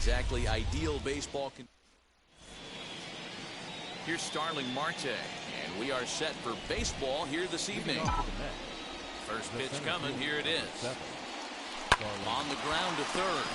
exactly ideal baseball. Here's Starling Marte, and we are set for baseball here this evening. First pitch coming, here it is. On the ground to third.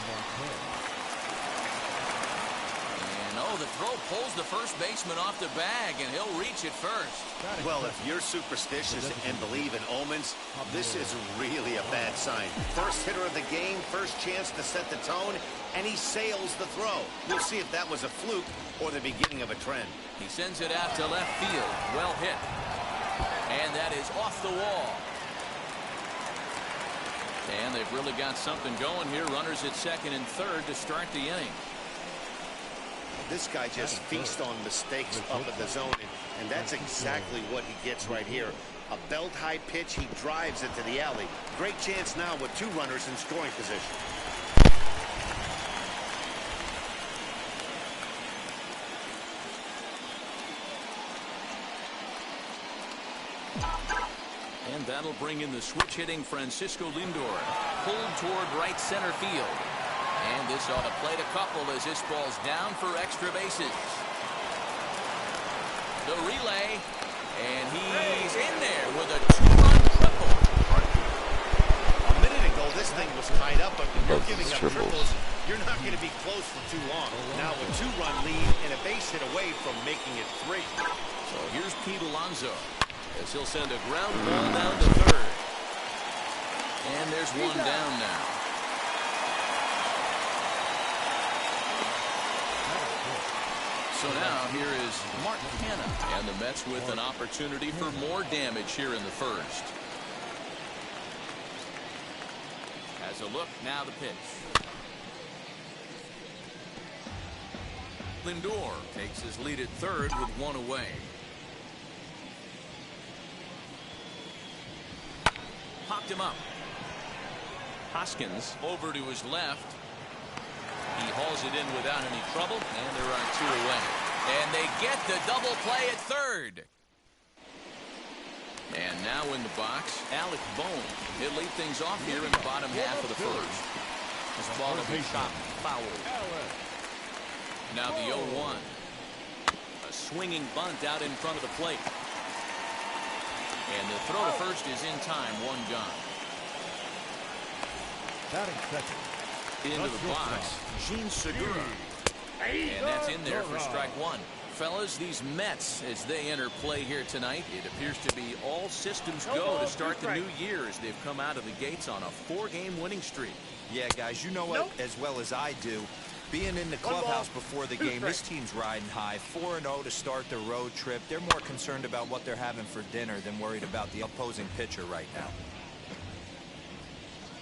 And the throw pulls the first baseman off the bag, and he'll reach it first. Well, if you're superstitious and believe in omens, this is really a bad sign. First hitter of the game, first chance to set the tone, and he sails the throw. We'll see if that was a fluke or the beginning of a trend. He sends it out to left field. Well hit. And that is off the wall. And they've really got something going here. Runners at second and third to start the inning. This guy just feasts on mistakes up at the zone, and that's exactly what he gets right here. A belt-high pitch, he drives it to the alley. Great chance now with two runners in scoring position. And that'll bring in the switch-hitting Francisco Lindor, pulled toward right center field. And this ought to plate a couple as this ball's down for extra bases. The relay, and he's in there with a two-run triple. A minute ago, this thing was tied up, but when you're giving up triples, you're not going to be close for too long. Now a two-run lead and a base hit away from making it three. So here's Pete Alonso, as he'll send a ground ball down to third. And there's one down now. So now here is Mark Canha, and the Mets with an opportunity for more damage here in the first. Has a look, now the pitch. Lindor takes his lead at third with one away. Popped him up. Hoskins over to his left. He hauls it in without any trouble, and there are two away. And they get the double play at third. And now in the box, Alec Bohm. He'll lead things off here in the bottom half of the first. This ball will be shot foul. Now the 0-1. A swinging bunt out in front of the plate. And the throw to first is in time, one gone. Batting second. Into the box, Gene Segura. And that's in there for strike one. Fellas, these Mets, as they enter play here tonight, it appears to be all systems go to start the new year as they've come out of the gates on a 4-game winning streak. Yeah, guys, you know what as well as I do. Being in the clubhouse before the game, this team's riding high. 4-0 to start their road trip. They're more concerned about what they're having for dinner than worried about the opposing pitcher right now.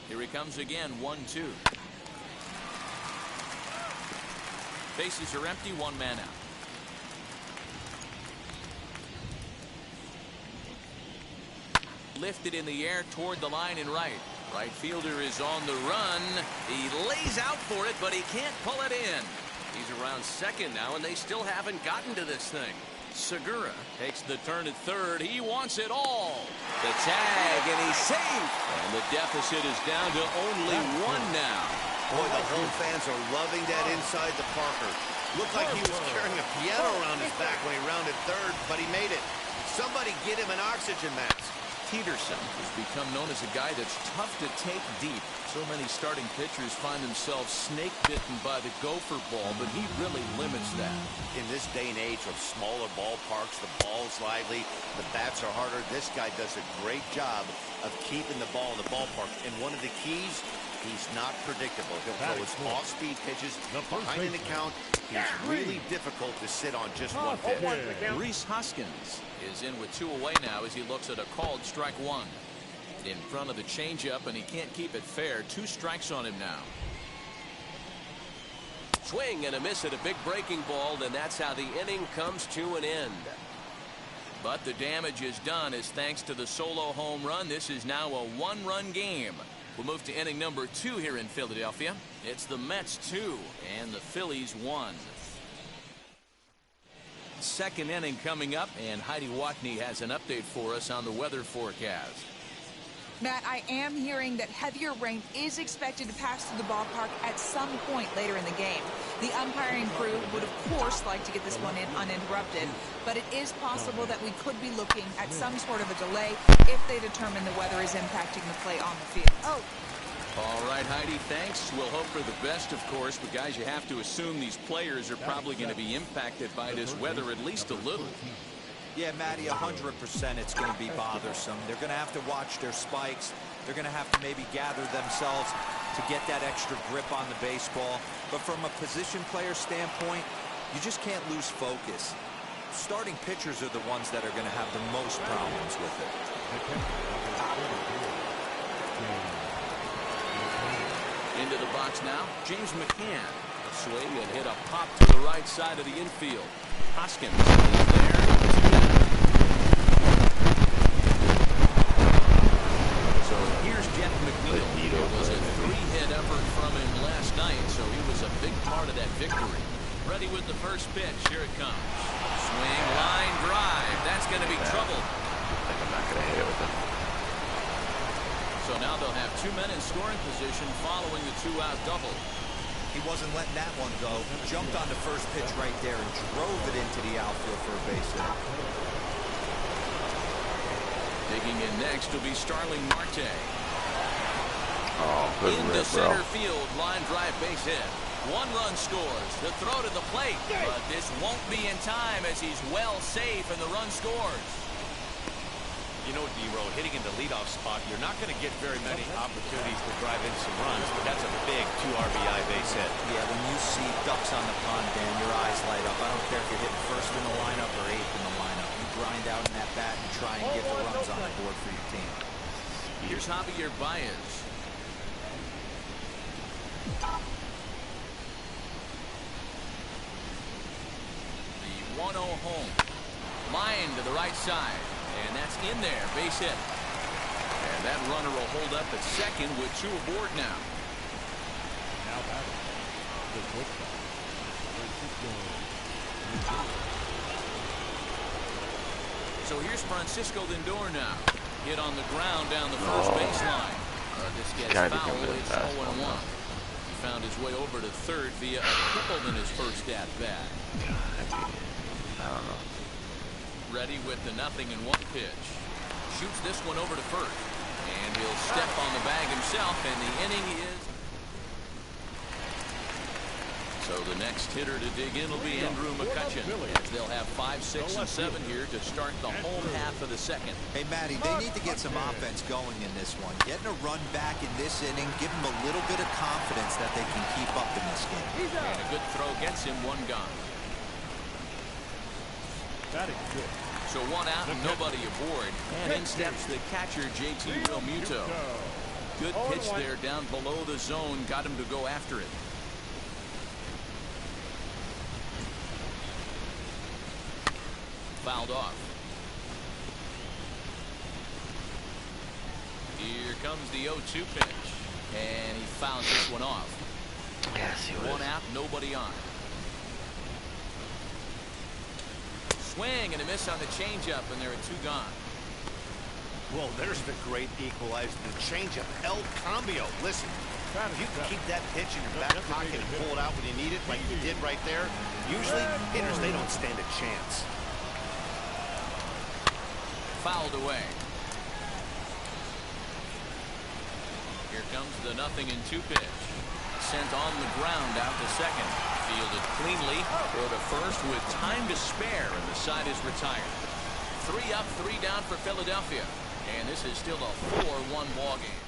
Here he comes again, 1-2. Bases are empty, one man out. Lifted in the air toward the line and right. Right fielder is on the run. He lays out for it, but he can't pull it in. He's around second now, and they still haven't gotten to this thing. Segura takes the turn at third. He wants it all. The tag, and he's safe. And the deficit is down to only one now. Boy, the home fans are loving that inside the Parker. Looked like he was carrying a piano around his back when he rounded third, but he made it. Somebody get him an oxygen mask. Peterson has become known as a guy that's tough to take deep. So many starting pitchers find themselves snake-bitten by the gopher ball, but he really limits that. In this day and age of smaller ballparks, the ball's lively, the bats are harder. This guy does a great job of keeping the ball in the ballpark. And one of the keys, he's not predictable. He'll throw his off-speed pitches behind the count. He's really difficult to sit on just one pitch. Rhys Hoskins is in with two away now as he looks at a called strike one. In front of the changeup, and he can't keep it fair. 2 strikes on him now. Swing and a miss at a big breaking ball, and that's how the inning comes to an end. But the damage is done as thanks to the solo home run, this is now a 1-run game. We'll move to inning number 2 here in Philadelphia. It's the Mets 2 and the Phillies 1. Second inning coming up, and Heidi Watney has an update for us on the weather forecast. Matt, I am hearing that heavier rain is expected to pass through the ballpark at some point later in the game. The umpiring crew would, of course, like to get this one in uninterrupted, but it is possible that we could be looking at some sort of a delay if they determine the weather is impacting the play on the field. Oh. All right, Heidi, thanks. We'll hope for the best, of course, but guys, you have to assume these players are probably going to be impacted by this weather at least a little. Yeah, Matty, 100% it's going to be bothersome. They're going to have to watch their spikes. They're going to have to maybe gather themselves to get that extra grip on the baseball. But from a position player standpoint, you just can't lose focus. Starting pitchers are the ones that are going to have the most problems with it. Into the box now, James McCann. A swing and hit a pop to the right side of the infield. Hoskins is there. So here's Jeff McNeil. It was a 3-hit effort from him last night, so he was a big part of that victory. Ready with the first pitch. Here it comes. Swing, line drive. That's going to be trouble. I think I'm not going to hit it with him. So now they'll have 2 men in scoring position following the 2-out double. He wasn't letting that one go. Jumped on the first pitch right there and drove it into the outfield for a base hit. Digging in next will be Starling Marte. Oh, good Into rip, bro. center field, line drive base hit. 1 run scores. The throw to the plate, but this won't be in time as he's well safe and the run scores. You know, D-Row, hitting in the leadoff spot, you're not going to get very many opportunities to drive in some runs, but that's a big 2 RBI base hit. Yeah, when you see ducks on the pond, Dan, your eyes light up. I don't care if you're hitting first in the lineup or 8th in the lineup. You grind out in that bat and try and get the runs on the board for your team. Here's Javier Baez. The 1-0 home. Line to the right side. And that's in there, base hit. And that runner will hold up at second with 2 aboard now. Now batting, the shortstop, So here's Francisco Lindor now. Hit on the ground down the first baseline. This gets foul. It's 0-1. He found his way over to third via a triple in his first at-bat. I don't know. Ready with the 0-1 pitch. Shoots this one over to first. And he'll step on the bag himself, and the inning is... So the next hitter to dig in will be Andrew McCutchen, as they'll have 5, 6, and 7 here to start the home half of the second. Hey, Matty, they need to get some offense going in this one. Getting a run back in this inning, give them a little bit of confidence that they can keep up in this game. And a good throw gets him 1 gone. batting good. So 1 out and nobody aboard. And in steps the catcher, JT Realmuto. Good pitch there down below the zone. Got him to go after it. Fouled off. Here comes the 0-2 pitch. And he fouls this one off. Yes, he was. 1 out, nobody on. Swing and a miss on the changeup, and there are 2 gone. Well, there's the great equalizer, the changeup, El Cambio. Listen, if you can keep that pitch in your back pocket and pull it out when you need it, like you did right there, usually hitters, they don't stand a chance. Fouled away. Here comes the 0-2 pitch. Sent on the ground out to second. Fielded cleanly. Throw to first with time to spare, and the side is retired. 3 up, 3 down for Philadelphia. And this is still a 4-1 ball game.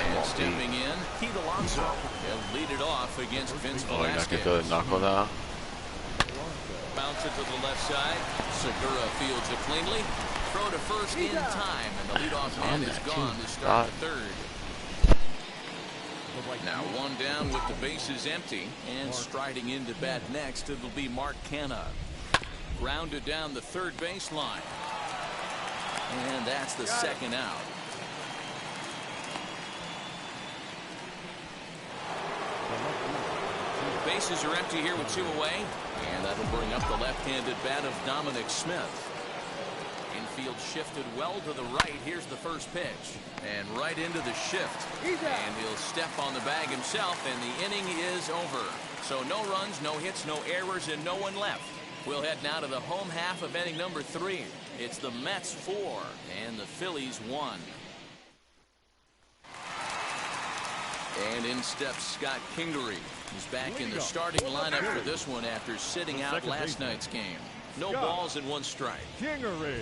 And stepping in, Pete Alonso. He'll lead it off against Vince Velasquez. Bounce it to the left side. Segura fields it cleanly. Throw to first in time, and the leadoff man is gone to start the third. Now 1 down with the bases empty, and striding into bat next, it'll be Mark Canha. Grounded down the third baseline. And that's the second out. Bases are empty here with 2 away, and that'll bring up the left-handed bat of Dominic Smith. In field shifted well to the right. Here's the first pitch. And right into the shift. And he'll step on the bag himself, and the inning is over. So no runs, no hits, no errors, and no one left. We'll head now to the home half of inning number 3. It's the Mets 4 and the Phillies 1. And in steps Scott Kingery. He's back in the starting lineup for this one after sitting out last night's game. No balls and 1 strike. Kingery.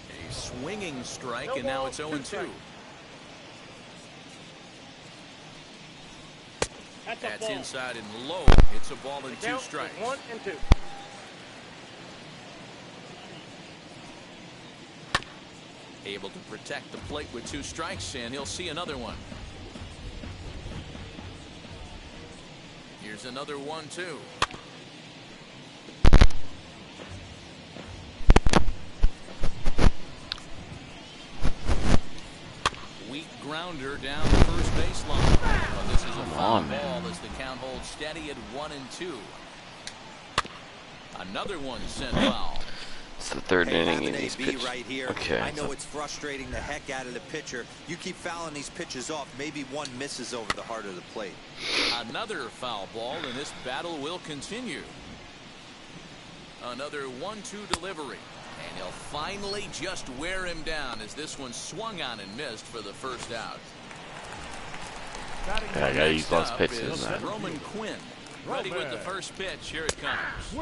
A swinging strike, and now it's 0-2. That's inside and low. It's a ball and 2 strikes. 1 and 2. Able to protect the plate with 2 strikes, and he'll see another one. Here's another 1-2. Weak grounder down the first baseline. Well, this is a foul ball as the count holds steady at 1-2. Another one sent foul. It's the 3rd inning in and he's pitched. right here. Okay. I know it's frustrating the heck out of the pitcher. You keep fouling these pitches off. Maybe one misses over the heart of the plate. Another foul ball, and this battle will continue. Another 1-2 delivery. And he'll finally just wear him down as this one swung on and missed for the first out. Yeah, I gotta use lots of pitches, Is man. Roman Quinn. Ready with the first pitch. Here it comes.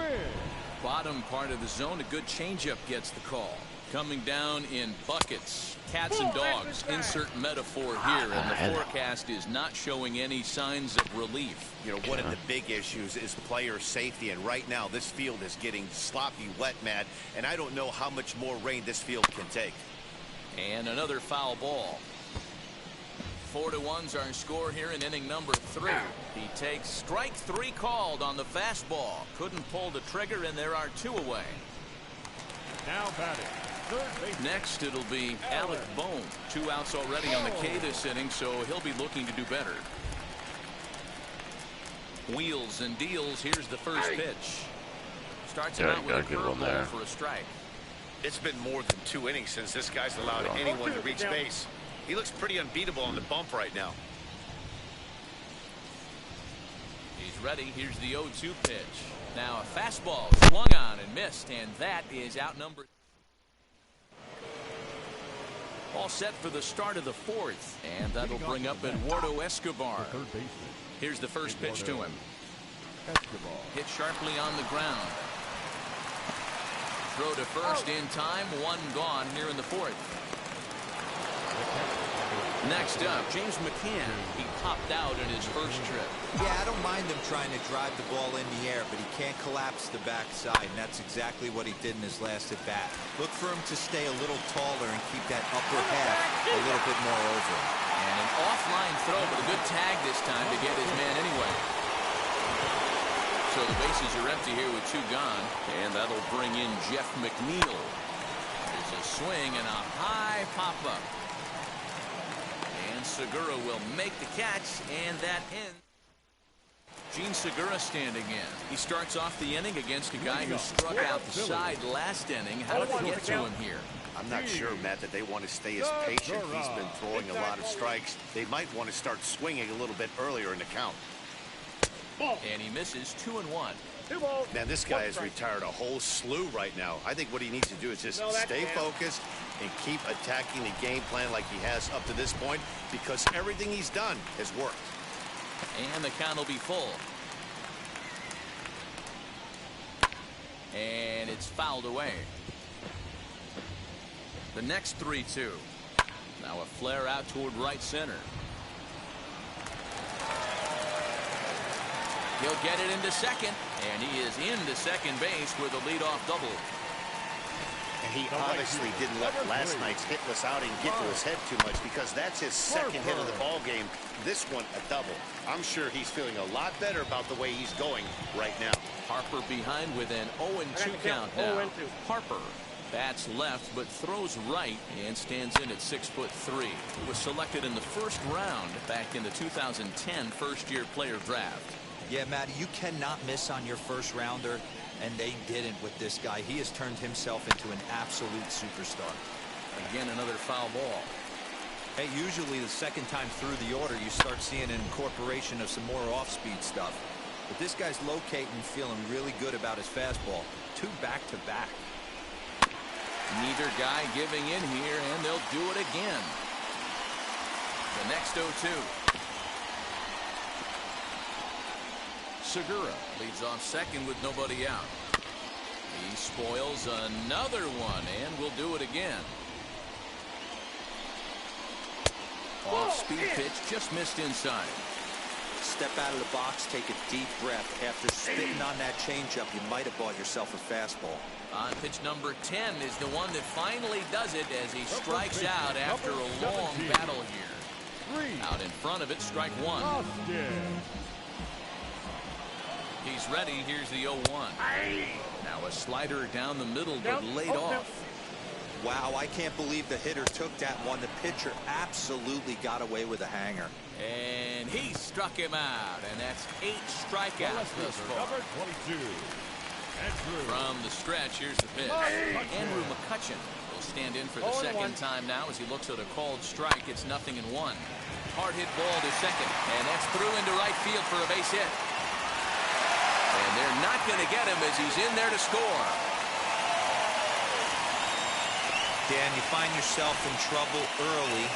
Bottom part of the zone. A good changeup gets the call. Coming down in buckets. Cats and dogs. Insert metaphor here. And the forecast is not showing any signs of relief. You know, one of the big issues is player safety. And right now, this field is getting sloppy, wet, Matt. And I don't know how much more rain this field can take. And another foul ball. 4-1's our score here in inning number 3. He takes strike 3 called on the fastball. Couldn't pull the trigger, and there are 2 away. Now batting. Next, it'll be Alec Bohm. 2 outs already on the K this inning, so he'll be looking to do better. Wheels and deals. Here's the first pitch. Starts him out with a curveball for a strike. It's been more than 2 innings since this guy's allowed anyone to reach base. He looks pretty unbeatable on the bump right now. He's ready. Here's the 0-2 pitch. Now a fastball swung on and missed, and that is out number. All set for the start of the 4th, and that'll bring up Eduardo Escobar. Here's the first pitch to him. Hit sharply on the ground. Throw to first in time. 1 gone here in the 4th. Next up, James McCann. He popped out in his first trip. Yeah, I don't mind him trying to drive the ball in the air, but he can't collapse the backside, and that's exactly what he did in his last at bat. Look for him to stay a little taller and keep that upper half a little bit more over him. And an offline throw, but a good tag this time to get his man anyway. So the bases are empty here with 2 gone, and that'll bring in Jeff McNeil. There's a swing and a high pop-up. Segura will make the catch, and that ends. Gene Segura standing in. He starts off the inning against a guy who struck out the side last inning. How did they get to him here? I'm not sure, Matt, that they want to stay as patient. He's been throwing a lot of strikes. They might want to start swinging a little bit earlier in the count. And he misses 2-1. Man, this guy has retired a whole slew right now. I think what he needs to do is just stay focused and keep attacking the game plan like he has up to this point, because everything he's done has worked. And the count will be full. And it's fouled away. The next 3-2. Now a flare out toward right center. He'll get it into second, and he is into second base with a leadoff double. And he honestly didn't let last night's hitless outing get to his head too much, because that's his second hit of the ball game. This one a double. I'm sure he's feeling a lot better about the way he's going right now. Harper behind with an 0-2 count now. Harper bats left but throws right and stands in at 6'3". He was selected in the first round back in the 2010 first-year player draft. Yeah, Matty, you cannot miss on your first rounder. And they didn't with this guy. He has turned himself into an absolute superstar. Again, another foul ball. Hey, usually the second time through the order, you start seeing an incorporation of some more off-speed stuff. But this guy's locating, feeling really good about his fastball. 2 back-to-back. Neither guy giving in here, and they'll do it again. The next 0-2. Segura leads off second with nobody out. He spoils another one and will do it again. Off-speed pitch just missed inside. Step out of the box, take a deep breath. After spitting on that changeup, you might have bought yourself a fastball. On pitch number 10 is the one that finally does it as he strikes out after a long battle here. Out in front of it, strike 1. He's ready. Here's the 0-1. Now a slider down the middle, but laid off. Wow, I can't believe the hitter took that one. The pitcher absolutely got away with a hanger. And he struck him out, and that's 8 strikeouts thus far. Number 22. From the stretch, here's the pitch. Andrew McCutcheon will stand in for the second time now as he looks at a called strike. It's 0-1. Hard hit ball to second, and that's through into right field for a base hit. And they're not going to get him as he's in there to score. Dan, you find yourself in trouble early,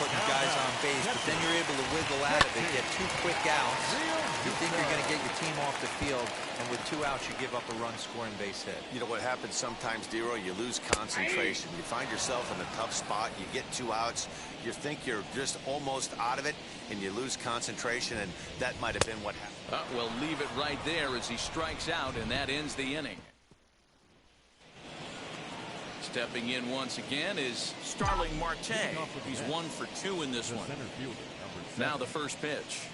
putting guys on base, but then you're able to wiggle out of it, get 2 quick outs. You think you're going to get your team off the field, and with 2 outs, you give up a run-scoring base hit. You know what happens sometimes, Dero? You lose concentration. You find yourself in a tough spot. You get 2 outs. You think you're just almost out of it, and you lose concentration, and that might have been what happened. We'll leave it right there as he strikes out, and that ends the inning. Stepping in once again is Starling Marte. He's 1 for 2 in this one. Now the first pitch.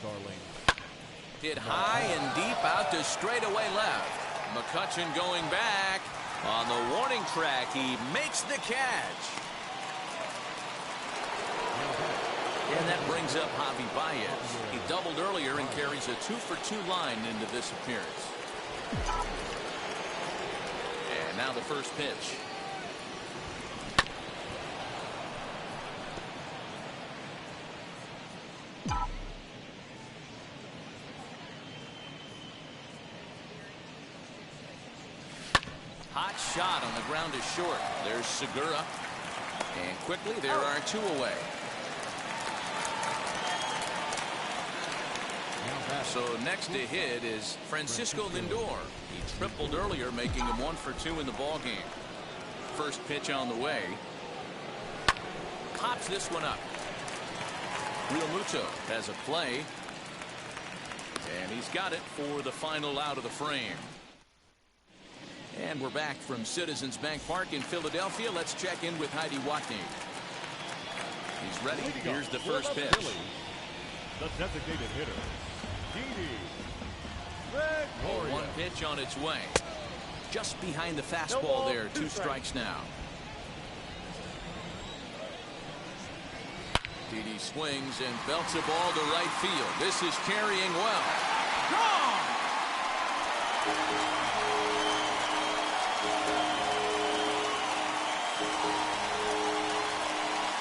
Hit high and deep out to straightaway left. McCutcheon going back. On the warning track, he makes the catch. And that brings up Javi Baez. He doubled earlier and carries a 2 for 2 line into this appearance. And now the first pitch. Hot shot on the ground is short. There's Segura. And quickly there are 2 away. So next to hit is Francisco Lindor. He tripled earlier, making him 1 for 2 in the ballgame. First pitch on the way. Pops this one up. Real Muto has a play. And he's got it for the final out of the frame. And we're back from Citizens Bank Park in Philadelphia. Let's check in with Heidi Watney. He's ready. Here's the first pitch. The designated hitter, One pitch on its way. Just behind the fastball there. 2 strikes now. Didi swings and belts a ball to right field. This is carrying well. Gone!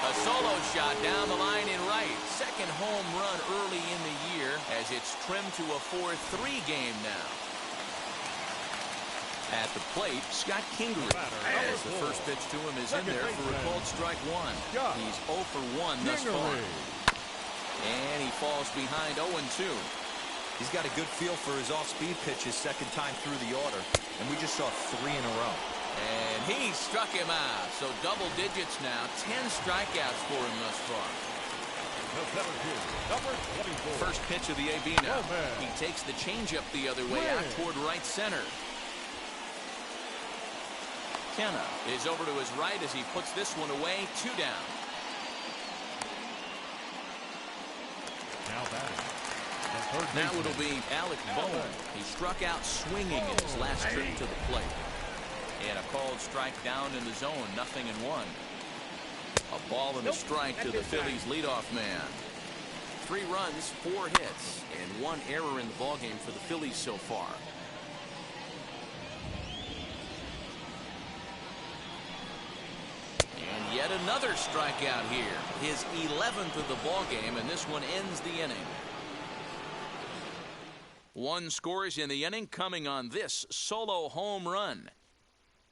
A solo shot down the line in right. Second home run early in the year as it's trimmed to a 4-3 game now. At the plate, Scott Kingery, as the first pitch to him is in there for a called strike 1. He's 0 for 1 thus far. And he falls behind 0-2. He's got a good feel for his off-speed pitches second time through the order, and we just saw 3 in a row. And he struck him out. So double digits now. 10 strikeouts for him thus far. First pitch of the AB now. He takes the changeup the other way out toward right center. Kenna is over to his right as he puts this one away. 2 down. Now it'll be Alec Bowen. He struck out swinging in his last trip to the plate. And a called strike down in the zone. 0-1. A ball and a strike to the Phillies leadoff man. 3 runs, 4 hits, and 1 error in the ballgame for the Phillies so far. another strikeout here. His 11th of the ball game, and this one ends the inning. One scores in the inning coming on this solo home run.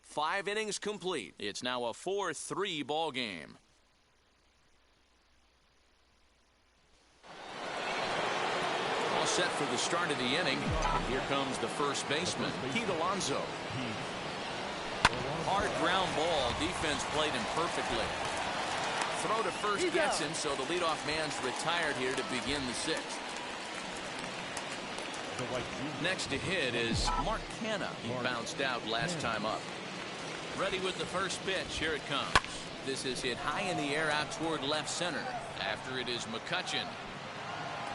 5 innings complete. It's now a 4-3 ball game. All set for the start of the inning. Here comes the first baseman, Pete Alonso. Hard ground ball. Defense played him perfectly. Throw to first gets him, so the leadoff man's retired here to begin the 6th. Next to hit is Mark Canha. He bounced out last time up. Ready with the first pitch. Here it comes. This is hit high in the air out toward left center. After it is McCutchen.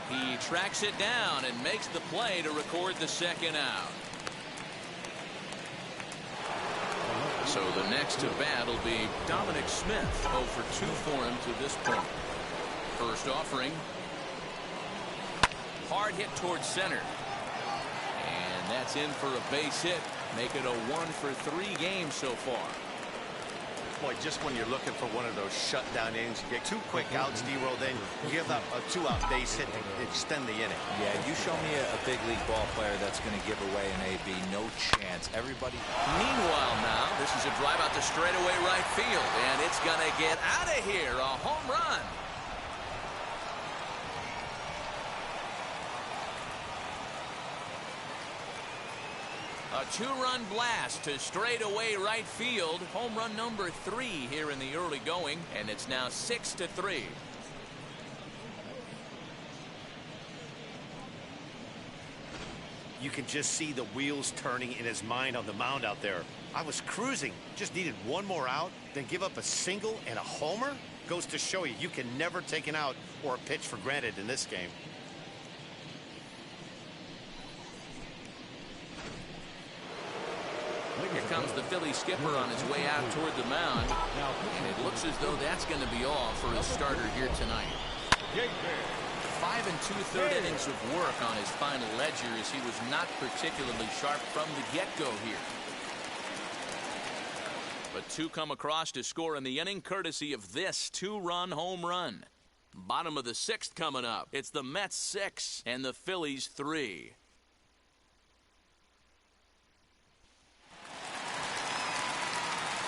He tracks it down and makes the play to record the second out. So the next to bat will be Dominic Smith. 0 for 2 for him to this point. First offering. Hard hit towards center. And that's in for a base hit. Make it a 1 for 3 game so far. Boy, just when you're looking for one of those shutdown innings, you get 2 quick outs, D-roll, then you give up a 2-out base hit to extend the inning. Yeah, you show me a big league ball player that's going to give away an AB. No chance. Everybody. Meanwhile now, this is a drive out to straightaway right field, and it's going to get out of here. A home run. A 2-run blast to straightaway right field. Home run number 3 here in the early going, and it's now 6-3. You can just see the wheels turning in his mind on the mound out there. I was cruising, just needed one more out, then give up a single and a homer? Goes to show you, you can never take an out or a pitch for granted in this game. Here comes the Philly skipper on his way out toward the mound, and it looks as though that's going to be all for his starter here tonight. 5 2/3 innings of work on his final ledger, as he was not particularly sharp from the get-go here. But 2 come across to score in the inning, courtesy of this 2-run home run. Bottom of the 6th coming up. It's the Mets 6 and the Phillies 3.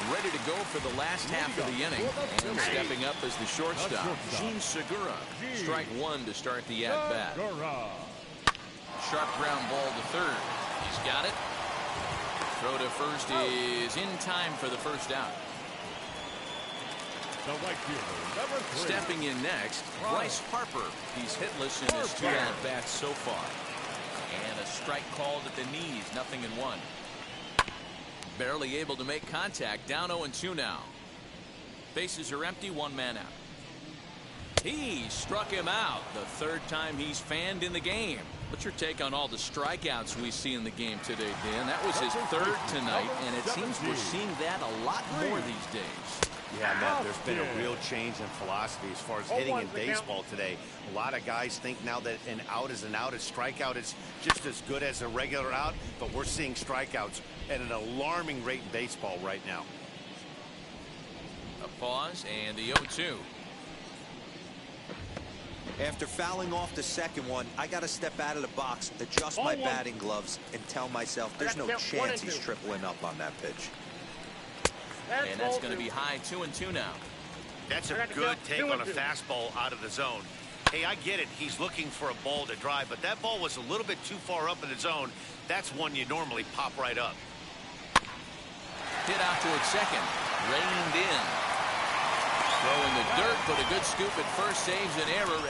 Ready to go for the last half of the inning. And stepping up as the shortstop, Jean Segura. Strike 1 to start the at-bat. Sharp ground ball to third. He's got it. Throw to first is in time for the first out. Stepping in next, Bryce Harper. He's hitless in his 2 at-bats so far. And a strike called at the knees, 0-1. Barely able to make contact. Down 0-2 now. Bases are empty. 1 man out. He struck him out. The 3rd time he's fanned in the game. What's your take on all the strikeouts we see in the game today, Dan? That was his 3rd tonight, and it seems we're seeing that a lot more these days. Yeah, Matt, there's been a real change in philosophy as far as hitting in baseball today. A lot of guys think now that an out is an out, a strikeout is just as good as a regular out, but we're seeing strikeouts at an alarming rate in baseball right now. A pause and the 0-2. After fouling off the second one, I got to step out of the box, adjust my batting gloves, and tell myself there's no chance he's tripling up on that pitch. And that's going to be high. 2-2 now. That's a good take on a fastball out of the zone. Hey, I get it. He's looking for a ball to drive, but that ball was a little bit too far up in the zone. That's one you normally pop right up. Hit out towards second. Reined in. Throw in the dirt, but a good scoop at first saves an error.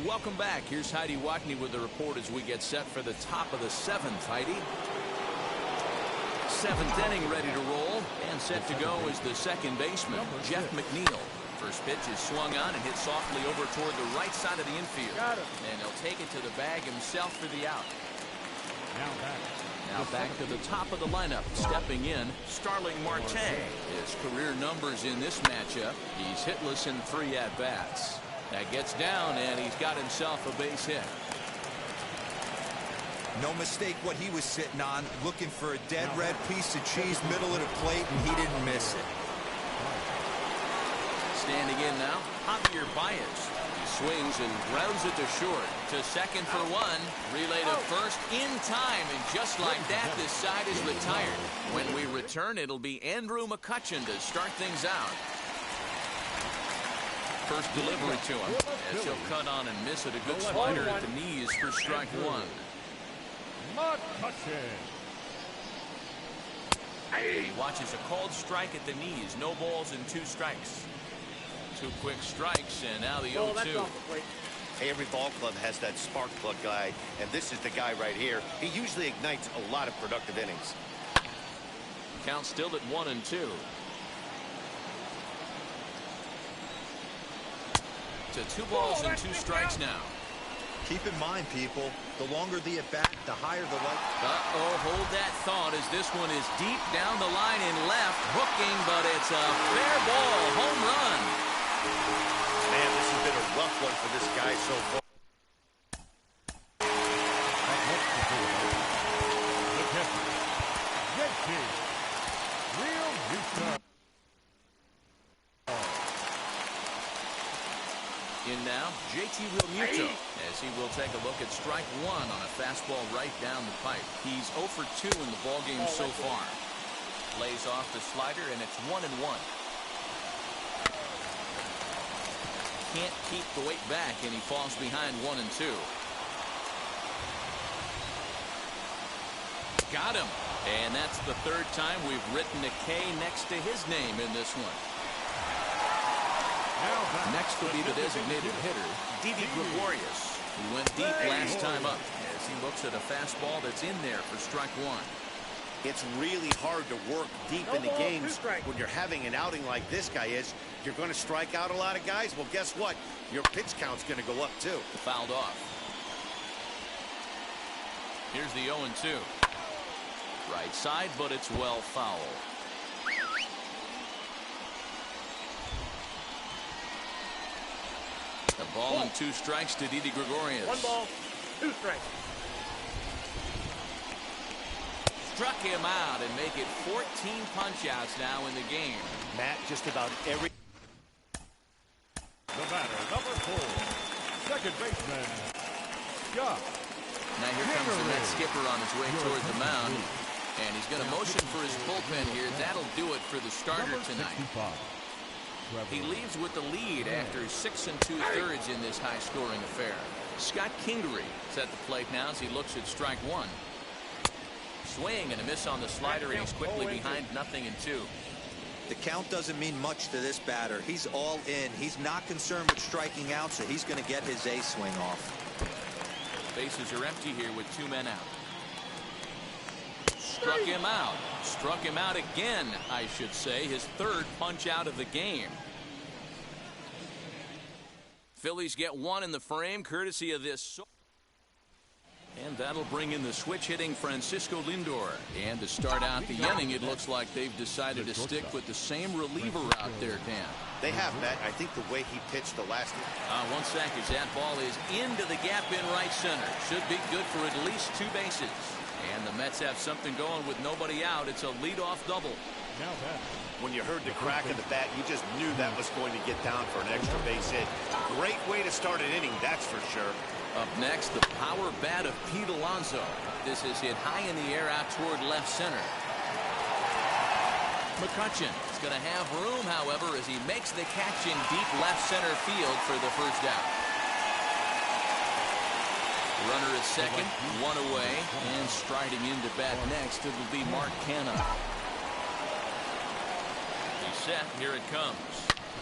Welcome back. Here's Heidi Watney with the report as we get set for the top of the 7th. Heidi. 7th inning ready to roll, and set to go is the second baseman, Jeff McNeil. First pitch is swung on and hit softly over toward the right side of the infield. And he'll take it to the bag himself for the out. Now back to the top of the lineup. Stepping in, Starling Marte. His career numbers in this matchup. He's hitless in 3 at-bats. That gets down, and he's got himself a base hit. No mistake what he was sitting on, looking for a dead red piece of cheese middle of the plate, and he didn't miss it. Standing in now, Javier Baez. He swings and grounds it to short. To second for one. Relay to first in time. And just like that, this side is retired. When we return, it'll be Andrew McCutchen to start things out. First delivery to him as he'll cut on and miss it. A good slider at the knees for strike one. He watches a called strike at the knees. No balls and 2 strikes. 2 quick strikes, and now the 0-2. Hey, every ball club has that spark plug guy, and this is the guy right here. He usually ignites a lot of productive innings. Count still at 1-2. To 2 balls and 2 strikes now. Keep in mind, people, the longer the at-bat, the higher the light. Uh-oh, hold that thought as this one is deep down the line in left, hooking, but it's a fair ball, home run. Man, this has been a rough one for this guy so far. In now, JT Realmuto, as he will take a look at strike one on a fastball right down the pipe. He's 0 for 2 in the ballgame so far. Lays off the slider, and it's 1-1. Can't keep the weight back, and he falls behind 1-2. Got him. And that's the 3rd time we've written a K next to his name in this one. Next will be the designated hitter, Didi Gregorius, who went deep last time up as he looks at a fastball that's in there for strike one. It's really hard to work deep into games when you're having an outing like this guy is. You're going to strike out a lot of guys. Well, guess what? Your pitch count's going to go up, too. Fouled off. Here's the 0-2. Right side, but it's well foul. A ball and 2 strikes to Didi Gregorius. 1 ball, 2 strikes. Struck him out and make it 14 punch-outs now in the game. Matt, just about every... The batter, number 4, second baseman, Scott. Now here comes the Met skipper on his way toward the mound. And he's going to motion for his bullpen here. That'll do it for the starter tonight. He leaves with the lead after 6 2/3 in this high-scoring affair. Scott Kingery is at the plate now as he looks at strike one. Swing and a miss on the slider, and he's quickly behind 0-2. The count doesn't mean much to this batter. He's all in. He's not concerned with striking out, so he's going to get his A swing off. Bases are empty here with 2 men out. Struck him out. Struck him out again, I should say. His 3rd punch out of the game. Phillies get 1 in the frame, courtesy of this. And that'll bring in the switch-hitting Francisco Lindor. And to start out the inning, it looks like they've decided to stick with the same reliever out there, Dan. They have, Matt. I think the way he pitched the last... 1 sec as that ball is into the gap in right center. Should be good for at least 2 bases. And the Mets have something going with nobody out. It's a leadoff double. When you heard the crack of the bat, you just knew that was going to get down for an extra base hit. Great way to start an inning, that's for sure. Up next, the power bat of Pete Alonso. This is hit high in the air out toward left center. McCutchen is going to have room, however, as he makes the catch in deep left center field for the first out. Runner is second, 1 away, and striding into bat next, it will be Mark Canha. He's set, here it comes.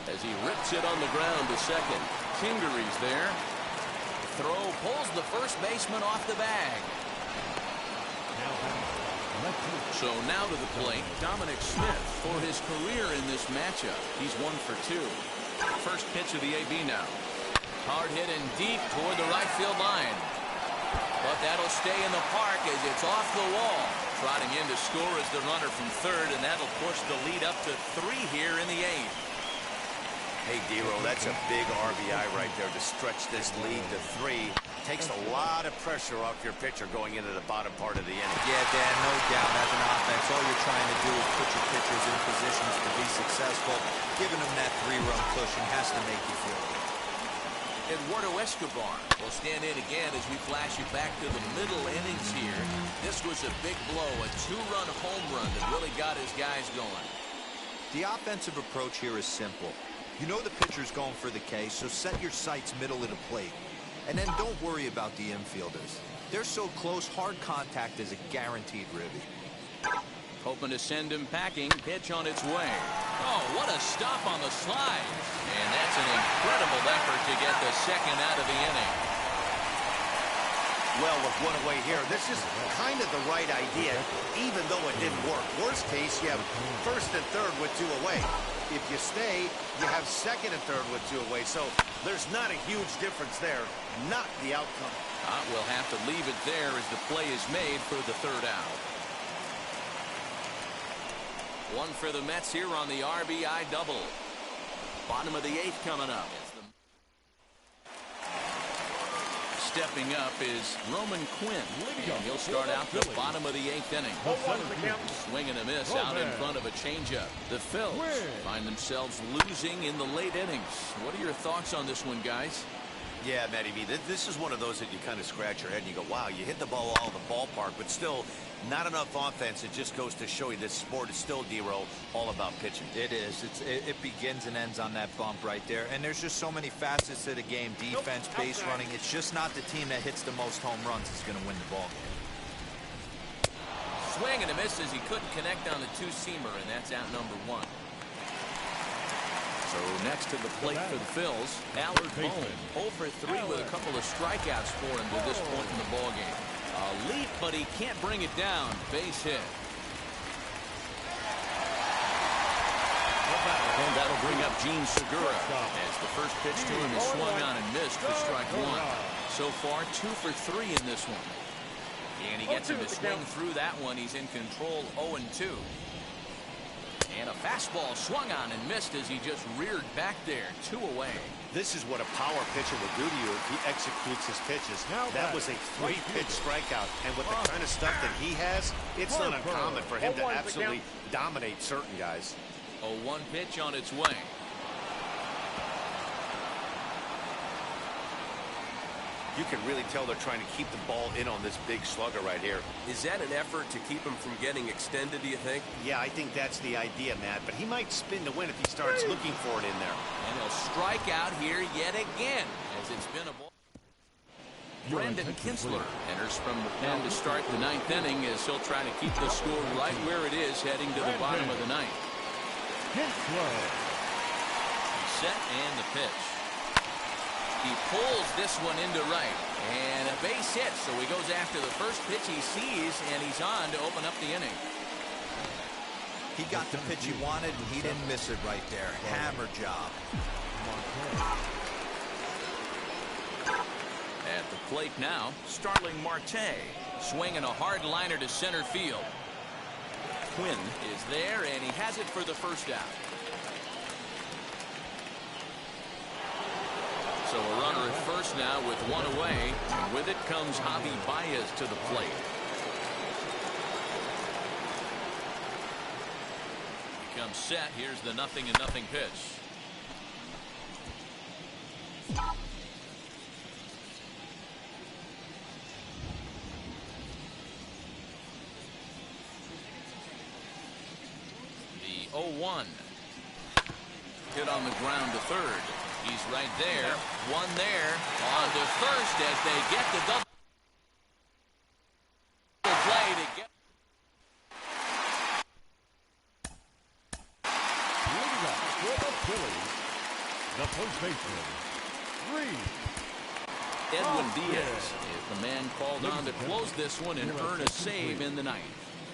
As he rips it on the ground to second. Kingery's there. Throw pulls the first baseman off the bag. So now to the plate, Dominic Smith for his career in this matchup. He's 1 for 2. First pitch of the AB now. Hard hit and deep toward the right field line. But that'll stay in the park as it's off the wall. Trotting in to score is the runner from third, and that'll push the lead up to 3 here in the 8th. Hey, D-Row, that's a big RBI right there to stretch this lead to 3. Takes a lot of pressure off your pitcher going into the bottom part of the inning. Yeah, Dan, no doubt. As an offense, all you're trying to do is put your pitchers in positions to be successful. Giving them that 3-run cushion has to make you feel good. Eduardo Escobar will stand in again as we flash you back to the middle innings here. This was a big blow, a 2-run home run that really got his guys going. The offensive approach here is simple. You know the pitcher's going for the K, so set your sights middle of the plate. And then don't worry about the infielders. They're so close, hard contact is a guaranteed ribby. Hoping to send him packing. Pitch on its way. Oh, what a stop on the slide. And that's an incredible effort to get the second out of the inning. Well, with one away here, this is kind of the right idea, even though it didn't work. Worst case, you have first and third with 2 away. If you stay, you have second and third with 2 away. So there's not a huge difference there. Not the outcome. We'll have to leave it there as the play is made for the 3rd out. One for the Mets here on the RBI double. Bottom of the 8th coming up. Stepping up is Roman Quinn, and he'll start out the bottom of the 8th inning. Swing and a miss out in front of a changeup. The Phils find themselves losing in the late innings. What are your thoughts on this one, guys? Yeah, Matty V, this is one of those that you kind of scratch your head and you go, wow, you hit the ball all the ballpark, but still not enough offense. It just goes to show you this sport is still, D-Row, all about pitching. It is. It begins and ends on that bump right there. And there's just so many facets to the game. Defense, base running. It's just not the team that hits the most home runs is going to win the ball game. Swing and a miss as he couldn't connect on the 2-seamer, and that's out number 1. So next to the plate for the Phils, Allard Bone, 0 for 3 with a couple of strikeouts for him to this point in the ballgame. A leap, but he can't bring it down. Base hit. And that'll bring up Gene Segura as the first pitch to him is swung on and missed for strike 1. So far, 2 for 3 in this one. And he gets him to swing through that one. He's in control 0-2. And a fastball swung on and missed as he just reared back there. 2 away. This is what a power pitcher will do to you if he executes his pitches. That was a 3-pitch strikeout. And with the kind of stuff that he has, it's not uncommon for him to absolutely dominate certain guys. A 1 pitch on its way. You can really tell they're trying to keep the ball in on this big slugger right here. Is that an effort to keep him from getting extended, do you think? Yeah, I think that's the idea, Matt. But he might spin to win if he starts looking for it in there. And he'll strike out here yet again as it's been a ball. Brandon Kinsler enters from the pen to start the 9th inning as he'll try to keep the score right where it is heading to the bottom of the 9th. Set and the pitch. He pulls this one into right, and a base hit, so he goes after the first pitch he sees, and he's on to open up the inning. He got the pitch he wanted, and he didn't miss it right there. Hammer job. At the plate now, Starling Marte, swinging a hard liner to center field. Quinn is there, and he has it for the first out. So a runner at first now with 1 away. And with it comes Javi Baez to the plate. Becomes set. Here's the 0-0 pitch. The 0-1. Hit on the ground to third. He's right there. 1 there. On to first as they get the double play to get. Leading up for the Phillies, the first baseman, Reed. Edwin Diaz is the man called on to close this one and earn a save in the 9th.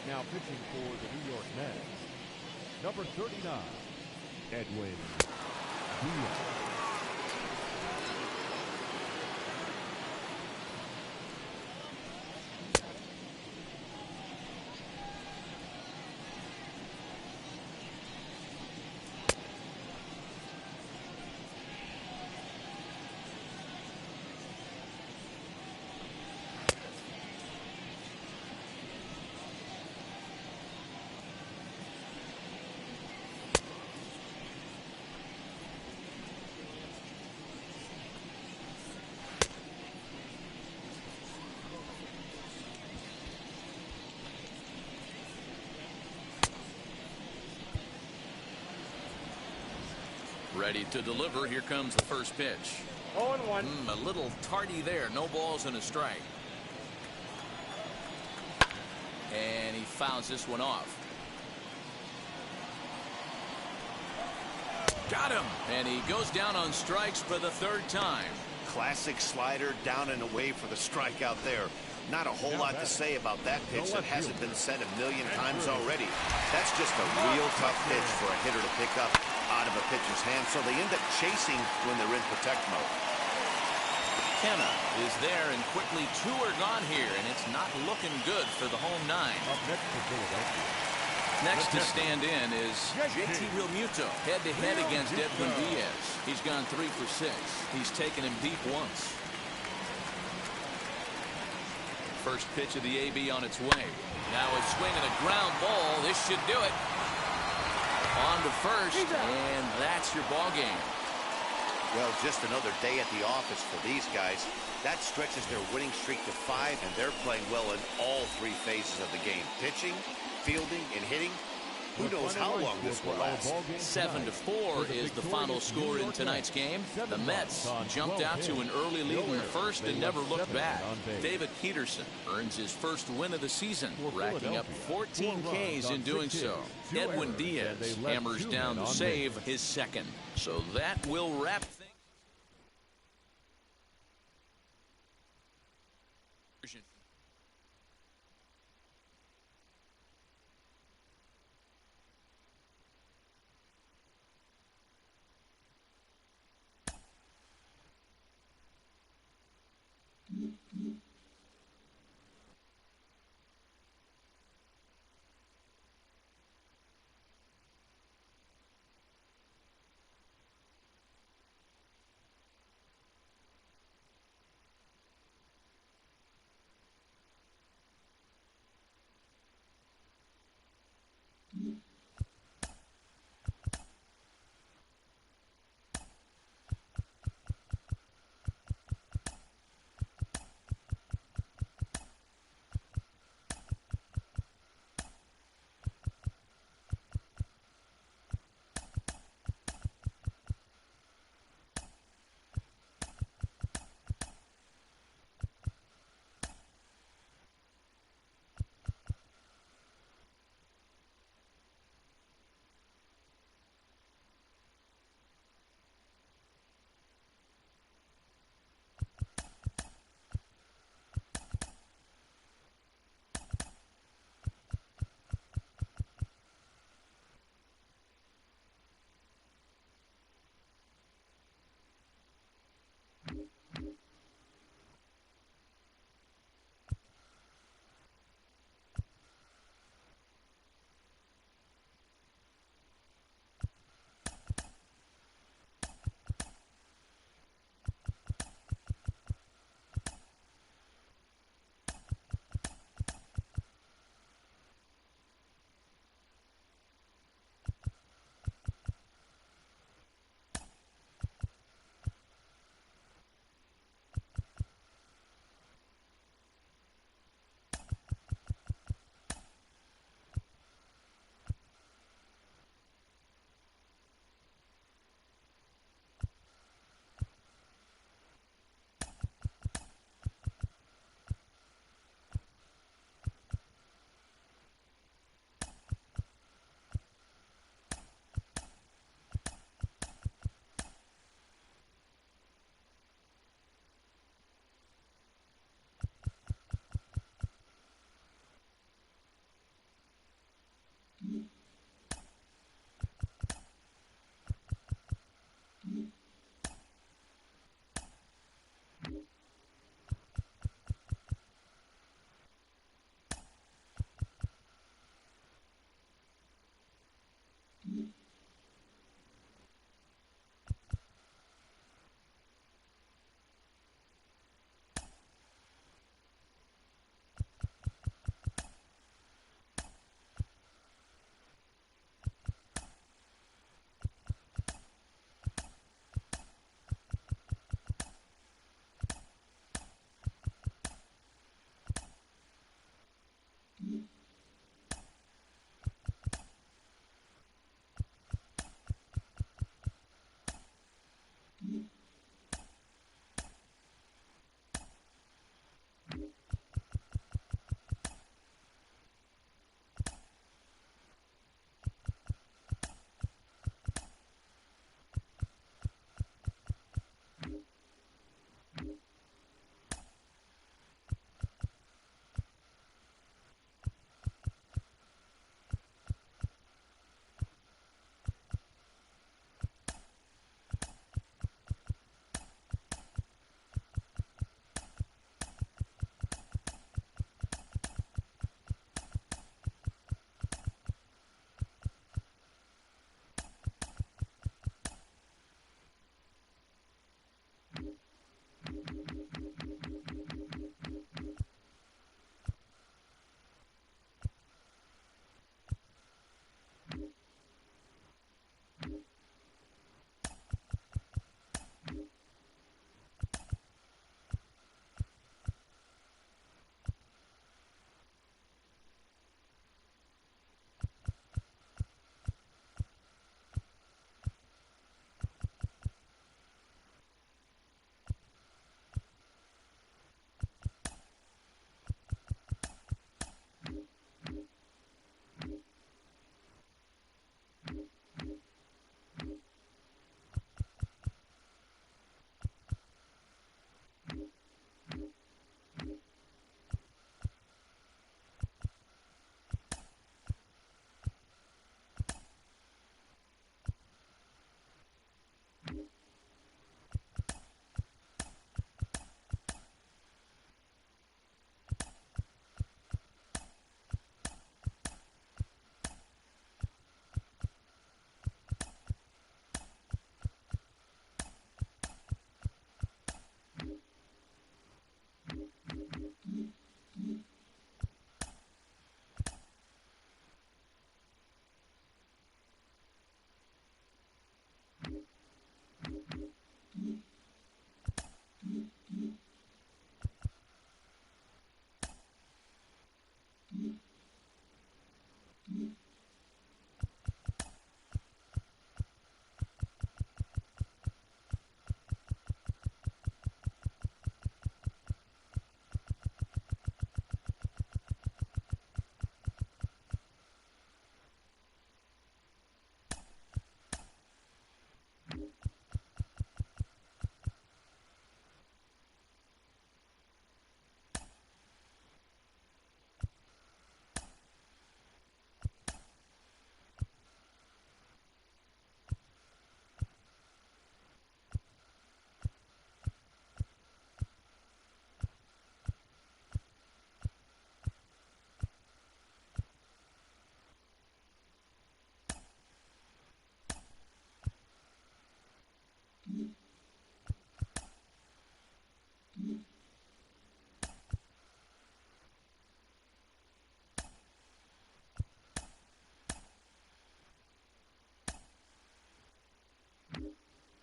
Now pitching for the New York Mets, number 39, Edwin Diaz. Ready to deliver. Here comes the first pitch. 0-1. A little tardy there. No balls and a strike. And he fouls this one off. Got him. And he goes down on strikes for the third time. Classic slider down and away for the strikeout there. Not a whole lot to say about that pitch that hasn't been said a million times already. That's just a real tough pitch for a hitter to pick up out of a pitcher's hand, so they end up chasing when they're in protect mode. Kenna is there, and quickly 2 are gone here, and it's not looking good for the home 9. Up next to Philadelphia. Next to stand in is JT Realmuto, head-to-head against Edwin Diaz. He's gone 3 for 6. He's taken him deep once. First pitch of the AB on its way. Now a swing and a ground ball. This should do it. On to first, and that's your ball game. Well, just another day at the office for these guys. That stretches their winning streak to 5, and they're playing well in all 3 phases of the game. Pitching, fielding, and hitting. Who knows how long this will last? 7-4 is the final score in tonight's game. The Mets jumped out to an early lead in the first and never looked back. David Peterson earns his first win of the season, racking up 14 Ks in doing so. Edwin Diaz hammers down to save his second. So that will wrap things.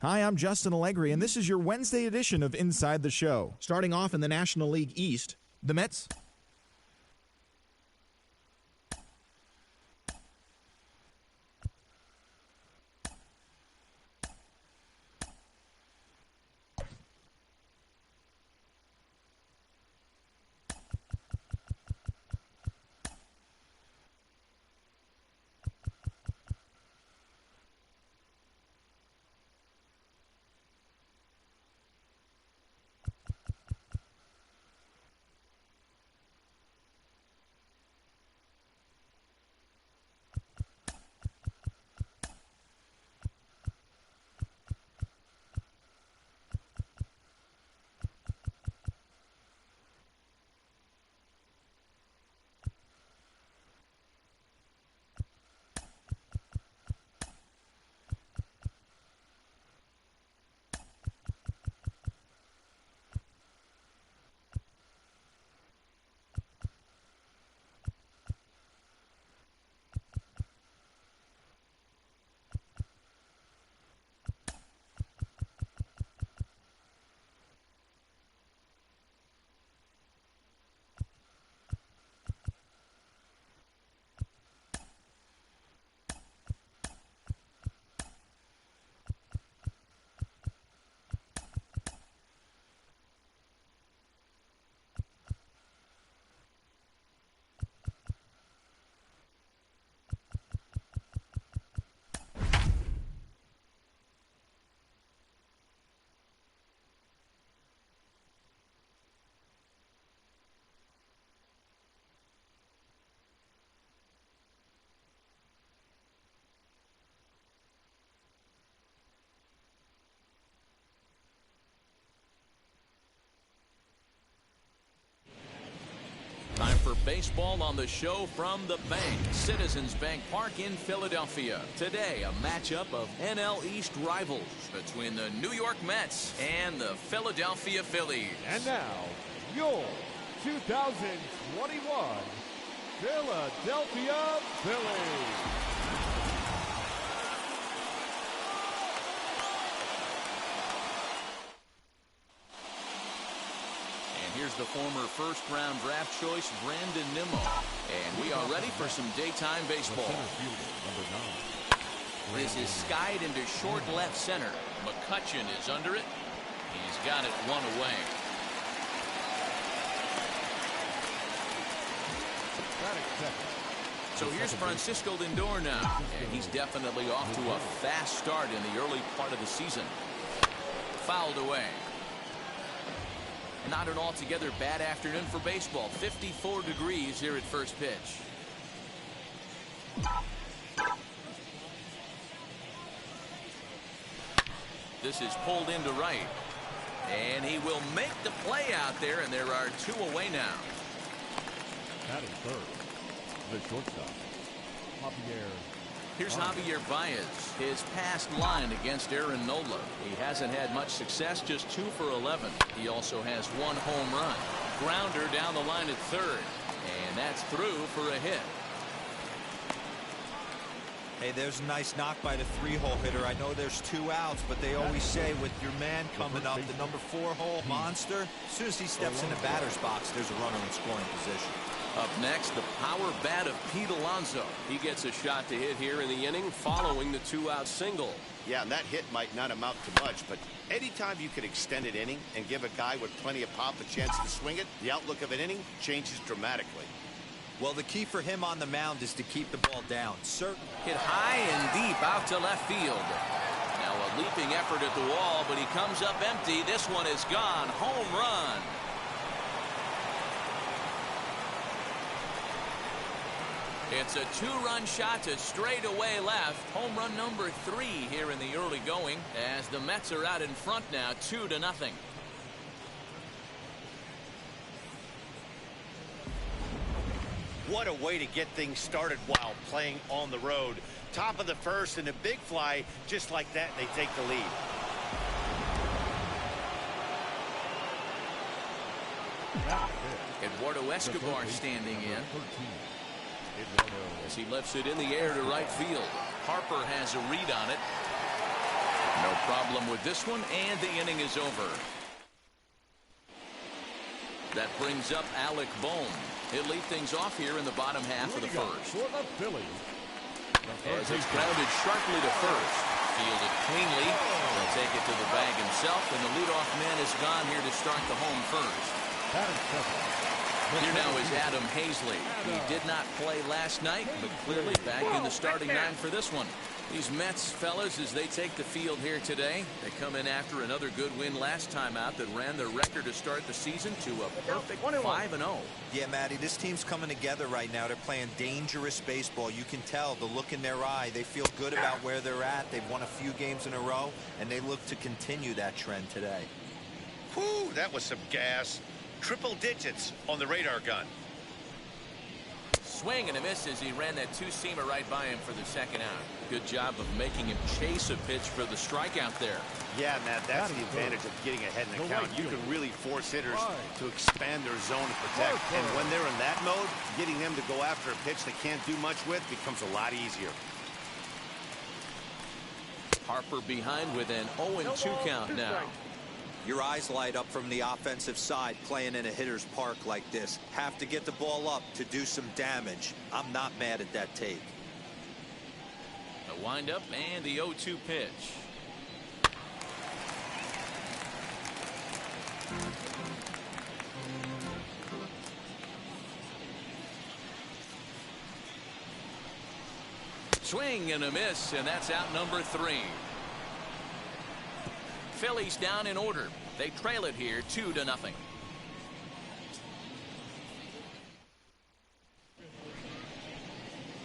Hi, I'm Justin Allegri, and this is your Wednesday edition of Inside the Show. Starting off in the National League East, the Mets. Time for baseball on the show from the bank. Citizens Bank Park in Philadelphia. Today, a matchup of NL East rivals between the New York Mets and the Philadelphia Phillies. And now, your 2021 Philadelphia Phillies. Here's the former first-round draft choice, Brandon Nimmo. And we are ready for some daytime baseball. This is skied into short left center. McCutchen is under it. He's got it one away. So here's Francisco Lindor now. And he's definitely off to a fast start in the early part of the season. Fouled away. Not an altogether bad afternoon for baseball. 54 degrees here at first pitch. This is pulled into right. And he will make the play out there, and there are two away now. Batting third, the shortstop, Javier. Here's Javier Baez. His past line against Aaron Nola. He hasn't had much success, just 2 for 11. He also has 1 home run. Grounder down the line at third. And that's through for a hit. Hey, there's a nice knock by the 3-hole hitter. I know there's 2 outs, but they always say with your man coming up, the number 4-hole monster, as soon as he steps in the batter's box, there's a runner in scoring position. Up next, the power bat of Pete Alonso. He gets a shot to hit here in the inning following the 2-out single. Yeah, and that hit might not amount to much, but anytime you can extend an inning and give a guy with plenty of pop a chance to swing it, the outlook of an inning changes dramatically. Well, the key for him on the mound is to keep the ball down. Hit high and deep out to left field. Now a leaping effort at the wall, but he comes up empty. This one is gone. Home run. It's a 2-run shot to straightaway left. Home run number 3 here in the early going, as the Mets are out in front now, 2-0. What a way to get things started while playing on the road. Top of the first and a big fly, just like that, they take the lead. Eduardo Escobar standing in as he lifts it in the air to right field. Harper has a read on it. No problem with this one, and the inning is over. That brings up Alec Bohm. He'll lead things off here in the bottom half of the first. As it's grounded sharply to first. Fielded cleanly. He'll take it to the bag himself, and the leadoff man is gone here to start the home first. Here now is Adam Hazley. He did not play last night, but clearly back in the starting nine for this one. These Mets fellas, as they take the field here today, they come in after another good win last time out that ran their record to start the season to a perfect 5-0. Yeah, Matty, this team's coming together right now. They're playing dangerous baseball. You can tell the look in their eye. They feel good about where they're at. They've won a few games in a row, and they look to continue that trend today. Whew, that was some gas. Triple digits on the radar gun. Swing and a miss as he ran that two-seamer right by him for the second out. Good job of making him chase a pitch for the strikeout there. Yeah, Matt, that's the advantage of getting ahead in the count. You can really force hitters to expand their zone to protect. And when they're in that mode, getting them to go after a pitch they can't do much with becomes a lot easier. Harper behind with an 0-2 count now. Your eyes light up from the offensive side playing in a hitter's park like this. Have to get the ball up to do some damage. I'm not mad at that take. The windup and the 0-2 pitch. Swing and a miss, and that's out number 3. Phillies down in order. They trail it here 2-0.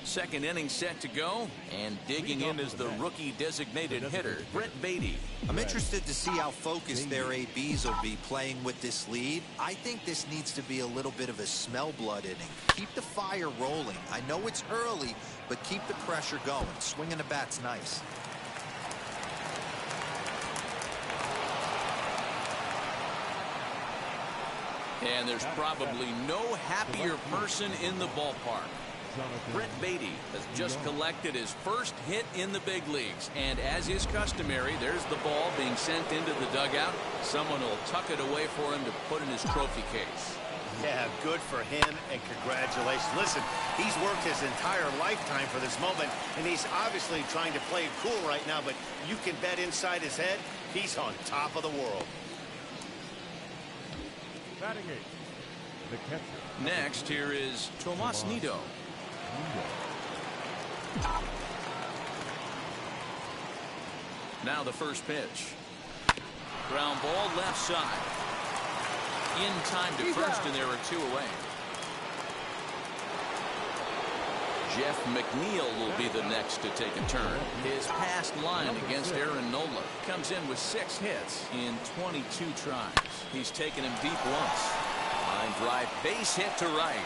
Second inning set to go, and digging in is the rookie designated hitter, Brett Beatty. I'm interested to see how focused their ABs will be playing with this lead. I think this needs to be a little bit of a smell blood inning. Keep the fire rolling. I know it's early, but keep the pressure going. Swinging the bat's nice. And there's probably no happier person in the ballpark. Brett Beatty has just collected his first hit in the big leagues. And as is customary, there's the ball being sent into the dugout. Someone will tuck it away for him to put in his trophy case. Yeah, good for him, and congratulations. Listen, he's worked his entire lifetime for this moment, and he's obviously trying to play it cool right now, but you can bet inside his head, he's on top of the world. Next, here is Tomas Nido. Now the first pitch. Ground ball left side. In time to first, and there are 2 away. Jeff McNeil will be the next to take a turn. His past line against Aaron Nola comes in with 6 hits in 22 tries. He's taken him deep once. Line drive, base hit to right.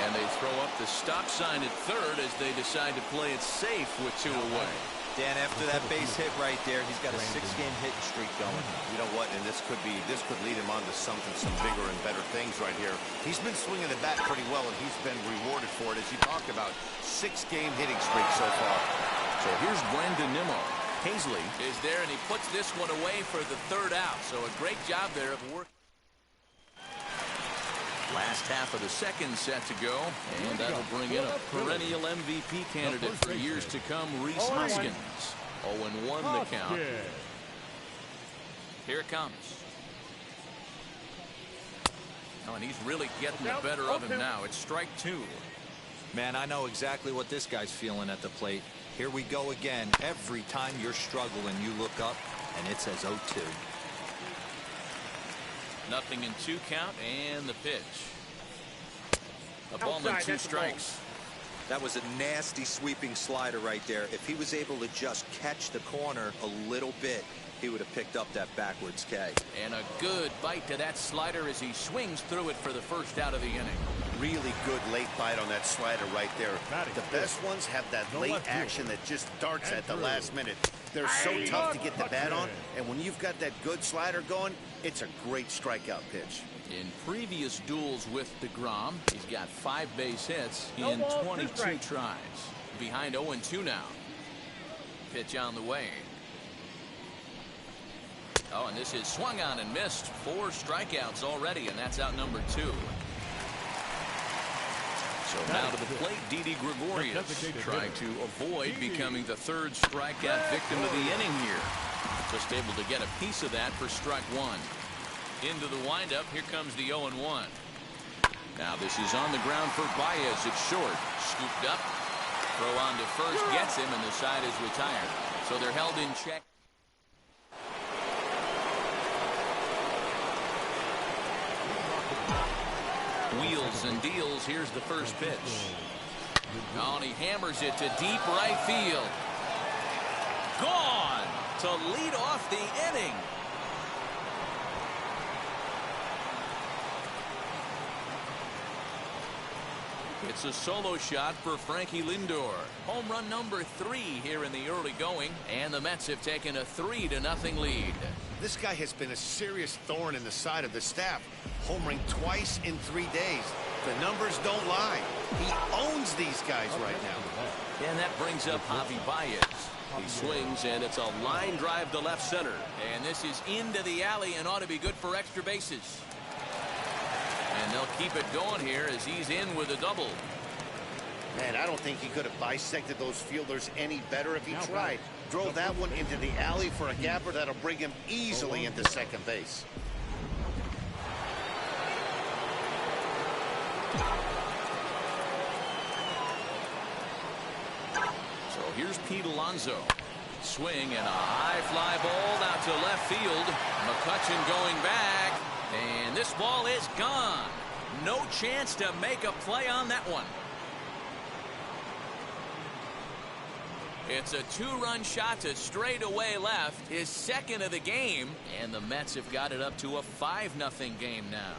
And they throw up the stop sign at third as they decide to play it safe with 2 away. Dan, after that base hit right there, he's got a 6-game hitting streak going. You know what? And this could lead him on to some bigger and better things right here. He's been swinging the bat pretty well, and he's been rewarded for it, as you talked about. 6-game hitting streak so far. So here's Brandon Nimmo. Hazley is there, and he puts this one away for the 3rd out. So a great job there of work. Last half of the second set to go, and that'll bring in a perennial MVP candidate for years to come, Rhys Hoskins. 0-1 the count. Here it comes. Oh, and he's really getting the better of him now. It's strike 2. Man, I know exactly what this guy's feeling at the plate. Here we go again. Every time you're struggling, you look up, and it says 0-2. 0-2 count, and the pitch. A ball and 2 strikes. That was a nasty sweeping slider right there. If he was able to just catch the corner a little bit, he would have picked up that backwards K. And a good bite to that slider as he swings through it for the first out of the inning. Really good late bite on that slider right there. The best ones have that late action that just darts at the last minute. They're so tough to get the bat on, and when you've got that good slider going, it's a great strikeout pitch. In previous duels with DeGrom, he's got 5 base hits in 22 tries. Behind 0-2 now. Pitch on the way. Oh, and this is swung on and missed. 4 strikeouts already, and that's out number 2. So now to the plate, Didi Gregorius, trying to avoid becoming the 3rd strikeout victim of the inning here. Just able to get a piece of that for strike 1. Into the windup, here comes the 0-1. Now this is on the ground for Baez. It's short, scooped up, throw on to first, gets him, and the side is retired. So they're held in check. Wheels and deals. Here's the first pitch. Oh, and he hammers it to deep right field. Gone to lead off the inning. It's a solo shot for Frankie Lindor. Home run number 3 here in the early going, and the Mets have taken a 3-0 lead. This guy has been a serious thorn in the side of the staff, homering twice in 3 days. The numbers don't lie. He owns these guys right now. And that brings up Javi Baez. He swings, and it's a line drive to left center. And this is into the alley and ought to be good for extra bases. And they'll keep it going here as he's in with a double. Man, I don't think he could have bisected those fielders any better if he tried. Drove that one into the alley for a gapper that'll bring him easily into second base. So here's Pete Alonso. Swing and a high fly ball out to left field. McCutchen going back. And this ball is gone. No chance to make a play on that one. It's a 2-run shot to straightaway left, his 2nd of the game, and the Mets have got it up to a 5-0 game now.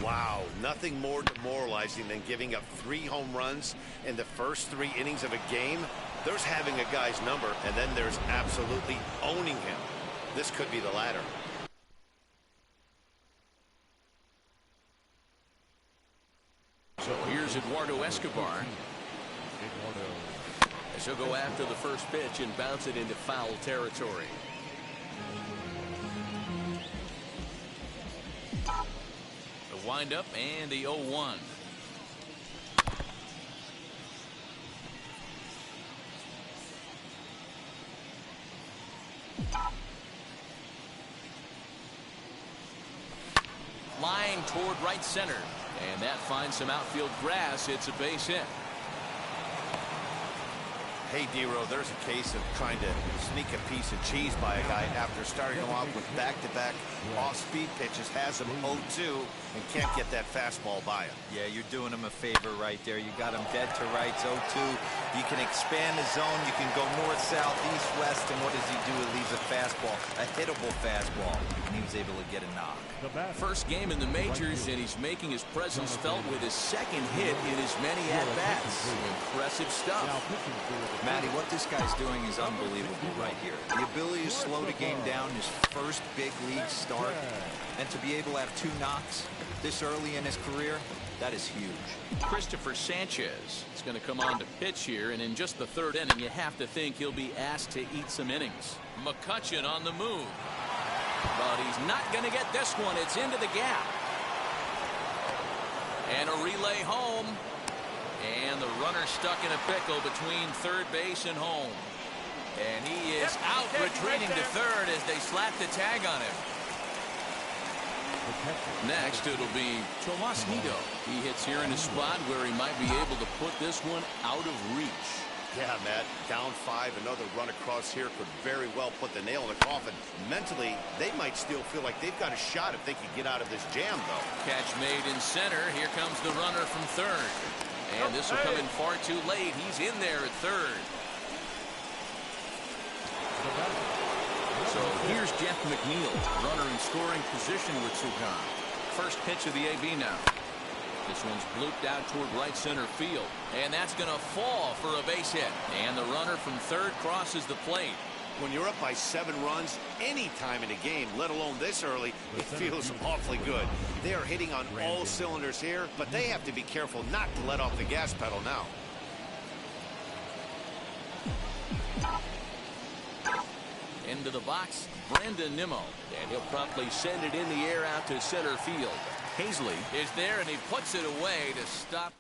Wow, nothing more demoralizing than giving up 3 home runs in the first 3 innings of a game. There's having a guy's number, and then there's absolutely owning him. This could be the latter. So here's Eduardo Escobar. As he'll go after the first pitch and bounce it into foul territory. The windup and the 0-1. Line toward right center, and that finds some outfield grass. It's a base hit. Hey, D-Row, there's a case of trying to sneak a piece of cheese by a guy after starting him off with back-to-back off-speed pitches, has him 0-2, and can't get that fastball by him. Yeah, you're doing him a favor right there. You got him dead to rights, 0-2. You can expand the zone. You can go north, south, east, west, and what does he do? He leaves a fastball, a hittable fastball, and he was able to get a knock. First game in the majors, and he's making his presence felt with his 2nd hit in as many at-bats. Impressive stuff. Matty, what this guy's doing is unbelievable right here. The ability to slow the game down, his first big league start, and to be able to have 2 knocks this early in his career, that is huge. Christopher Sanchez is going to come on to pitch here, and in just the 3rd inning, you have to think he'll be asked to eat some innings. McCutchen on the move. But he's not going to get this one. It's into the gap. And a relay home. And the runner stuck in a pickle between third base and home. And he is out retreating to third as they slap the tag on him. Next, it'll be Tomas Nido. He hits here in a spot where he might be able to put this one out of reach. Yeah, Matt, down 5, another run across here could very well put the nail in the coffin. Mentally, they might still feel like they've got a shot if they can get out of this jam, though. Catch made in center. Here comes the runner from third. And this will come in far too late. He's in there at third. So here's Jeff McNeil, runner in scoring position with Sukan. First pitch of the AB now. This one's blooped out toward right center field. And that's going to fall for a base hit. And the runner from third crosses the plate. When you're up by 7 runs, any time in a game, let alone this early, it feels awfully good. They are hitting on all cylinders here, but they have to be careful not to let off the gas pedal now. Into the box, Brandon Nimmo. And he'll promptly send it in the air out to center field. Hazley is there, and he puts it away to stop.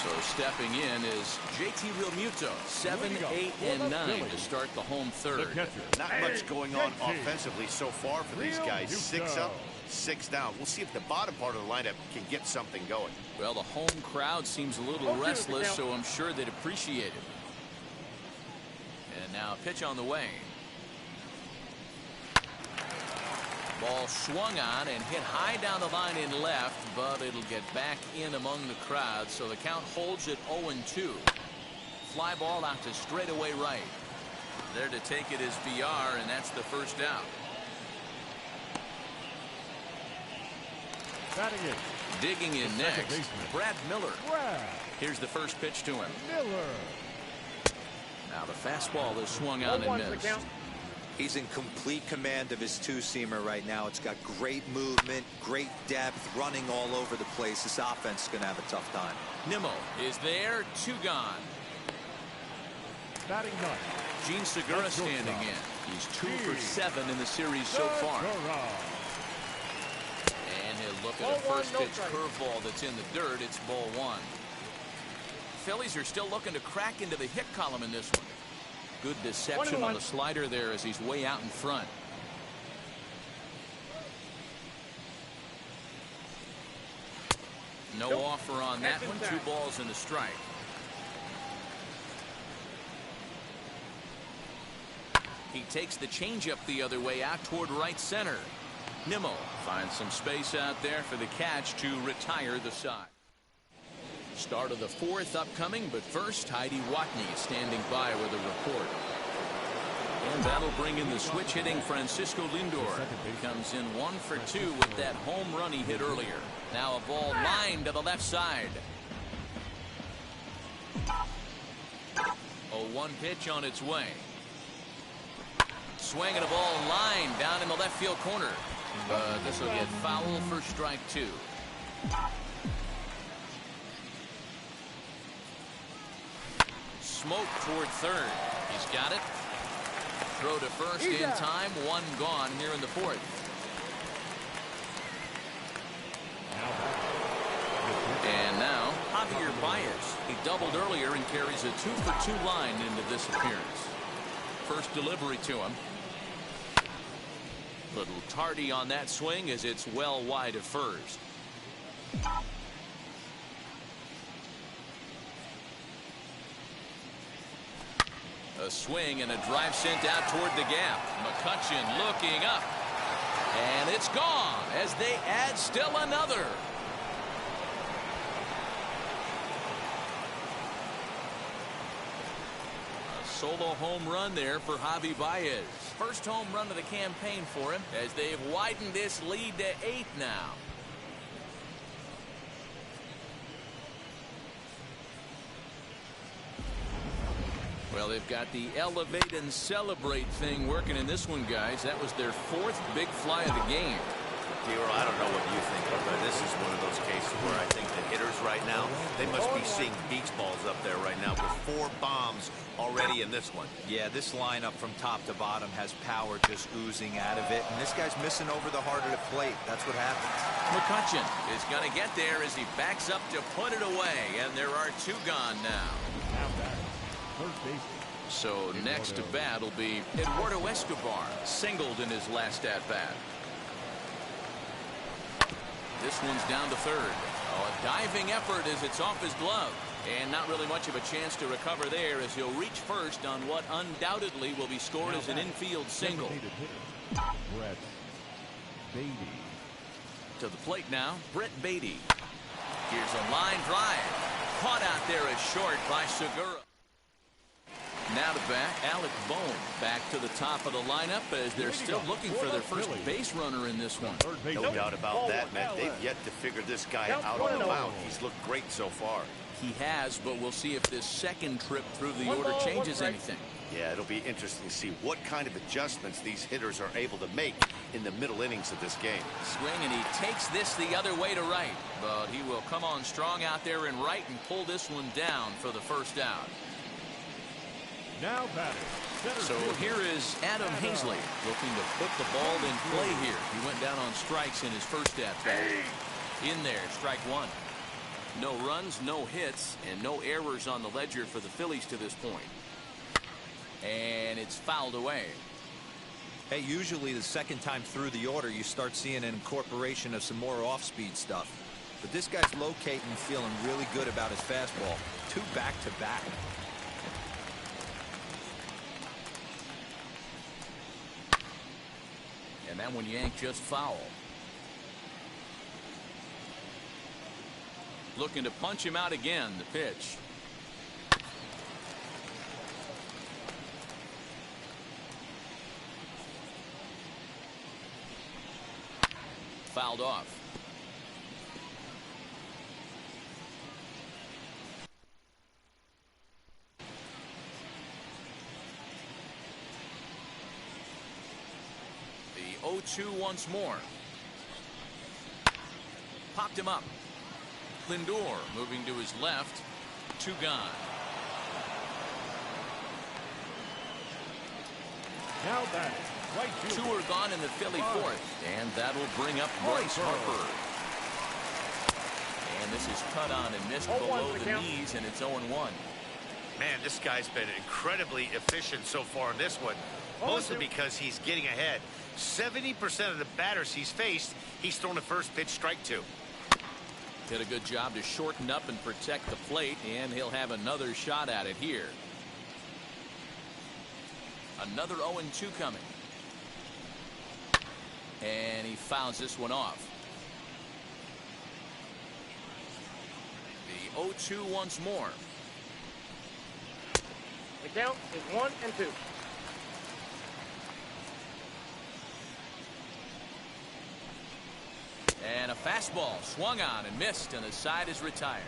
So stepping in is JT Realmuto, 7, 8, and 9 to start the home third. Not much going on offensively so far for these guys. 6 up, 6 down. We'll see if the bottom part of the lineup can get something going. Well, the home crowd seems a little restless, so I'm sure they'd appreciate it. And now a pitch on the way. Ball swung on and hit high down the line in left, but it'll get back in among the crowd, so the count holds at 0-2. Fly ball out to straightaway right. There to take it is VR, and that's the first out. Batting in. Digging in next, Brad Miller. Here's the first pitch to him. Now the fastball is swung on and missed. He's in complete command of his two-seamer right now. It's got great movement, great depth, running all over the place. This offense is going to have a tough time. Nimmo is there, 2 gone. Batting 9. Gene Segura standing in. He's 2 for 7 in the series so far. And he'll look at a first pitch curveball that's in the dirt. It's ball 1. Phillies are still looking to crack into the hit column in this one. Good deception on the slider there as he's way out in front. No offer on that one. 2 balls and a strike. He takes the changeup the other way out toward right center. Nimmo finds some space out there for the catch to retire the side. Start of the 4th upcoming, but first Heidi Watney standing by with a report. And that'll bring in the switch hitting Francisco Lindor. He comes in 1 for 2 with that home run he hit earlier. Now a ball lined to the left side. A 1 pitch on its way. Swing and a ball lined down in the left field corner. But this will get foul for strike 2. Smoke toward third. He's got it. Throw to first in time. 1 gone here in the 4th. And now Javier Baez. He doubled earlier and carries a 2 for 2 line into this appearance. First delivery to him. Little tardy on that swing as it's well wide of first. A swing and a drive sent out toward the gap. McCutchen looking up. And it's gone as they add still another. A solo home run there for Javi Baez. First home run of the campaign for him as they've widened this lead to 8 now. Well, they've got the elevate and celebrate thing working in this one, guys. That was their 4th big fly of the game. Hero, I don't know what you think, but this is one of those cases where I think the hitters right now, they must be seeing beach balls up there right now with 4 bombs already in this one. Yeah, this lineup from top to bottom has power just oozing out of it, and this guy's missing over the heart of the plate. That's what happens. McCutchen is going to get there as he backs up to put it away, and there are 2 gone now. So next to bat will be Eduardo Escobar, singled in his last at-bat. This one's down to third. Oh, a diving effort as it's off his glove. And not really much of a chance to recover there as he'll reach first on what undoubtedly will be scored as an infield single. To the plate now, Brett Beatty. Here's a line drive. Caught out there as short by Segura. Now to bat, Alec Bohm back to the top of the lineup as they're still looking for their first base runner in this one. No doubt about that, Matt. They've yet to figure this guy out on the mound. He's looked great so far. He has, but we'll see if this second trip through the order changes anything. Yeah, it'll be interesting to see what kind of adjustments these hitters are able to make in the middle innings of this game. Swing, and he takes this the other way to right, but he will come on strong out there in right and pull this one down for the first out. Now batting. So here is Adam Hazley looking to put the ball in play here. He went down on strikes in his first at bat. In there, strike one. No runs, no hits, and no errors on the ledger for the Phillies to this point. And it's fouled away. Hey, usually the second time through the order, you start seeing an incorporation of some more off-speed stuff. But this guy's locating and feeling really good about his fastball. 2 back-to-back. And that one yanked just foul. Looking to punch him out again, the pitch. Fouled off. The 0-2 once more. Popped him up. Lindor moving to his left. 2 gone. Now batting. Right field. 2 are gone in the Philly fourth, and that'll bring up Bryce Harper. And this is cut on and missed below the knees, and it's 0-1. Man, this guy's been incredibly efficient so far in this one, mostly because he's getting ahead. 70% of the batters he's faced, he's thrown a first pitch strike to. Did a good job to shorten up and protect the plate, and he'll have another shot at it here. Another 0-2 coming. And he fouls this one off. The 0-2 once more. The count is 1-2. And a fastball swung on and missed, and the side is retired.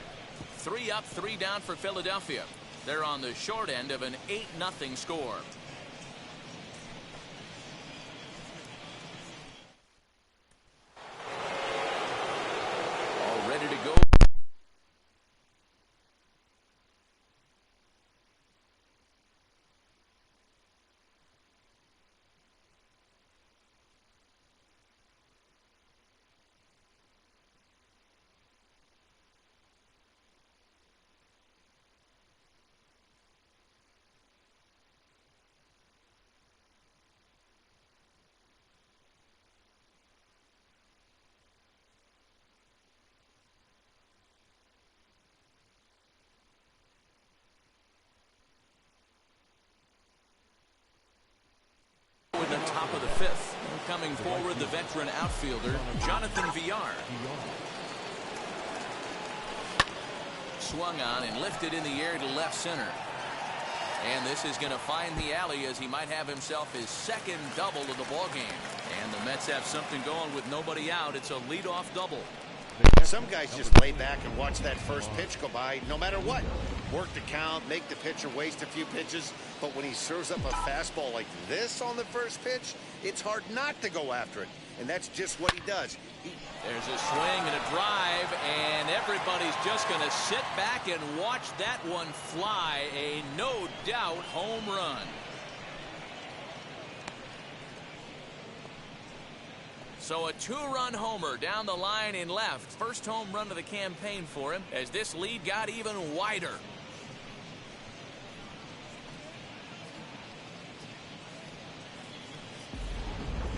3 up, 3 down for Philadelphia. They're on the short end of an 8-0 score. All ready to go. In the top of the 5th. Coming forward, the veteran outfielder, Jonathan Villar. Swung on and lifted in the air to left center. And this is going to find the alley as he might have himself his second double of the ballgame. And the Mets have something going with nobody out. It's a leadoff double. Some guys just lay back and watch that first pitch go by no matter what. Work the count, make the pitcher waste a few pitches, but when he serves up a fastball like this on the first pitch, it's hard not to go after it, and that's just what he does. There's a swing and a drive, and everybody's just going to sit back and watch that one fly. A no-doubt home run. So a 2-run homer down the line in left. First home run of the campaign for him as this lead got even wider.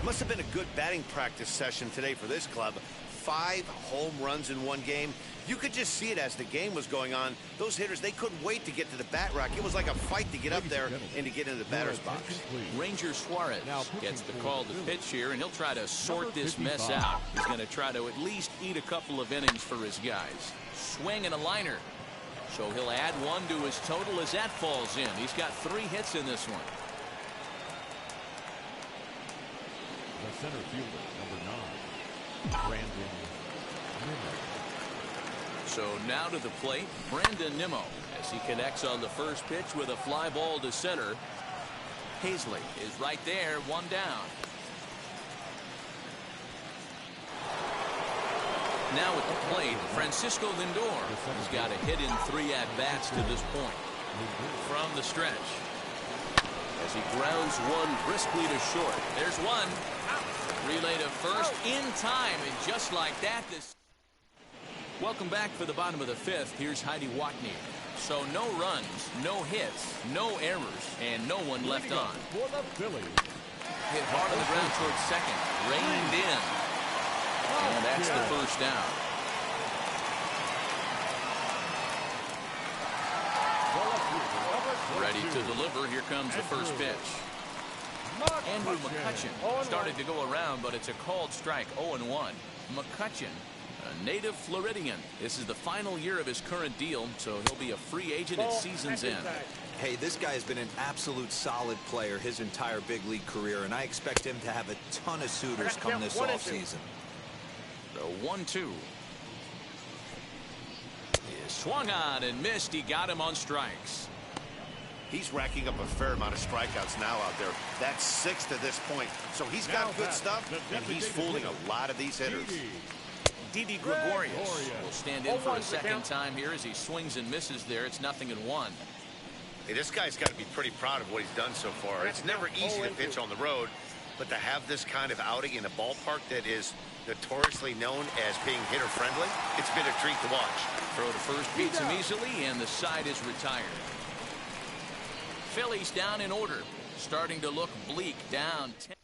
Must have been a good batting practice session today for this club. 5 home runs in one game. You could just see it as the game was going on. Those hitters, they couldn't wait to get to the bat rack. It was like a fight to get up there and to get into the batter's box. Ranger Suarez gets the call to pitch here, and he'll try to sort this mess out. He's going to try to at least eat a couple of innings for his guys. Swing and a liner. So he'll add one to his total as that falls in. He's got 3 hits in this one. The center fielder, number 9, Brandon Nimmo. So now to the plate, Brandon Nimmo, as he connects on the first pitch with a fly ball to center. Hazley is right there, 1 down. Now at the plate, Francisco Lindor. He's got a hit in 3 at-bats to this point. From the stretch, as he grounds one briskly to short. There's one. Relay to first in time, and just like that, this... Welcome back for the bottom of the 5th. Here's Heidi Watney. So no runs, no hits, no errors, and no one left on. Hit hard on the ground towards second. Reined in. And that's the first down. Ready to deliver. Here comes the first pitch. Andrew McCutchen started to go around, but it's a called strike. 0-1. McCutchen, a native Floridian. This is the final year of his current deal, so he'll be a free agent at season's end. Hey, this guy has been an absolute solid player his entire big league career, and I expect him to have a ton of suitors come this offseason. The 1-2. He swung on and missed. He got him on strikes. He's racking up a fair amount of strikeouts now out there. That's 6 to this point. So he's got good stuff, and he's fooling a lot of these hitters. Didi Gregorius will stand in for a second time here as he swings and misses there. It's 0-1. Hey, this guy's got to be pretty proud of what he's done so far. It's never easy to pitch on the road, but to have this kind of outing in a ballpark that is notoriously known as being hitter-friendly, it's been a treat to watch. Throw to first beats him easily, and the side is retired. Phillies down in order, starting to look bleak, down 10.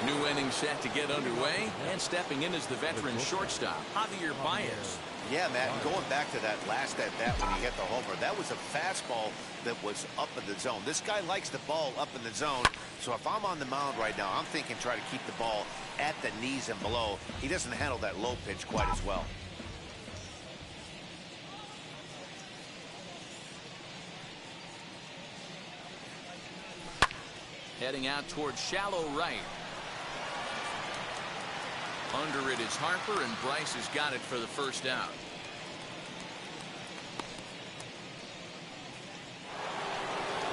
New inning set to get underway, and stepping in is the veteran shortstop, Javier Baez. Yeah, Matt, and going back to that last at-bat when he hit the homer, that was a fastball that was up in the zone. This guy likes the ball up in the zone, so if I'm on the mound right now, I'm thinking try to keep the ball at the knees and below. He doesn't handle that low pitch quite as well. Heading out towards shallow right. Under it is Harper, and Bryce has got it for the first out.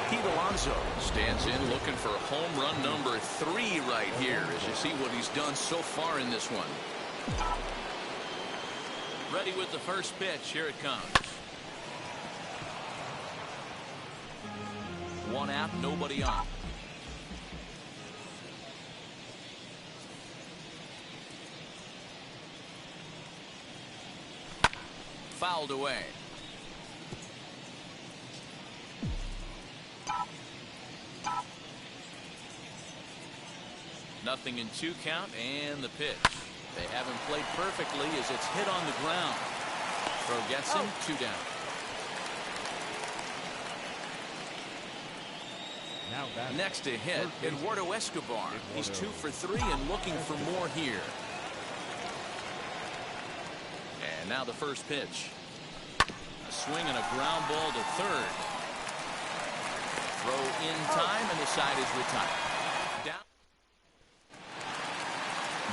Pete Alonso stands in looking for home run number 3 right here as you see what he's done so far in this one. Ready with the first pitch. Here it comes. 1 out, nobody on. Fouled away. Nothing in 2 count, and the pitch. They haven't played perfectly as it's hit on the ground. Throw gets him, 2 down. Next to hit, Eduardo Escobar. He's 2 for 3 and looking for more here. And now the first pitch. A swing and a ground ball to third. Throw in time, and the side is retired. Down.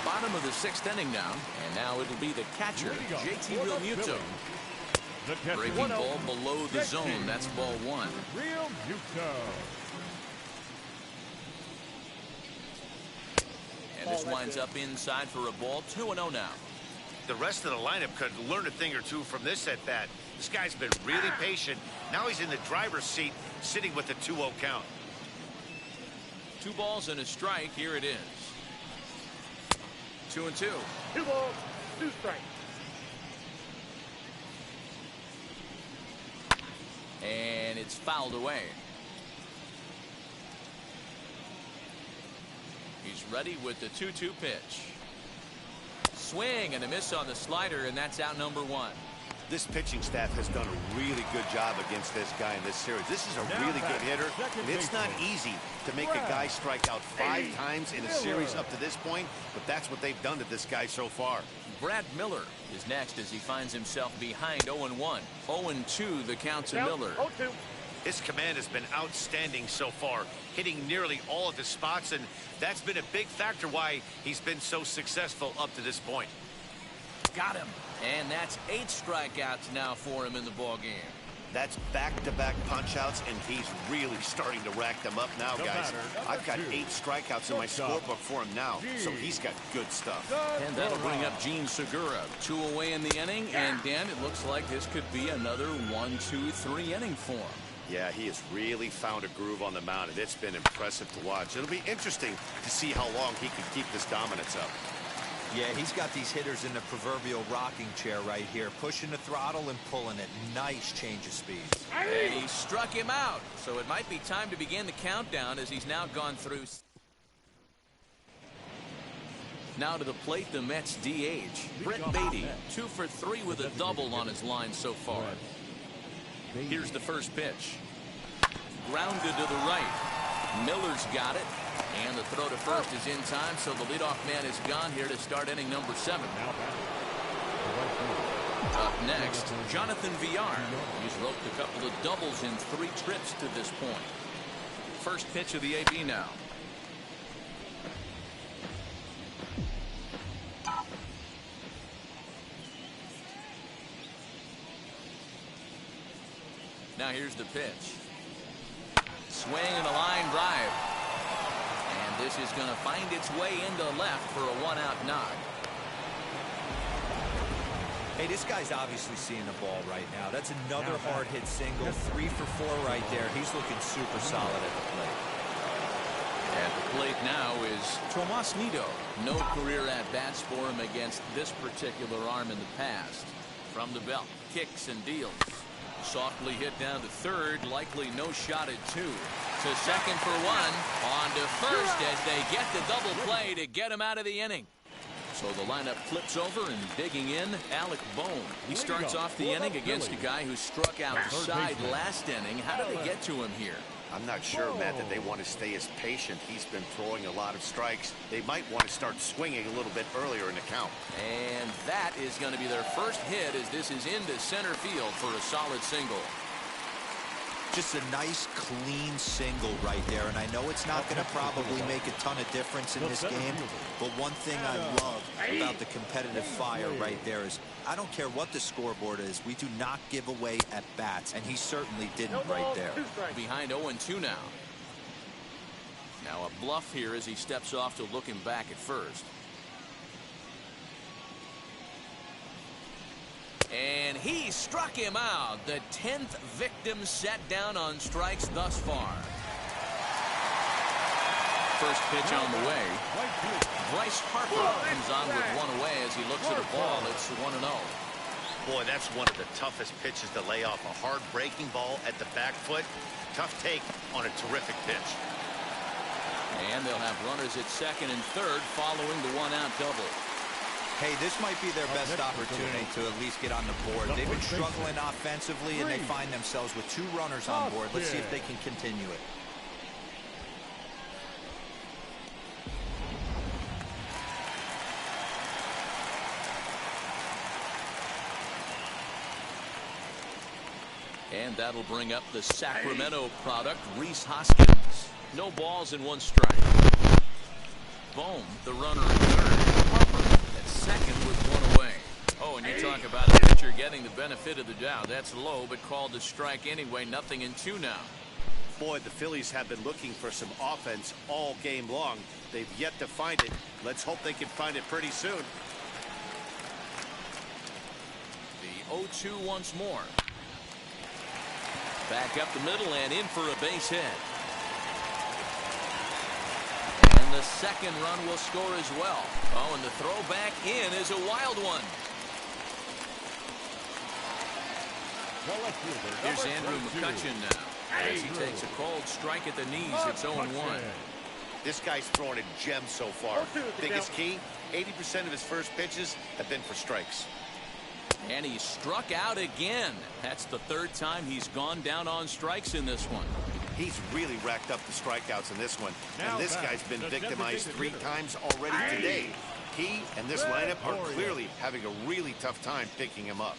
Bottom of the 6th inning now, and now it'll be the catcher, JT Realmuto. Breaking ball below the zone. That's ball 1. And this winds up inside for a ball. 2-0 now. The rest of the lineup could learn a thing or two from this at bat. This guy's been really patient. Now he's in the driver's seat, sitting with the 2-0 count. 2 balls and a strike. Here it is. 2-2. 2 balls, 2 strikes. And it's fouled away. He's ready with the 2-2 pitch. Swing and a miss on the slider, and that's out number 1. This pitching staff has done a really good job against this guy in this series. This is a really good hitter, and it's not easy to make a guy strike out 5 times in a series up to this point, but that's what they've done to this guy so far. Brad Miller is next as he finds himself behind 0-1. 0-2 the count to Miller. 0-2. His command has been outstanding so far, hitting nearly all of his spots, and that's been a big factor why he's been so successful up to this point. Got him. And that's 8 strikeouts now for him in the ball game. That's back-to-back punch-outs, and he's really starting to rack them up now, guys. I've got 8 strikeouts in my scorebook for him now, so he's got good stuff. And that'll bring up Gene Segura. 2 away in the inning, and Dan, it looks like this could be another 1-2-3 inning for him. Yeah, he has really found a groove on the mound, and it's been impressive to watch. It'll be interesting to see how long he can keep this dominance up. Yeah, he's got these hitters in the proverbial rocking chair right here, pushing the throttle and pulling it. Nice change of speed. And he struck him out, so it might be time to begin the countdown as he's now gone through. Now to the plate, the Mets DH, Brett Beatty, 2 for 3 with a double on his line so far. Here's the first pitch. Grounded to the right. Miller's got it. And the throw to first is in time, so the leadoff man is gone here to start inning number 7. Up next, Jonathan Villar. He's roped a couple of doubles in 3 trips to this point. First pitch of the AB now. Now here's the pitch. Swing and a line drive. And this is going to find its way into left for a 1-out knock. Hey, this guy's obviously seeing the ball right now. That's another hard hit single. 3 for 4 right there. He's looking super solid at the plate. At the plate now is Tomas Nido. No career at-bats for him against this particular arm in the past. From the belt, kicks and deals. Softly hit down to third, likely no shot at 2. To second for 1. On to first as they get the double play to get him out of the inning. So the lineup flips over and digging in, Alec Bohm. He starts off the inning against a guy who struck outside last inning. How did they get to him here? I'm not sure, Matt, that they want to stay as patient. He's been throwing a lot of strikes. They might want to start swinging a little bit earlier in the count. And that is going to be their first hit as this is into center field for a solid single. Just a nice, clean single right there. And I know it's not going to probably make a ton of difference in this game, but one thing I love about the competitive fire right there is I don't care what the scoreboard is. We do not give away at bats, and he certainly didn't right there. Behind 0-2 now. Now a bluff here as he steps off to look him back at first. And he struck him out. The 10th victim set down on strikes thus far. First pitch on the way. Bryce Harper comes on with 1 away as he looks at a ball. It's 1-0. Boy, that's one of the toughest pitches to lay off. A hard breaking ball at the back foot. Tough take on a terrific pitch. And they'll have runners at second and third following the 1-out double. Hey, this might be their best opportunity to at least get on the board. They've been struggling offensively, and they find themselves with 2 runners on board. Let's see if they can continue it. And that'll bring up the Sacramento product, Rhys Hoskins. No balls and 1 strike. Bohm, the runner at third. Harper at second with 1 away. Oh, and you talk about a pitcher getting the benefit of the doubt. That's low, but called a strike anyway. 0-2 now. Boy, the Phillies have been looking for some offense all game long. They've yet to find it. Let's hope they can find it pretty soon. The 0-2 once more. Back up the middle and in for a base hit. And the second run will score as well. Oh, and the throw back in is a wild one. Here's Andrew McCutchen now. As he takes a cold strike at the knees, it's 0-1. This guy's throwing a gem so far. Biggest key, 80% of his first pitches have been for strikes. And he struck out again. That's the third time he's gone down on strikes in this one. He's really racked up the strikeouts in this one. And this guy's been victimized 3 times already today. He and this lineup are clearly having a really tough time picking him up.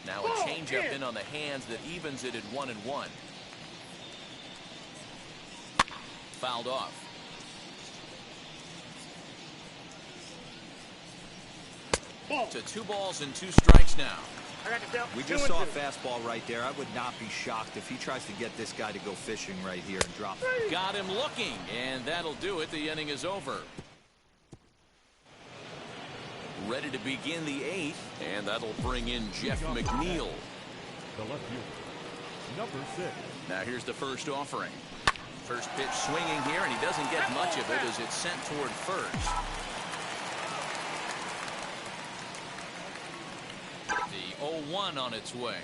Now a changeup in on the hands that evens it at 1-1. Fouled off. To 2 balls and 2 strikes now. We just saw a fastball right there. I would not be shocked if he tries to get this guy to go fishing right here and drop it. Got him looking, and that'll do it. The inning is over. Ready to begin the 8th, and that'll bring in Jeff McNeil. The left fielder, number 6. Now here's the first offering. First pitch swinging here, and he doesn't get much of it as it's sent toward first. The 0-1 on its way.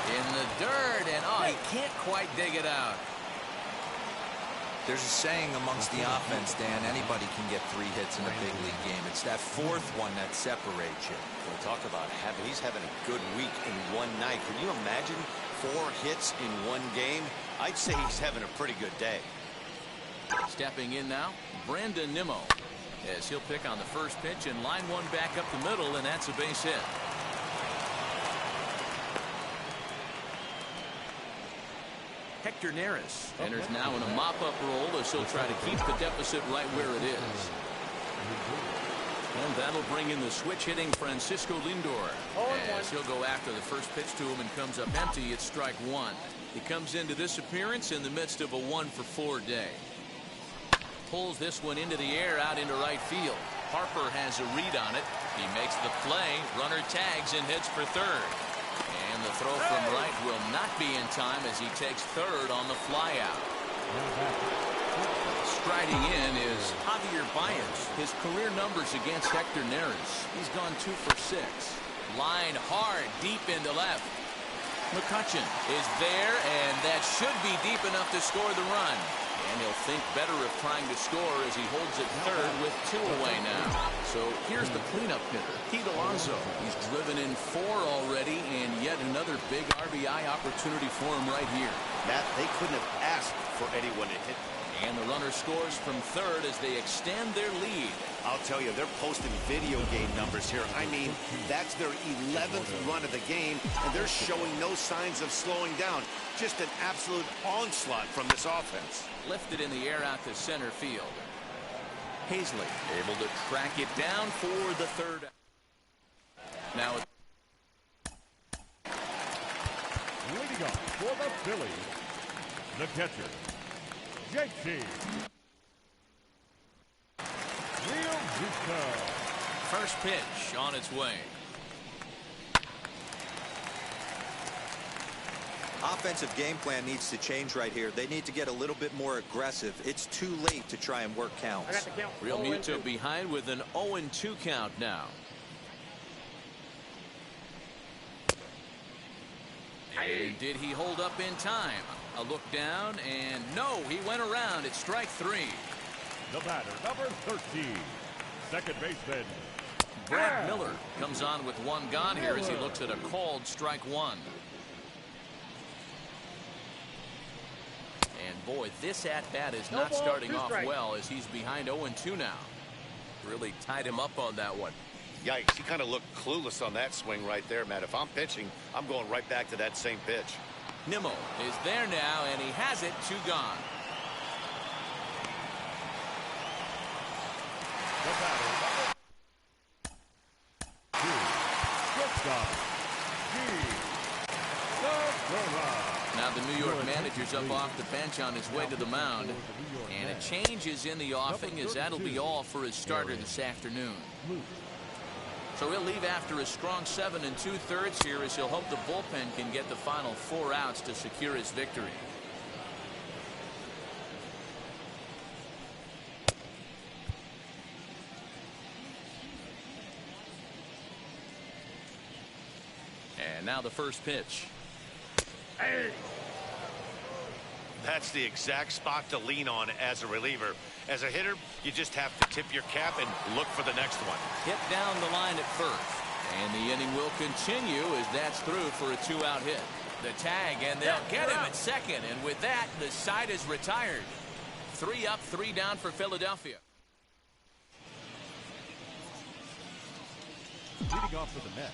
In the dirt, and he can't quite dig it out. There's a saying amongst the offense, Dan, anybody can get 3 hits in a big league game. It's that 4th one that separates you. We'll talk about he's having a good week in one night. Can you imagine 4 hits in one game? I'd say he's having a pretty good day. Stepping in now, Brandon Nimmo, as he'll pick on the first pitch and line one back up the middle, and that's a base hit. Hector Neris enters now in a mop-up role as he'll try to keep the deficit right where it is. And that'll bring in the switch-hitting Francisco Lindor, as he'll go after the first pitch to him and comes up empty at strike 1. He comes into this appearance in the midst of a 1-for-4 day. Pulls this one into the air out into right field. Harper has a read on it. He makes the play. Runner tags and heads for third. And the throw from right will not be in time as he takes third on the flyout. Striding in is Javier Baez. His career numbers against Hector Neris. He's gone 2 for 6. Line hard deep into left. McCutchen is there, and that should be deep enough to score the run. And he'll think better of trying to score as he holds it third with 2 away now. So here's the cleanup hitter, Pete Alonso. He's driven in 4 already, and yet another big RBI opportunity for him right here. Matt, they couldn't have asked for anyone to hit. And the runner scores from third as they extend their lead. I'll tell you, they're posting video game numbers here. I mean, that's their 11th run of the game, and they're showing no signs of slowing down. Just an absolute onslaught from this offense. Lifted in the air out to center field. Hazley able to track it down for the third. Now Leading up for the Phillies, the catcher, JT Realmuto. First pitch on its way. Offensive game plan needs to change right here. They need to get a little bit more aggressive. It's too late to try and work counts. Realmuto behind with an 0-2 count now. And did he hold up in time? A look down, and no, he went around at strike 3. The batter, number 13, second baseman, Brad Miller comes on with 1 gone here as he looks at a called strike 1. And boy, this at-bat is not starting off well as he's behind 0-2 now. Really tied him up on that one. Yikes, he kind of looked clueless on that swing right there, Matt. If I'm pitching, I'm going right back to that same pitch. Nimmo is there now, and he has it. 2 gone. the batter, shortstop, Now the New York manager's up off the bench on his way to the mound. And a change is in the offing as that'll be all for his starter this afternoon. So he'll leave after a strong 7 2/3 here as he'll hope the bullpen can get the final 4 outs to secure his victory. And now the first pitch. That's the exact spot to lean on as a reliever. As a hitter, you just have to tip your cap and look for the next one. Hit down the line at first. And the inning will continue as that's through for a 2-out hit. The tag, and they'll get him at second. And with that, the side is retired. 3 up, 3 down for Philadelphia. Leading off for the Mets.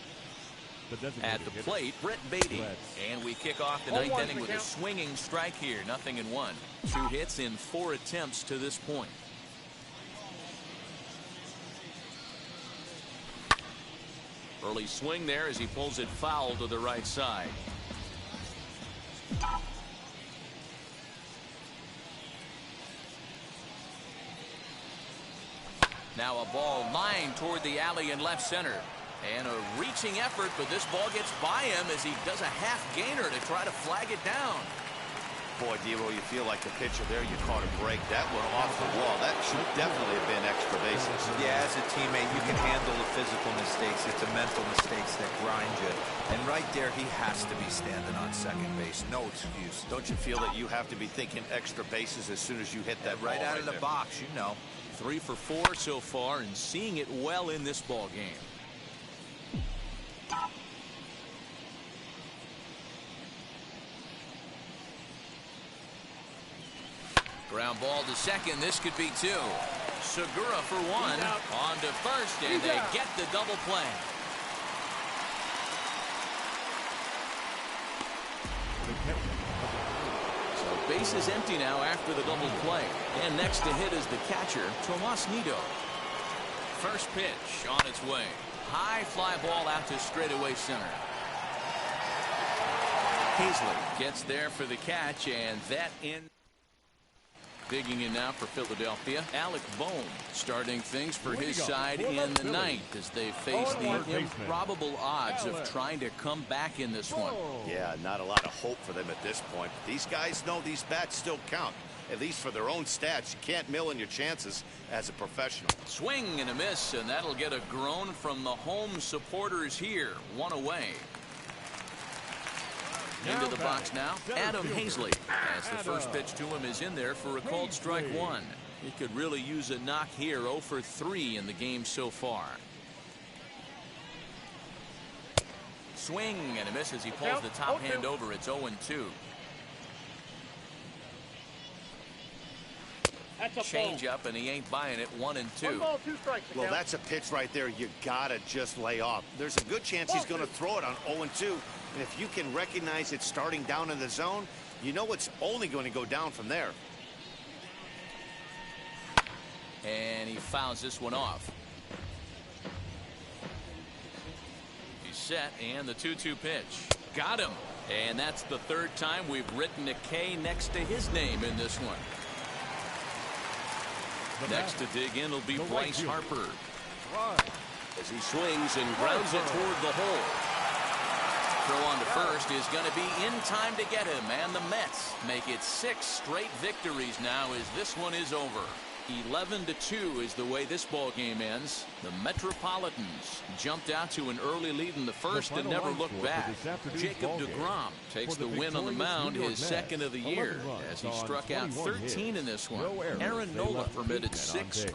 At the plate, Brett Beatty. And we kick off the ninth inning with a swinging strike here. 0-1. 2 hits in 4 attempts to this point. Early swing there as he pulls it foul to the right side. Now a ball lined toward the alley in left center. And a reaching effort, but this ball gets by him as he does a half gainer to try to flag it down. Boy, Dero, you feel like the pitcher there, you caught a break. That one off the wall. That should definitely have been extra bases. Yeah, as a teammate, you can handle the physical mistakes. It's the mental mistakes that grind you. And right there, he has to be standing on second base. No excuse. Don't you feel that you have to be thinking extra bases as soon as you hit that right ball out of the box, you know. 3 for 4 so far and seeing it well in this ball game. Ground ball to second. This could be 2. Segura for 1. On to first, and they get the double play. So base is empty now after the double play. And next to hit is the catcher, Tomas Nido. First pitch on its way. High fly ball out to straightaway center. Hazley gets there for the catch, and that in. Digging in now for Philadelphia, Alec Bohm starting things for his side in the ninth as they face the improbable odds of trying to come back in this one. Yeah, not a lot of hope for them at this point. These guys know these bats still count, at least for their own stats. You can't mill in your chances as a professional. Swing and a miss, and that'll get a groan from the home supporters here. 1 away. Into the box now, Adam Hazley, as the first pitch to him is in there for a called strike 1. He could really use a knock here. 0 for 3 in the game so far. Swing and a miss as he pulls the top hand over. It's 0-2. Change up, and he ain't buying it. 1-2. Well, that's a pitch right there you gotta just lay off. There's a good chance he's going to throw it on 0-2. And if you can recognize it starting down in the zone, you know it's only going to go down from there. And he fouls this one off. He's set, and the 2-2 pitch. Got him. And that's the 3rd time we've written a K next to his name in this one. Next to dig in will be Bryce Harper. As he swings and grounds it toward the hole. Throw on to first is going to be in time to get him, and the Mets make it 6 straight victories now as this one is over. 11-2 is the way this ball game ends. The Metropolitans jumped out to an early lead in the first and never looked back. Jacob deGrom takes the win on the mound, his 2nd of the year, as he struck out 13 in this one. Aaron Nola permitted 6.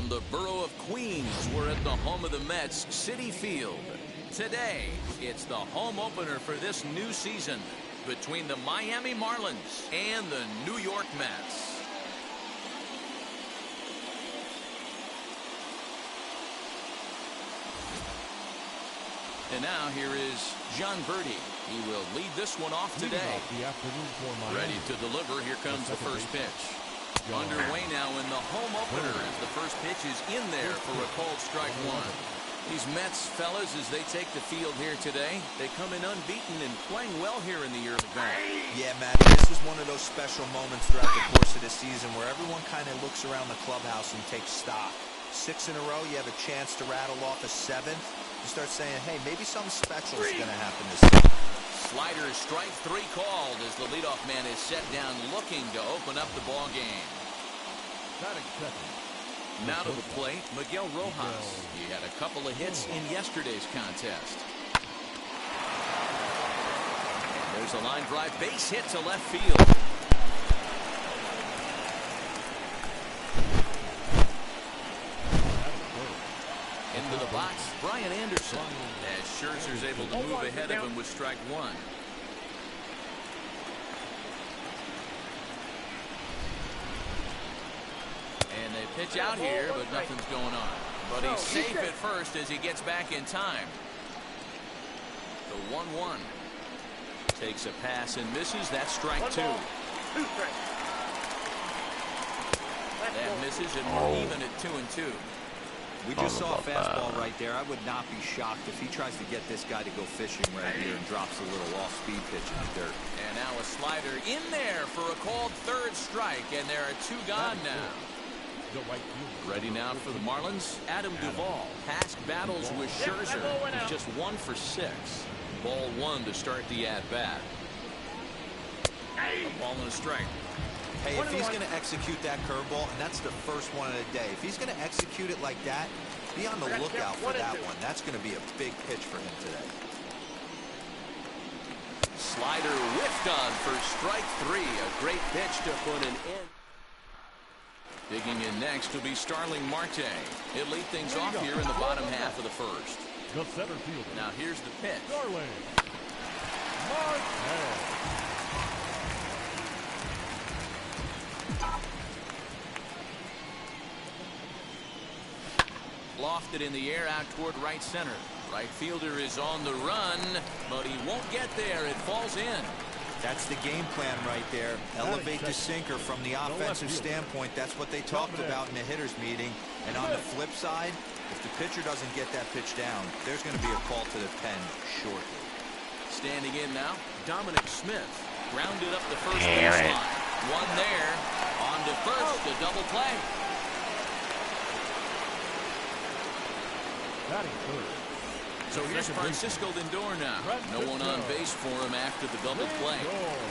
From the borough of Queens, we're at the home of the Mets, Citi Field. Today, it's the home opener for this new season between the Miami Marlins and the New York Mets. And now here is John Verdi. He will lead this one off today. Ready to deliver. Here comes the first pitch. Underway now in the home opener as the first pitch is in there for a called strike one. These Mets fellas, as they take the field here today, they come in unbeaten and playing well here in the early going. Yeah, Matty, this is one of those special moments throughout the course of the season where everyone kind of looks around the clubhouse and takes stock. 6 in a row, you have a chance to rattle off a 7th. You start saying, hey, maybe something special is going to happen this season. Slider strike 3 called as the leadoff man is set down looking to open up the ball game. Now to the plate, Miguel Rojas. He had a couple of hits in yesterday's contest. And there's a line drive base hit to left field. Into the box, Brian Anderson, as Scherzer's able to move ahead of him with strike 1. And they pitch out here, but nothing's going on. But he's safe at first as he gets back in time. The 1-1. Takes a pass and misses. That's strike 2. That misses, and we're even at 2-2. We just saw a fastball right there. I would not be shocked if he tries to get this guy to go fishing right here and drops a little off-speed pitch in the dirt. And now a slider in there for a called 3rd strike, and there are 2 gone now. Ready now for the Marlins, Adam Duvall. Past battles with Scherzer. He's just 1 for 6. Ball 1 to start the at-bat. A ball and a strike. Hey, if he's going to execute that curveball, and that's the first one of the day, if he's going to execute it like that, be on the lookout for that one. That's going to be a big pitch for him today. Slider whiffed on for strike 3. A great pitch to put an end. Digging in next will be Starling Marte. He'll lead things off here in the bottom half of the first. The center fielder. Now here's the pitch. Starling Marte. Lofted in the air out toward right center. Right fielder is on the run, but he won't get there. It falls in. That's the game plan right there. Elevate the sinker from the offensive standpoint. That's what they talked about in the hitters meeting. And on the flip side, if the pitcher doesn't get that pitch down, there's going to be a call to the pen shortly. Standing in now, Dominic Smith. Grounded up the first baseline. One there. On to first, a double play. So here's Francisco Lindor now. No one on base for him after the double play.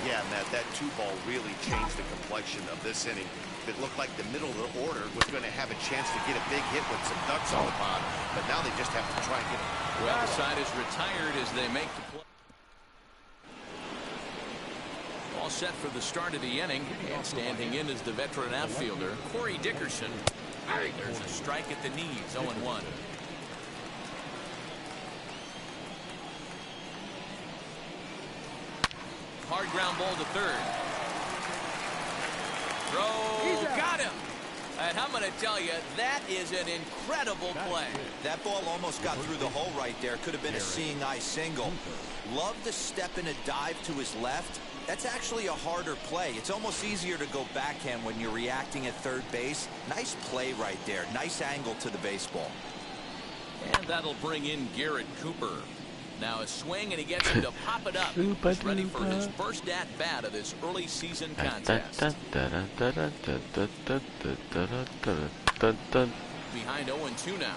Yeah, Matt, that 2-ball really changed the complexion of this inning. It looked like the middle of the order was going to have a chance to get a big hit with some ducks on the pond, but now they just have to try and get it. Well, the side is retired as they make the play. All set for the start of the inning, and standing in is the veteran outfielder, Corey Dickerson. There's a strike at the knees, 0-1. Hard ground ball to third. Throw, got him. And I'm going to tell you, that is an incredible play. That ball almost got through the hole right there. Could have been a seeing eye single. Love the step in a dive to his left. That's actually a harder play. It's almost easier to go backhand when you're reacting at third base. Nice play right there. Nice angle to the baseball. And that'll bring in Garrett Cooper. Now a swing, and he gets him to pop it up. He's ready for his first at-bat of this early season contest. Behind 0-2 now.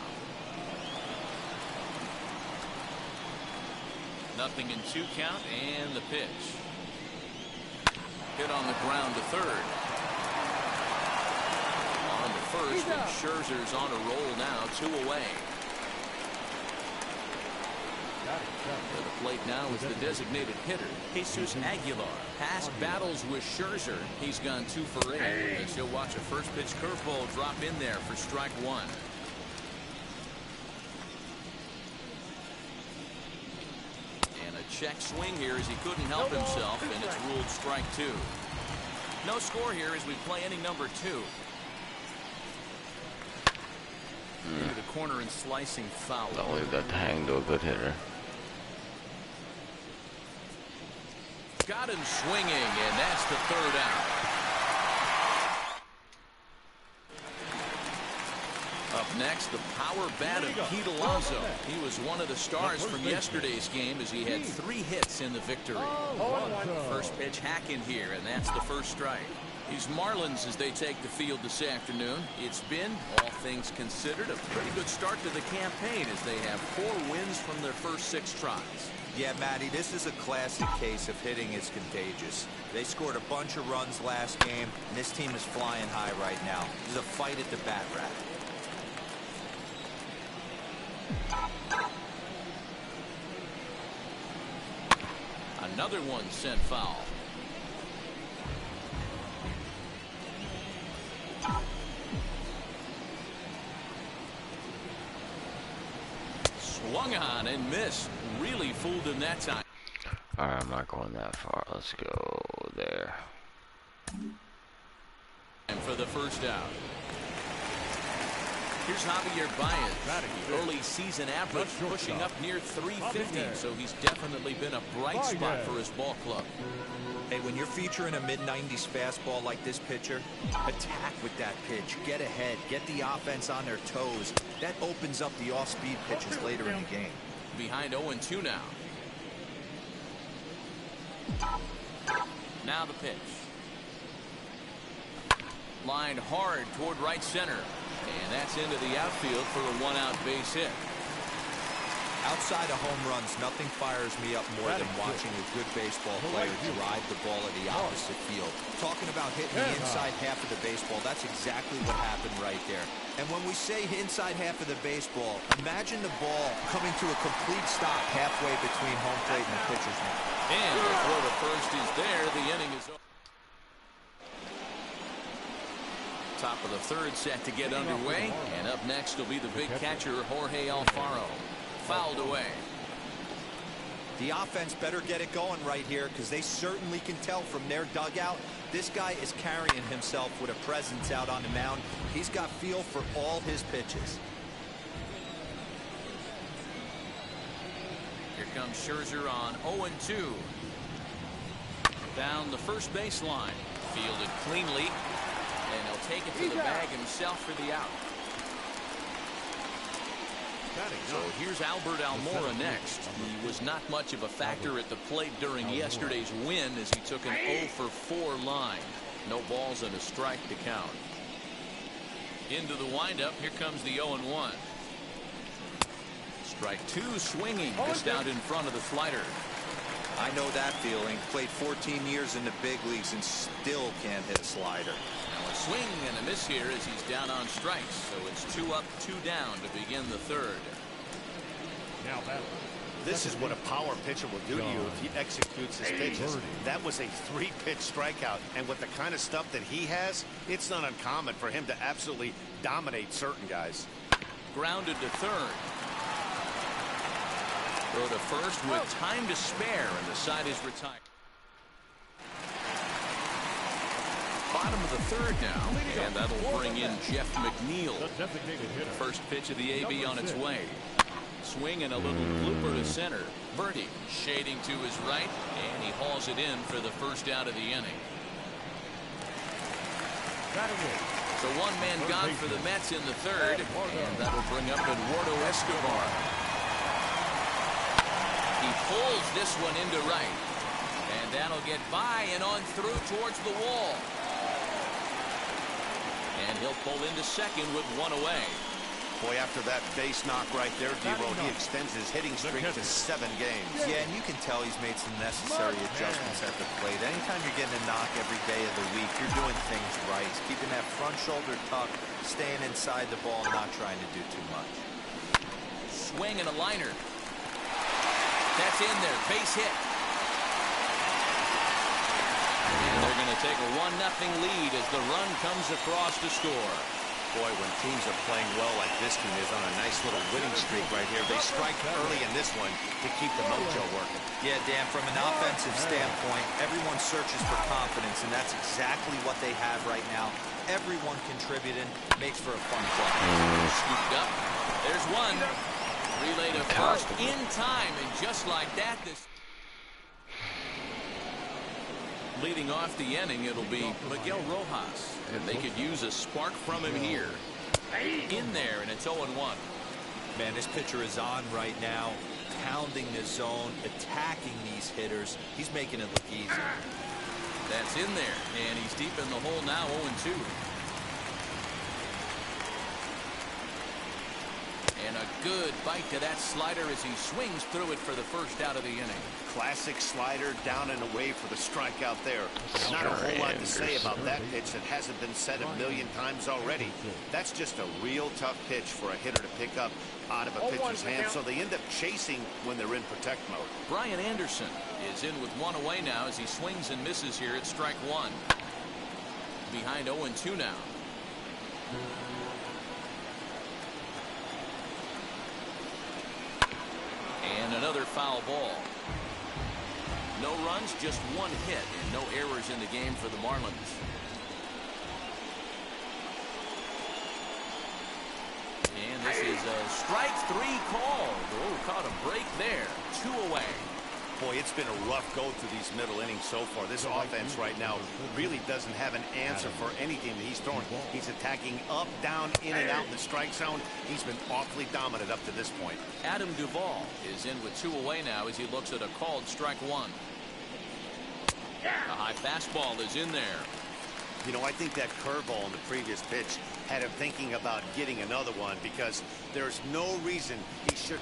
0-2 count, and the pitch. Hit on the ground to third. On to first, and Scherzer's on a roll now, 2 away. To the plate now is the designated hitter, Jesus Aguilar. Past battles with Scherzer, he's gone 2 for 8. As you'll watch a first pitch curveball drop in there for strike 1. And a check swing here as he couldn't help himself, and it's ruled strike 2. No score here as we play inning number 2. Into the corner and slicing foul. Don't leave that to hang to a good hitter. Got him swinging, and that's the 3rd out. Up next, the power bat of Pete Alonso. He was one of the stars from yesterday's game as he had 3 hits in the victory. First pitch hack in here, and that's the first strike. These Marlins as they take the field this afternoon. It's been, all things considered, a pretty good start to the campaign as they have 4 wins from their first 6 tries. Yeah, Matty, this is a classic case of hitting is contagious. They scored a bunch of runs last game, and this team is flying high right now. This is a fight at the bat rack. Another one sent foul. Swung on and missed. Really fooled him that time. Alright, I'm not going that far. Let's go there. And for the first out. Here's Javier Baez. Early season average pushing up near 350, so he's definitely been a bright spot for his ball club. Hey, when you're featuring a mid-90s fastball like this pitcher, attack with that pitch. Get ahead. Get the offense on their toes. That opens up the off-speed pitches later in the game. Behind 0-2 now. Now the pitch. Lined hard toward right center. And that's into the outfield for a 1-out base hit. Outside of home runs, nothing fires me up more than watching a good baseball player drive the ball to the opposite field. Talking about hitting the inside half of the baseball, that's exactly what happened right there. And when we say inside half of the baseball, imagine the ball coming to a complete stop halfway between home plate and the pitcher's mound. And before the first is there, the inning is over. Top of the 3rd set to get underway, and up next will be the big catcher Jorge Alfaro. Fouled away. The offense better get it going right here because they certainly can tell from their dugout this guy is carrying himself with a presence out on the mound. He's got feel for all his pitches. Here comes Scherzer on 0-2. Down the first baseline. Fielded cleanly. And he'll take it to the bag himself for the out. So here's Albert Almora next. He was not much of a factor at the plate during yesterday's win as he took an 0-for-4 line. No balls and a strike to count. Into the windup. Here comes the 0-1. Strike 2 swinging just out in front of the slider. I know that feeling. Played 14 years in the big leagues and still can't hit a slider. Now a swing and a miss here as he's down on strikes. So it's 2 up, 2 down to begin the 3rd. Now that this is what a power pitcher will do to you if he executes his pitches. That was a 3-pitch strikeout, and with the kind of stuff that he has, it's not uncommon for him to absolutely dominate certain guys. Grounded to 3rd. Throw to first with time to spare, and the side is retired. Bottom of the 3rd now, and that'll bring in Jeff McNeil. First pitch of the AB on its way. Swing and a little blooper to center. Birdie shading to his right, and he hauls it in for the first out of the inning. So 1 man gone for the Mets in the 3rd, and that'll bring up Eduardo Escobar. He pulls this one into right, and that'll get by and on through towards the wall. And he'll pull into second with 1 away. Boy, after that base knock right there, D-Roll, he extends his hitting streak to 7 games. Yeah, and you can tell he's made some necessary adjustments at the plate. Anytime you're getting a knock every day of the week, you're doing things right. He's keeping that front shoulder tucked, staying inside the ball, not trying to do too much. Swing and a liner. That's in there. Base hit. And they're going to take a 1-0 lead as the run comes across to score. Boy, when teams are playing well like this team is on a nice little winning streak right here, they strike early in this one to keep the mojo working. Yeah, Dan, from an offensive standpoint, everyone searches for confidence, and that's exactly what they have right now. Everyone contributing, makes for a fun play. Scooped up. There's one. Relay to first in time, and just like that, this... Leading off the inning, it'll be Miguel Rojas, and they could use a spark from him here. In there, and it's 0-1. Man, this pitcher is on right now, pounding the zone, attacking these hitters. He's making it look easy. That's in there, and he's deep in the hole now, 0-2. And a good bite to that slider as he swings through it for the first out of the inning. Classic slider, down and away for the strikeout there. Not a whole lot to say about that pitch that hasn't been said a million times already. That's just a real tough pitch for a hitter to pick up out of a pitcher's hand, so they end up chasing when they're in protect mode. Brian Anderson is in with one away now as he swings and misses here at strike one. Behind 0-2 now. And another foul ball. No runs, just one hit, and no errors in the game for the Marlins. And this is a strike three call. Oh, caught a break there. 2 away. Boy, it's been a rough go through these middle innings so far. This offense right now really doesn't have an answer for anything that he's throwing. He's attacking up, down, in and out in the strike zone. He's been awfully dominant up to this point. Adam Duvall is in with 2 away now as he looks at a called strike one. A high fastball is in there. You know, I think that curveball in the previous pitch had him thinking about getting another one because there's no reason he should.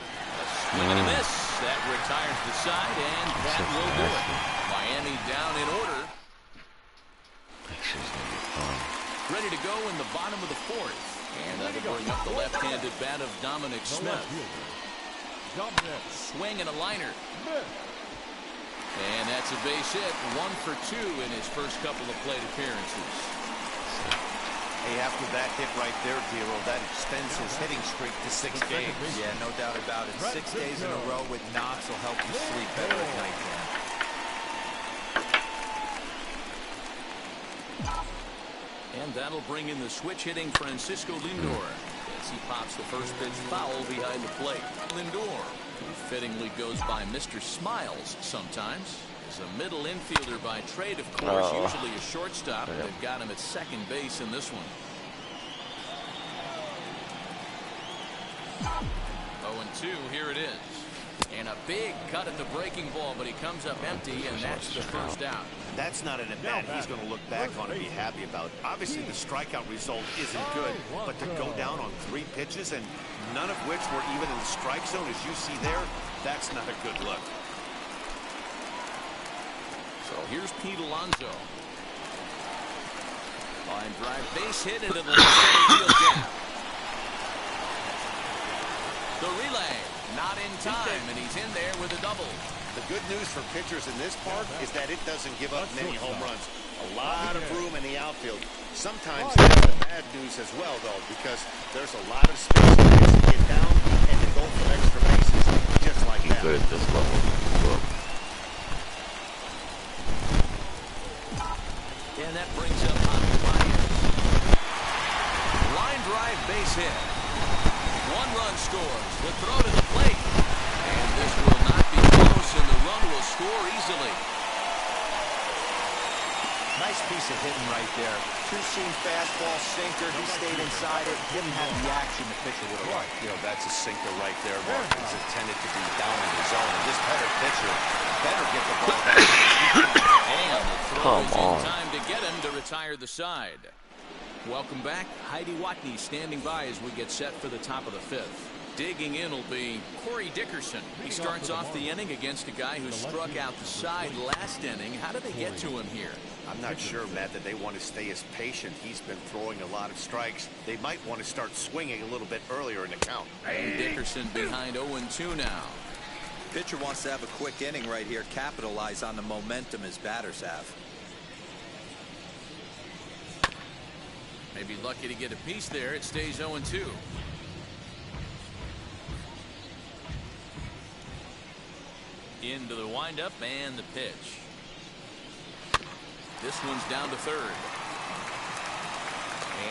Swing and a miss. That retires the side, and that will do it. Miami down in order. Ready to go in the bottom of the 4th. And that'll bring up the left-handed bat of Dominic Smith. Swing and a liner. And that's a base hit. 1 for 2 in his first couple of plate appearances. Hey, after that hit right there, Dero, that extends his hitting streak to 6 games. Yeah, no doubt about it. 6 days in a row with knocks will help you sleep better at night, Dan. And that'll bring in the switch-hitting Francisco Lindor as he pops the first pitch foul behind the plate. Lindor, who fittingly goes by Mr. Smiles sometimes, is a middle infielder by trade, of course, usually a shortstop. They've got him at second base in this one. 0-2, here it is. And a big cut at the breaking ball, but he comes up empty, and that's the first out. That's not an at-bat he's going to look back on and be happy about. Obviously, the strikeout result isn't good, but to go down on 3 pitches and none of which were even in the strike zone, as you see there, that's not a good look. So here's Pete Alonso. Line drive, base hit into the left center field gap. The relay, not in time, and he's in there with a double. The good news for pitchers in this park is that it doesn't give up many home runs. A lot of room in the outfield. Sometimes that's the bad news as well, though, because there's a lot of space to get down and to go for extra bases, just like that. Good at this level. And that brings up Javi Baez. Line drive, base hit. 1 run scores. The throw to the plate. And this will not be close, and the run will score easily. Nice piece of hitting right there. Two-seam fastball, sinker. He stayed inside it. Didn't have the action the pitcher would have liked. You know, that's a sinker right there. Mark is intended to be down in the zone. And this better pitcher better get the ball back. And the throw is in time to get him to retire the side. Welcome back. Heidi Watney standing by as we get set for the top of the 5th. Digging in will be Corey Dickerson. He starts off the inning against a guy who struck out the side last inning. How do they get to him here? I'm not sure, Matt, that they want to stay as patient. He's been throwing a lot of strikes. They might want to start swinging a little bit earlier in the count. And Dickerson behind 0-2 now. pitcher wants to have a quick inning right here, capitalize on the momentum his batters have. Maybe lucky to get a piece there. It stays 0-2. Into the windup and the pitch. This one's down to third.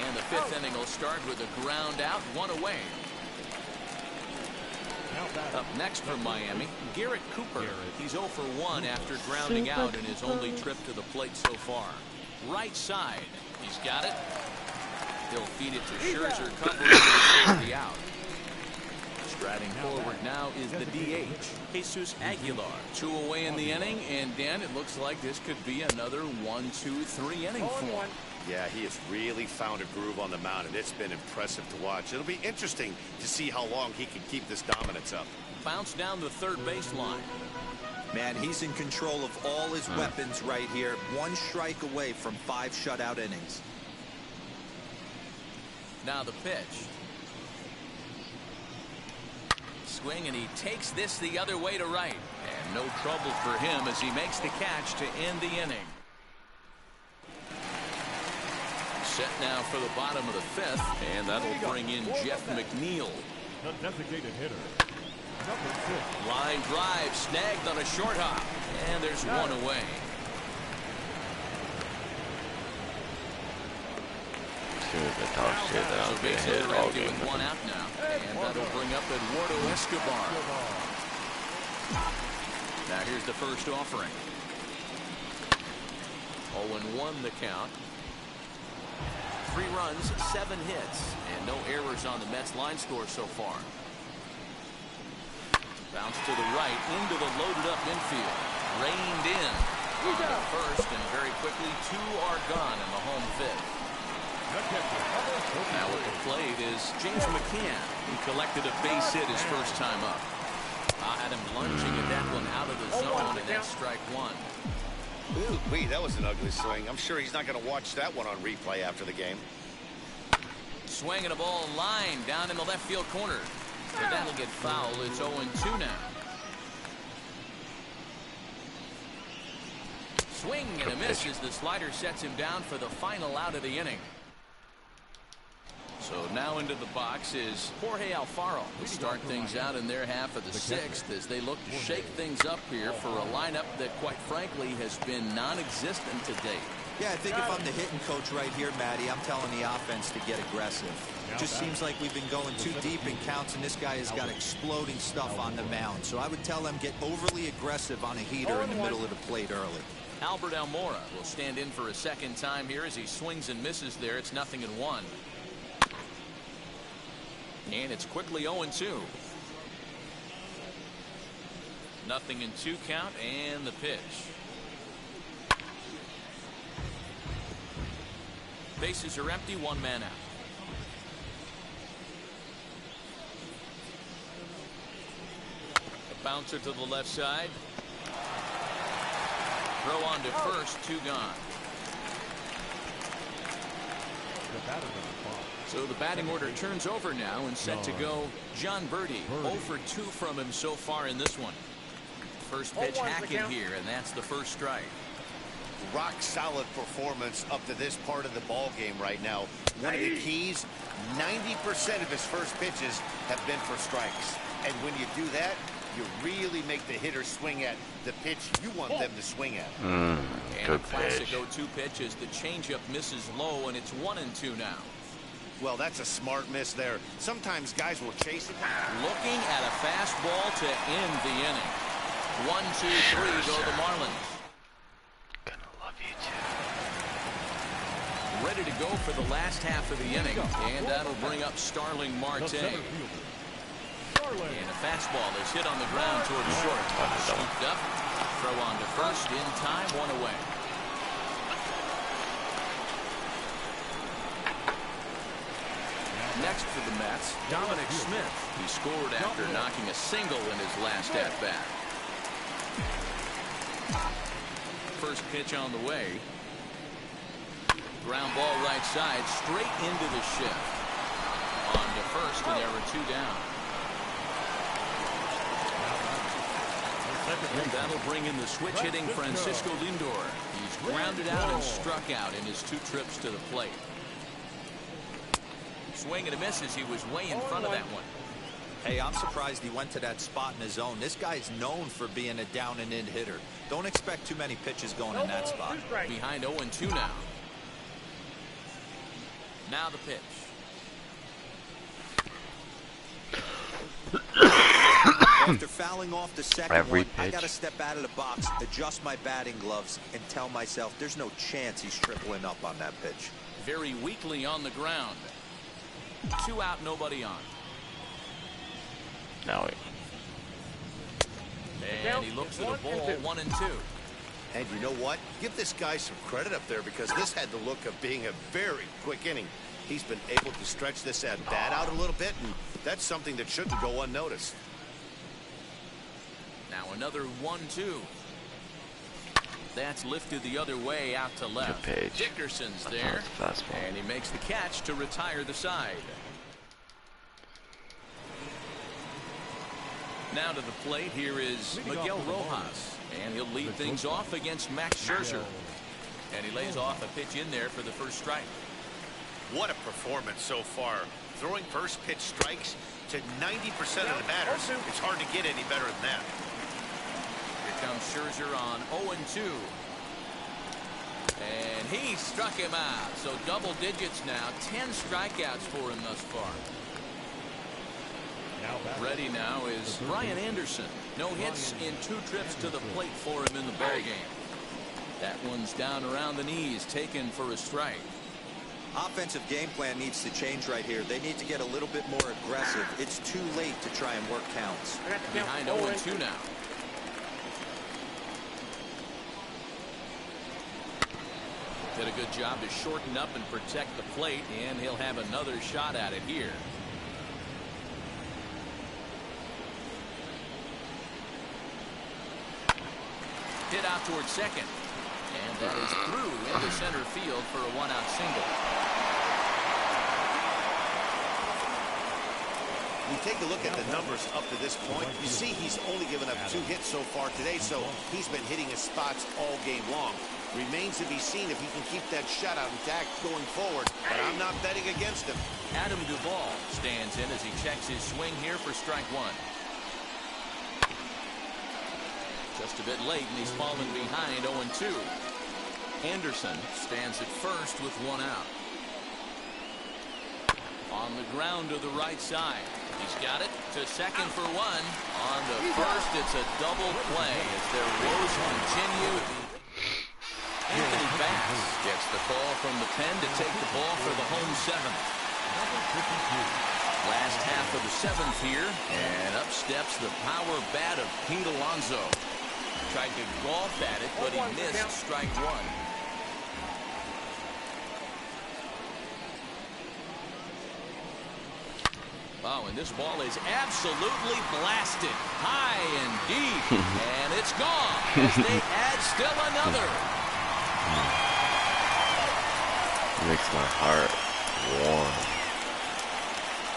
And the fifth inning will start with a ground out, 1 away. Up next from Miami, Garrett Cooper. He's 0 for 1 after grounding out in his only trip to the plate so far. Right side. He's got it. He'll feed it to Scherzer, covering the out. Striding forward now is the DH, Jesus Aguilar. 2 away in the inning, and Dan, it looks like this could be another 1-2-3 inning for him. Yeah, he has really found a groove on the mound, and it's been impressive to watch. It'll be interesting to see how long he can keep this dominance up. Bounce down the third baseline. Man, he's in control of all his weapons right here. 1 strike away from 5 shutout innings. Now the pitch. Swing, and he takes this the other way to right. And no trouble for him as he makes the catch to end the inning. Set now for the bottom of the 5th, and that'll bring in Jeff McNeil. The designated hitter, number 6. Line drive snagged on a short hop, and there's 1 away. So bases are empty with 1 out now, and that'll bring up Eduardo Escobar. Now here's the first offering. 0-1 the count. 3 runs, 7 hits, and no errors on the Mets line score so far. Bounce to the right into the loaded up infield. Reined in on the first, and very quickly 2 are gone in the home 5th. Now at the plate is James McCann. He collected a base hit his first time up. Had him lunging at that one out of the zone, and that's strike 1. Ooh, wait, that was an ugly swing. I'm sure he's not going to watch that one on replay after the game. Swinging a ball line down in the left field corner. But that'll get foul. It's 0-2 now. Swing and a miss as the slider sets him down for the final out of the inning. So now into the box is Jorge Alfaro. They start things out in their half of the 6th as they look to shake things up here for a lineup that, quite frankly, has been non-existent to date. Yeah, I think if I'm the hitting coach right here, Matty, I'm telling the offense to get aggressive. It just seems like we've been going too deep in counts, and this guy has got exploding stuff on the mound. So I would tell them get overly aggressive on a heater in the middle of the plate early. Albert Almora will stand in for a second time here as he swings and misses there. It's 0-1. And it's quickly 0-2. 0-2 count, and the pitch. Bases are empty, 1 man out. A bouncer to the left side. Throw on to first, 2 gone. So the batting order turns over now, and set to go John Birdie. 0 for 2 from him so far in this one. First pitch hacking here, and that's the first strike. Rock solid performance up to this part of the ball game right now. One of the keys, 90% of his first pitches have been for strikes. And when you do that, you really make the hitter swing at the pitch you want them to swing at. And a classic 0-2 pitch as the changeup misses low, and it's 1-2 now. Well, that's a smart miss there. Sometimes guys will chase it. Looking at a fastball to end the inning. 1-2-3 go the Marlins. Gonna love you too. Ready to go for the last half of the inning, and that'll bring up Starling Marte. And a fastball is hit on the ground towards short. Scooped up. Throw on to first in time, 1 away. Next for the Mets, Dominic Smith. He scored after knocking a single in his last at-bat. First pitch on the way. Ground ball right side, straight into the shift. On to first, and there were 2 down. And that'll bring in the switch-hitting Francisco Lindor. He's grounded out and struck out in his 2 trips to the plate. Swing and a miss as he was way in front of that one. Hey, I'm surprised he went to that spot in his zone. This guy's known for being a down-and-in hitter. Don't expect too many pitches going in that spot. Behind 0-2 now. Now the pitch. After fouling off the second one, I got to step out of the box, adjust my batting gloves, and tell myself there's no chance he's tripling up on that pitch. Very weakly on the ground. 2 out, nobody on. Now and he looks for the ball, 1-2. And you know what? Give this guy some credit up there because this had the look of being a very quick inning. He's been able to stretch this at bat out a little bit, and that's something that shouldn't go unnoticed. Now another 1-2. That's lifted the other way out to left. Dickerson's there, and he makes the catch to retire the side. Now to the plate, here is Miguel Rojas, and he'll lead things off against Max Scherzer. And he lays off a pitch in there for the first strike. What a performance so far. Throwing first pitch strikes to 90% of the batters. It's hard to get any better than that. Here comes Scherzer on 0-2. And he struck him out. So double digits now. 10 strikeouts for him thus far. Ready now is Brian Anderson. No hits in 2 trips to the plate for him in the ball game. That one's down around the knees, taken for a strike. Offensive game plan needs to change right here. They need to get a little bit more aggressive. It's too late to try and work counts. Behind 0-2 now. Did a good job to shorten up and protect the plate, and he'll have another shot at it here. Hit out towards second. And that is through into center field for a 1-out single. You take a look at the numbers up to this point. You see he's only given up 2 hits so far today, so he's been hitting his spots all game long. Remains to be seen if he can keep that shutout intact going forward, but I'm not betting against him. Adam Duvall stands in as he checks his swing here for strike 1. Just a bit late, and he's fallen behind 0-2. Anderson stands at first with 1 out. On the ground to the right side. He's got it to second for 1. On to first, it's a double play as their woes continue. Anthony Bass gets the call from the pen to take the ball for the home 7th. Last half of the 7th here, and up steps the power bat of Pete Alonso. Tried to golf at it, but he missed strike 1. Oh, and this ball is absolutely blasted. High and deep. And it's gone as they add still another. Makes my heart warm.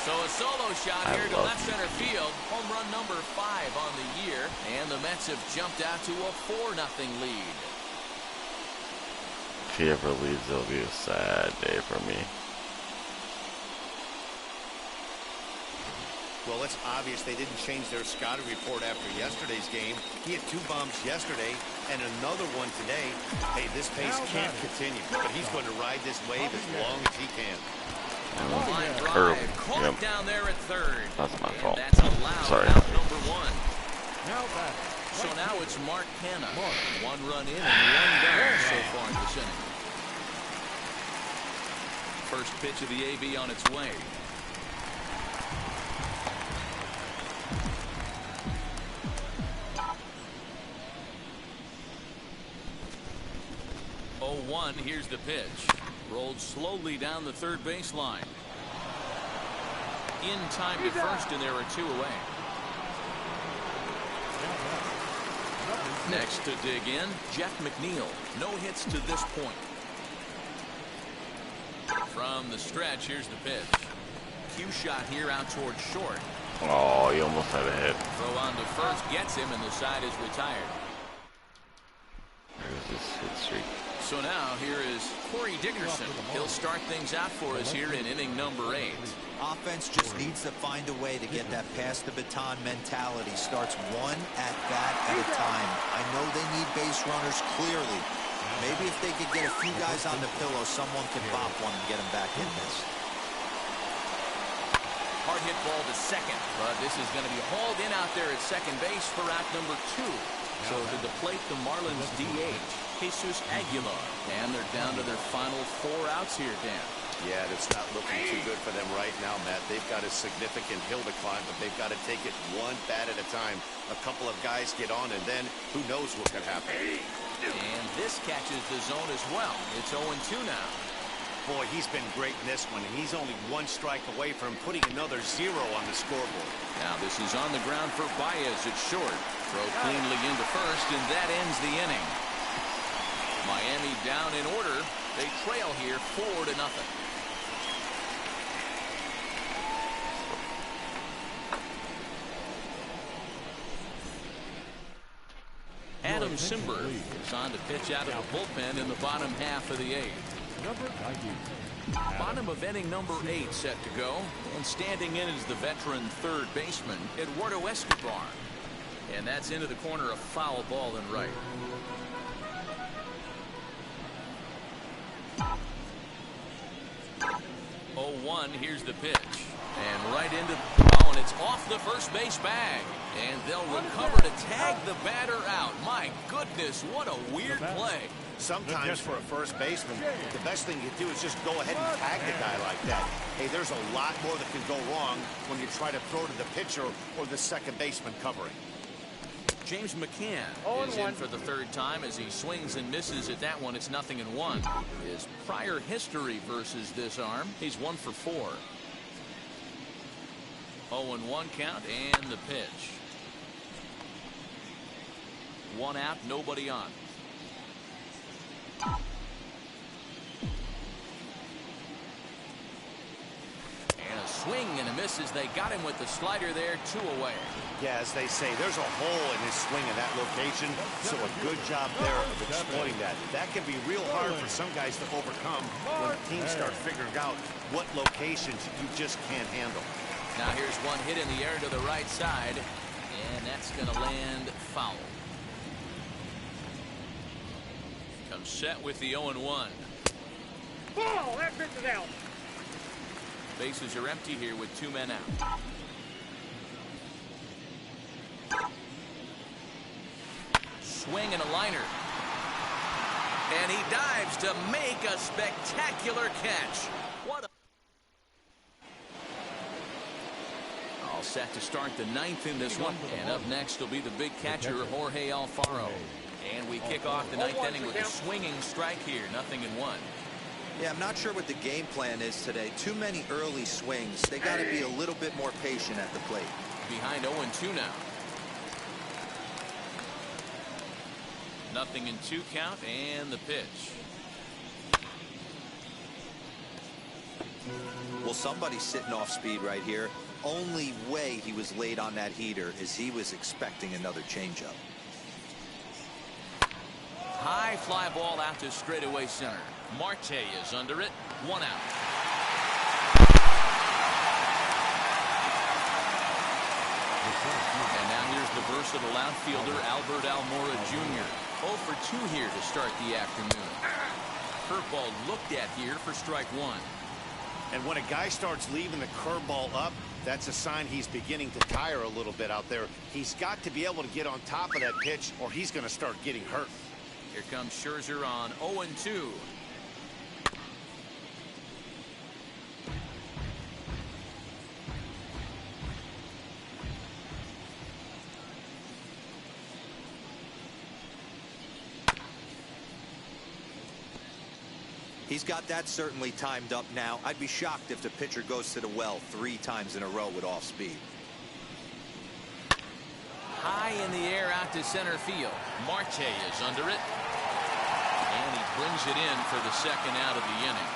So a solo shot here to left center field. Home run number 5 on the year. And the Mets have jumped out to a 4-0 lead. If he ever leaves, it'll be a sad day for me. Well, it's obvious they didn't change their scouting report after yesterday's game. He had 2 bombs yesterday and another one today. Hey, this pace can't continue, but he's going to ride this wave as long as he can. Line drive caught down there at third. That's my fault. That's allowed. Sorry. Out number 1. So now it's Mark Canha. 1 run in and 1 down so far in this inning. First pitch of the AB on its way. Here's the pitch. Rolled slowly down the third baseline. In time to first, and there are 2 away. Next to dig in, Jeff McNeil. No hits to this point. From the stretch, here's the pitch. cue shot here out towards short. Oh, he almost had a hit. Throw on to first gets him, and the side is retired. There's this hit streak. So now here is Corey Dickerson. He'll start things out for us here in inning number 8. Offense just needs to find a way to get that pass the baton mentality. Starts one at bat at a time. I know they need base runners clearly. Maybe if they could get a few guys on the pillow, someone could pop one and get them back in this. Hard hit ball to second, but this is going to be hauled in out there at second base for out number 2. So to the plate, the Marlins DH, Jesus Aguilar. And they're down to their final 4 outs here, Dan. Yeah, it's not looking too good for them right now, Matt. They've got a significant hill to climb, but they've got to take it one bat at a time. A couple of guys get on, and then who knows what could happen. And this catches the zone as well. It's 0-2 now. Boy, he's been great in this one, and he's only 1 strike away from putting another 0 on the scoreboard. Now this is on the ground for Baez at short. Throw cleanly into first, and that ends the inning. Miami down in order. They trail here 4-0. Adam Simber is on to pitch out of the bullpen in the bottom half of the 8th. Number 90. Bottom of inning number 8 set to go. And standing in is the veteran third baseman, Eduardo Escobar. And that's into the corner, a foul ball and right. Oh, 1, here's the pitch. And right into, and it's off the first base bag. And they'll recover to tag the batter out. My goodness, what a weird play. Sometimes for a first baseman, the best thing you do is just go ahead and tag the guy like that. Hey, there's a lot more that can go wrong when you try to throw to the pitcher or the second baseman covering. James McCann is in for the 3rd time as he swings and misses at that one. It's 0-1. His prior history versus this arm, he's 1 for 4. 0-1 count and the pitch. 1 out, nobody on. And a swing and a miss as they got him with the slider there, 2 away. Yeah, as they say, there's a hole in his swing in that location, so a good job there of exploiting that. That can be real hard for some guys to overcome when teams start figuring out what locations you just can't handle. Now here's one hit in the air to the right side, and that's going to land foul. Comes set with the 0-1. Ball, that pitch is out. Bases are empty here with 2 men out. Swing and a liner. And he dives to make a spectacular catch. What a... All set to start the 9th in this one. And up next will be the big catcher, Jorge Alfaro. And we kick off the 9th inning with a swinging strike here. 0-1. Yeah, I'm not sure what the game plan is today. Too many early swings. They got to be a little bit more patient at the plate. Behind 0-2 now. 0-2 count and the pitch. Well, somebody's sitting off speed right here. Only way he was late on that heater is he was expecting another changeup. High fly ball out to straightaway center. Marte is under it. 1 out. And now here's the versatile outfielder Albert Almora Jr. 0 for 2 here to start the afternoon. Curveball looked at here for strike 1. And when a guy starts leaving the curveball up, that's a sign he's beginning to tire a little bit out there. He's got to be able to get on top of that pitch or he's going to start getting hurt. Here comes Scherzer on 0-2. He's got that certainly timed up now. I'd be shocked if the pitcher goes to the well 3 times in a row with off speed. High in the air out to center field. Marte is under it. And he brings it in for the 2nd out of the inning.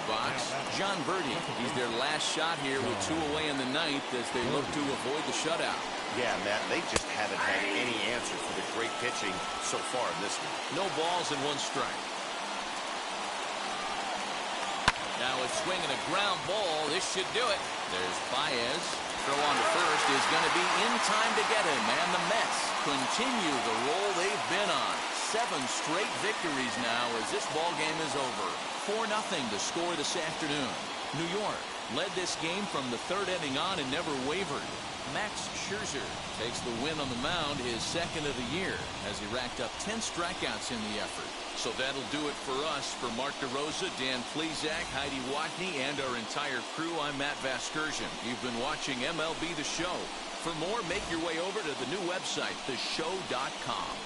box. John Birdie, he's their last shot here with 2 away in the ninth as they look to avoid the shutout. Yeah, Matt, they just haven't had any answer for the great pitching so far in this one. No balls and 1 strike. Now a swing and a ground ball. This should do it. There's Baez. Throw on to first is going to be in time to get him. And the Mets continue the roll they've been on. 7 straight victories now as this ball game is over. 4-0 the score this afternoon. New York led this game from the 3rd inning on and never wavered. Max Scherzer takes the win on the mound, his 2nd of the year, as he racked up 10 strikeouts in the effort. So that'll do it for us. For Mark DeRosa, Dan Plesac, Heidi Watney, and our entire crew, I'm Matt Vasgersian. You've been watching MLB The Show. For more, make your way over to the new website, theshow.com.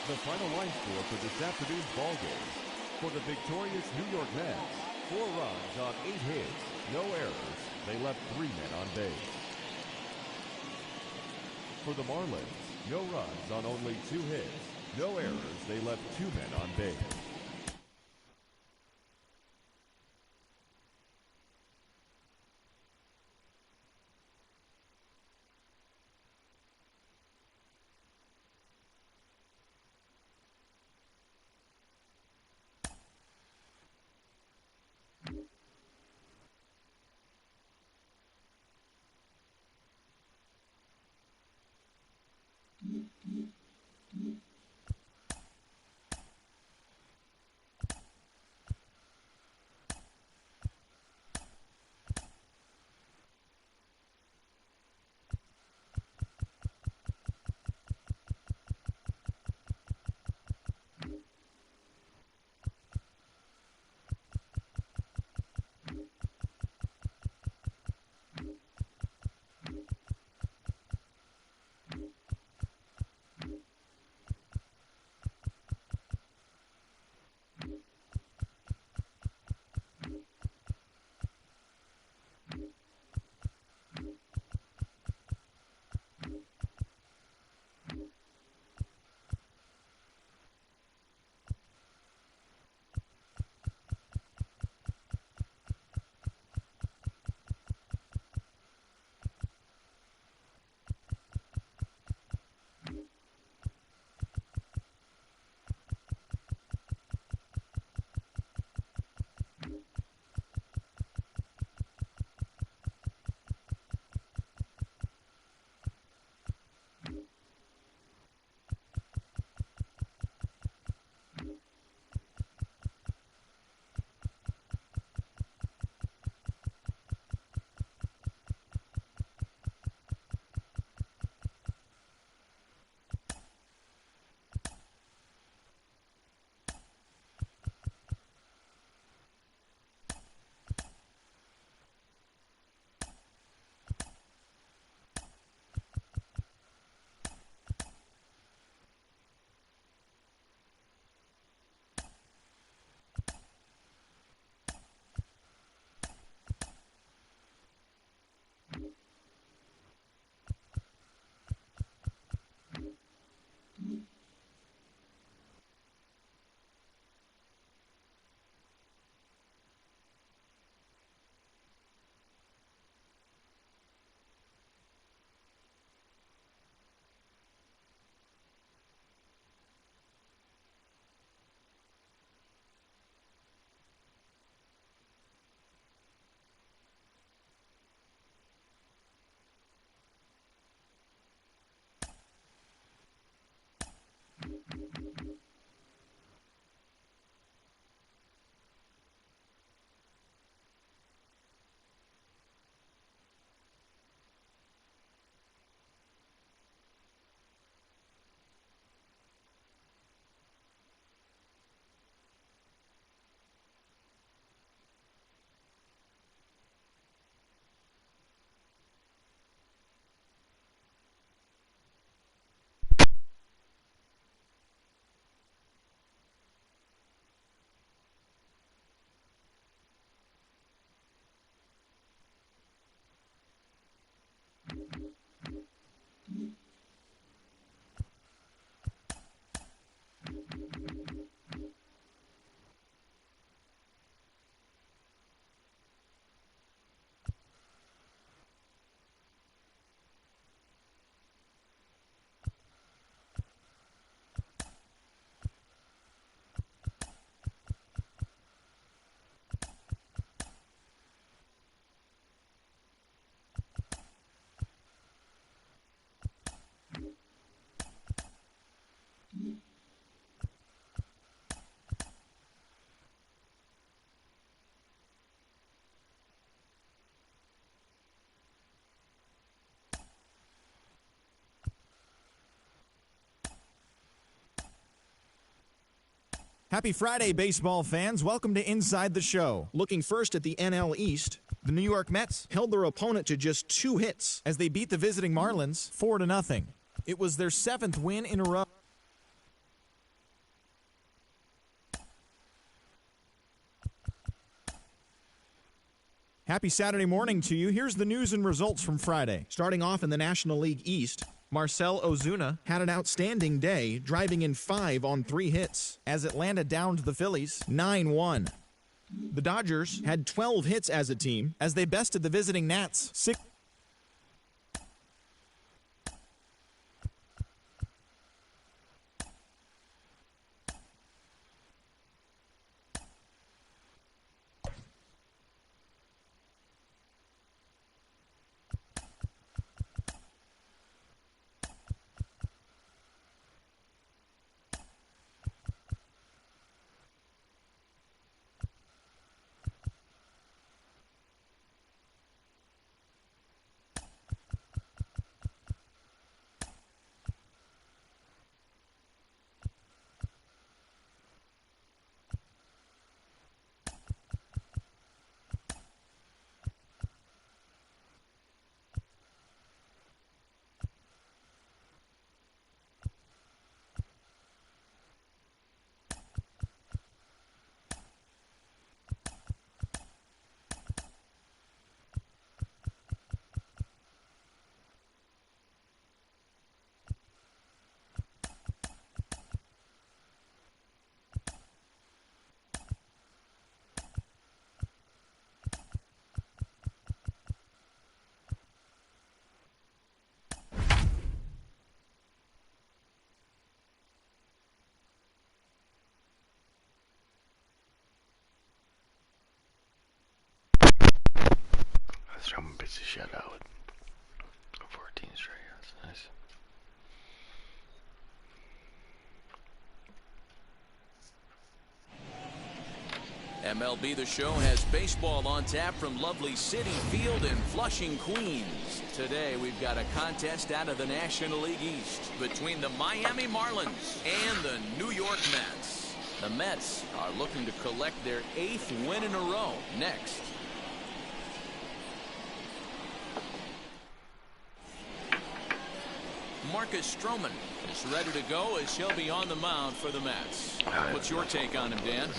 The final line score for this afternoon's ball game. For the victorious New York Mets, 4 runs on 8 hits, no errors. They left 3 men on base. For the Marlins, no runs on only 2 hits, no errors. They left 2 men on base. Happy Friday, baseball fans. Welcome to Inside the Show. Looking first at the NL East, the New York Mets held their opponent to just 2 hits as they beat the visiting Marlins 4-0. It was their 7th win in a row. Happy Saturday morning to you. Here's the news and results from Friday. Starting off in the National League East, Marcell Ozuna had an outstanding day, driving in 5 on 3 hits, as Atlanta downed the Phillies 9-1. The Dodgers had 12 hits as a team, as they bested the visiting Nats 6. Strowman bits the shut out. 14 straight. That's nice. MLB The Show has baseball on tap from lovely City Field in Flushing, Queens. Today we've got a contest out of the National League East between the Miami Marlins and the New York Mets. The Mets are looking to collect their 8th win in a row next. Marcus Stroman is ready to go as he'll be on the mound for the Mets. What's your take on him, Dan?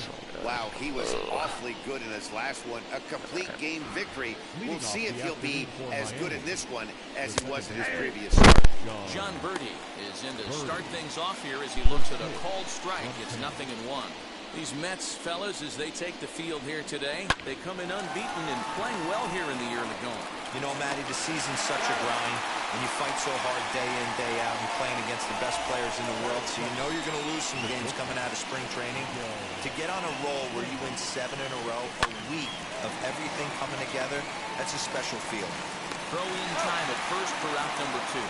Wow, he was awfully good in his last one. A complete game victory. We'll see if he'll be as good in this one as he was in his previous start. John Birdie is in to start things off here as he looks at a called strike. It's 0-1. These Mets fellas, as they take the field here today, they come in unbeaten and playing well here in the early going. You know, Matty, the season's such a grind, and you fight so hard day in, day out, and playing against the best players in the world, so you know you're going to lose some games coming out of spring training. To get on a roll where you win 7 in a row, a week of everything coming together, that's a special feeling. Throw in time at first for out number 2.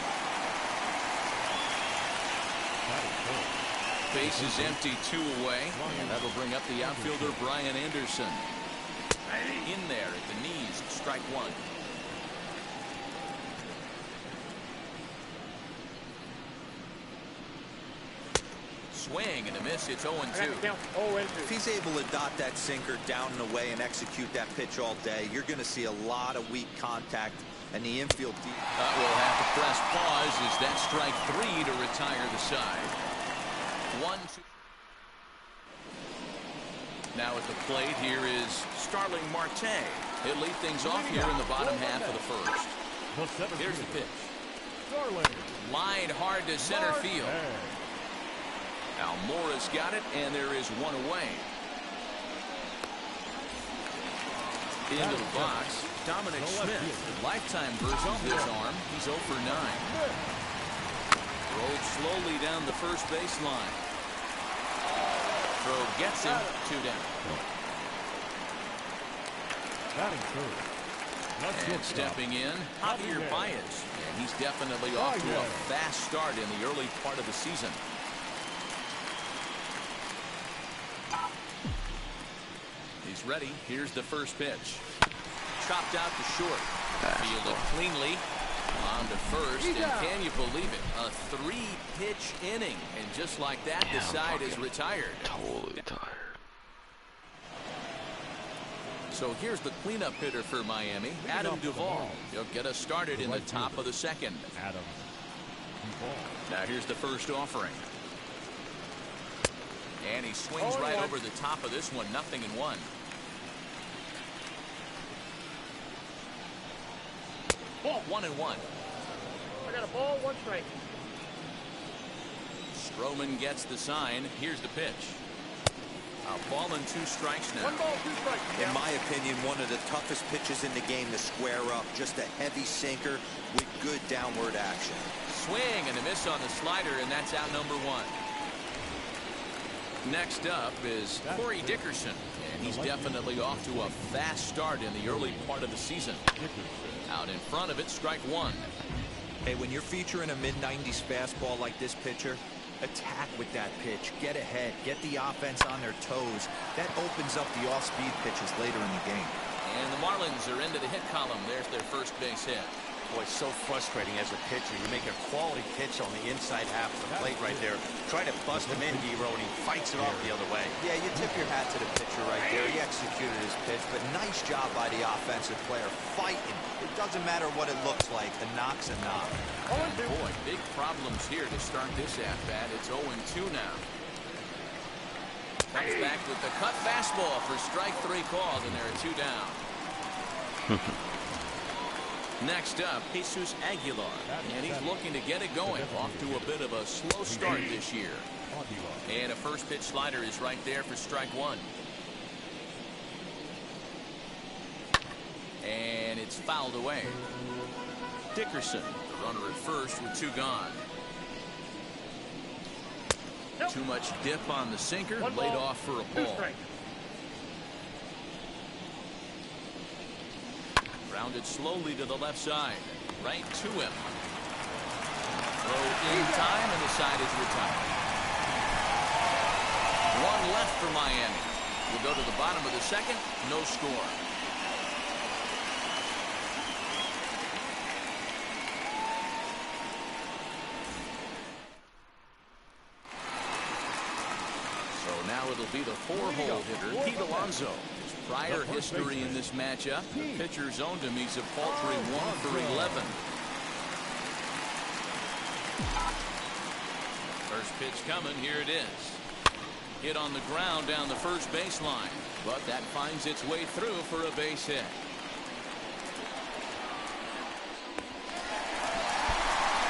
Base is empty, 2 away, and that'll bring up the outfielder Brian Anderson. In there at the knees, strike 1. Swing and a miss. It's 0-2. If he's able to dot that sinker down and away and execute that pitch all day, you're going to see a lot of weak contact and the infield deep. We'll have to press pause as that strike 3 to retire the side. 1-2. Now at the plate here is Starling Marte. He'll lead things off here in the bottom half of the first. Here's the pitch. Lined hard to center field. Almora's got it, and there is 1 away. Into the box, Dominic Smith. Lifetime versus this arm. He's 0 for 9. Rolled slowly down the first baseline. Throw gets him, 2 down. And stepping in, Javier Baez. And he's definitely off to a fast start in the early part of the season. He's ready. Here's the first pitch. Chopped out to short. Fielded cleanly. On to first, and can you believe it? A 3-pitch inning, and just like that, the side is retired. Totally tired. So here's the cleanup hitter for Miami, Adam Duvall. He'll get us started in the top of the second. Adam Duvall. Now here's the first offering. And he swings right over the top of this one, 0-1. Ball. 1-1. I got a ball, 1 strike. Stroman gets the sign. Here's the pitch. A ball and 2 strikes now. 1 ball, 2 strikes. In my opinion, one of the toughest pitches in the game to square up. Just a heavy sinker with good downward action. Swing and a miss on the slider, and that's out number 1. Next up is Corey Dickerson, and he's definitely off to a fast start in the early part of the season. Out in front of it, strike 1. Hey, when you're featuring a mid-90s fastball like this pitcher, attack with that pitch. Get ahead. Get the offense on their toes. That opens up the off-speed pitches later in the game. And the Marlins are into the hit column. There's their first base hit. Boy, it's so frustrating as a pitcher. You make a quality pitch on the inside half of the plate right there. Try to bust him in, D-Row, and he fights it off the other way. Yeah, you tip your hat to the pitcher right there. He executed his pitch, but nice job by the offensive player fighting. It doesn't matter what it looks like. A knock's a knock. Boy, big problems here to start this at-bat. It's 0-2 now. Comes back with the cut fastball for strike 3 called, and there are 2 down. Next up, Jesus Aguilar, and he's looking to get it going. Off to a bit of a slow start this year. And a first pitch slider is right there for strike 1. And it's fouled away. Dickerson, the runner at first with 2 gone. Too much dip on the sinker, laid off for a ball. Grounded slowly to the left side. Right to him. Throw in time, and the side is retired. 1 left for Miami. We'll go to the bottom of the second. No score. So now it'll be the 4-hole hitter, Pete Alonso. Prior history in this matchup, the pitcher zoned him. He's a paltry 1 for 11. First pitch coming. Here it is. Hit on the ground down the first baseline, but that finds its way through for a base hit.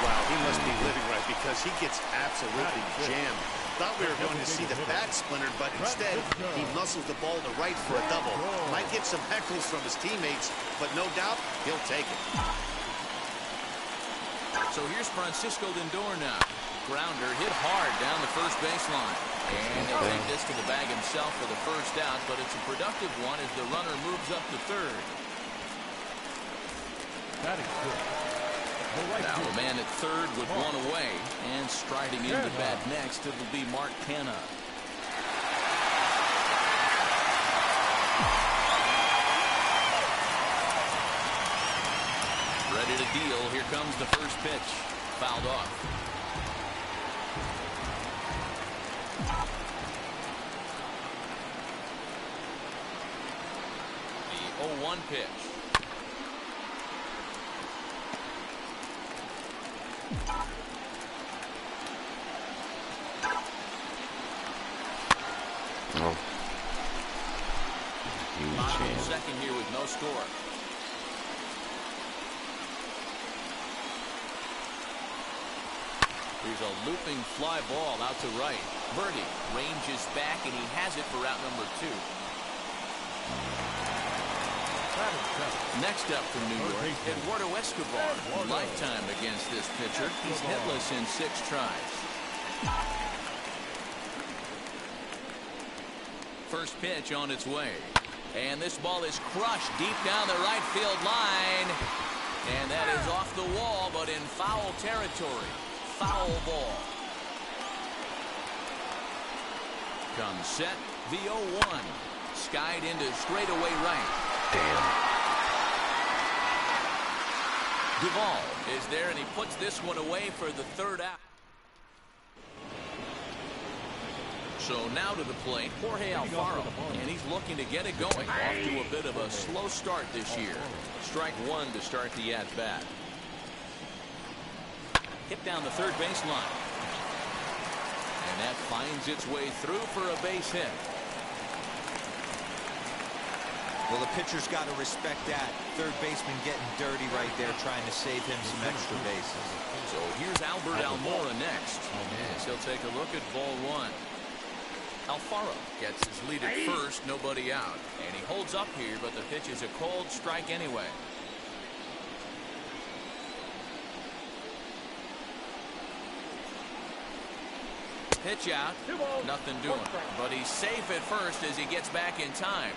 Wow, he must be living right because he gets absolutely jammed. Thought we were going to see the bat splintered, but instead he muscles the ball to right for a double. Might get some heckles from his teammates, but no doubt he'll take it. So here's Francisco Lindor now. Grounder hit hard down the first baseline. And he'll take this to the bag himself for the first out, but it's a productive one as the runner moves up to third. That is good. Now a man at third with 1 away, and striding in the bat next, it'll be Mark Canha. Ready to deal. Here comes the first pitch. Fouled off. The 0-1 pitch. Oh. Bottom of the second here with no score. Here's a looping fly ball out to right. Birdie ranges back, and he has it for out number 2. Next up from New York, Eduardo Escobar. Lifetime against this pitcher. He's hitless in 6 tries. First pitch on its way. And this ball is crushed deep down the right field line. And that is off the wall, but in foul territory. Foul ball. Comes set. The 0-1. Skied into straightaway right. Damn. Duvall is there, and he puts this one away for the third out. So now to the plate, Jorge Alfaro, and he's looking to get it going. Off to a bit of a slow start this year. Strike one to start the at-bat. Hit down the third baseline. And that finds its way through for a base hit. Well, the pitcher's got to respect that. Third baseman getting dirty right there, trying to save him some extra bases. So here's Albert Almora next. As he'll take a look at ball one. Alfaro gets his lead at first, nobody out. And he holds up here, but the pitch is a cold strike anyway. Pitch out, nothing doing. But he's safe at first as he gets back in time.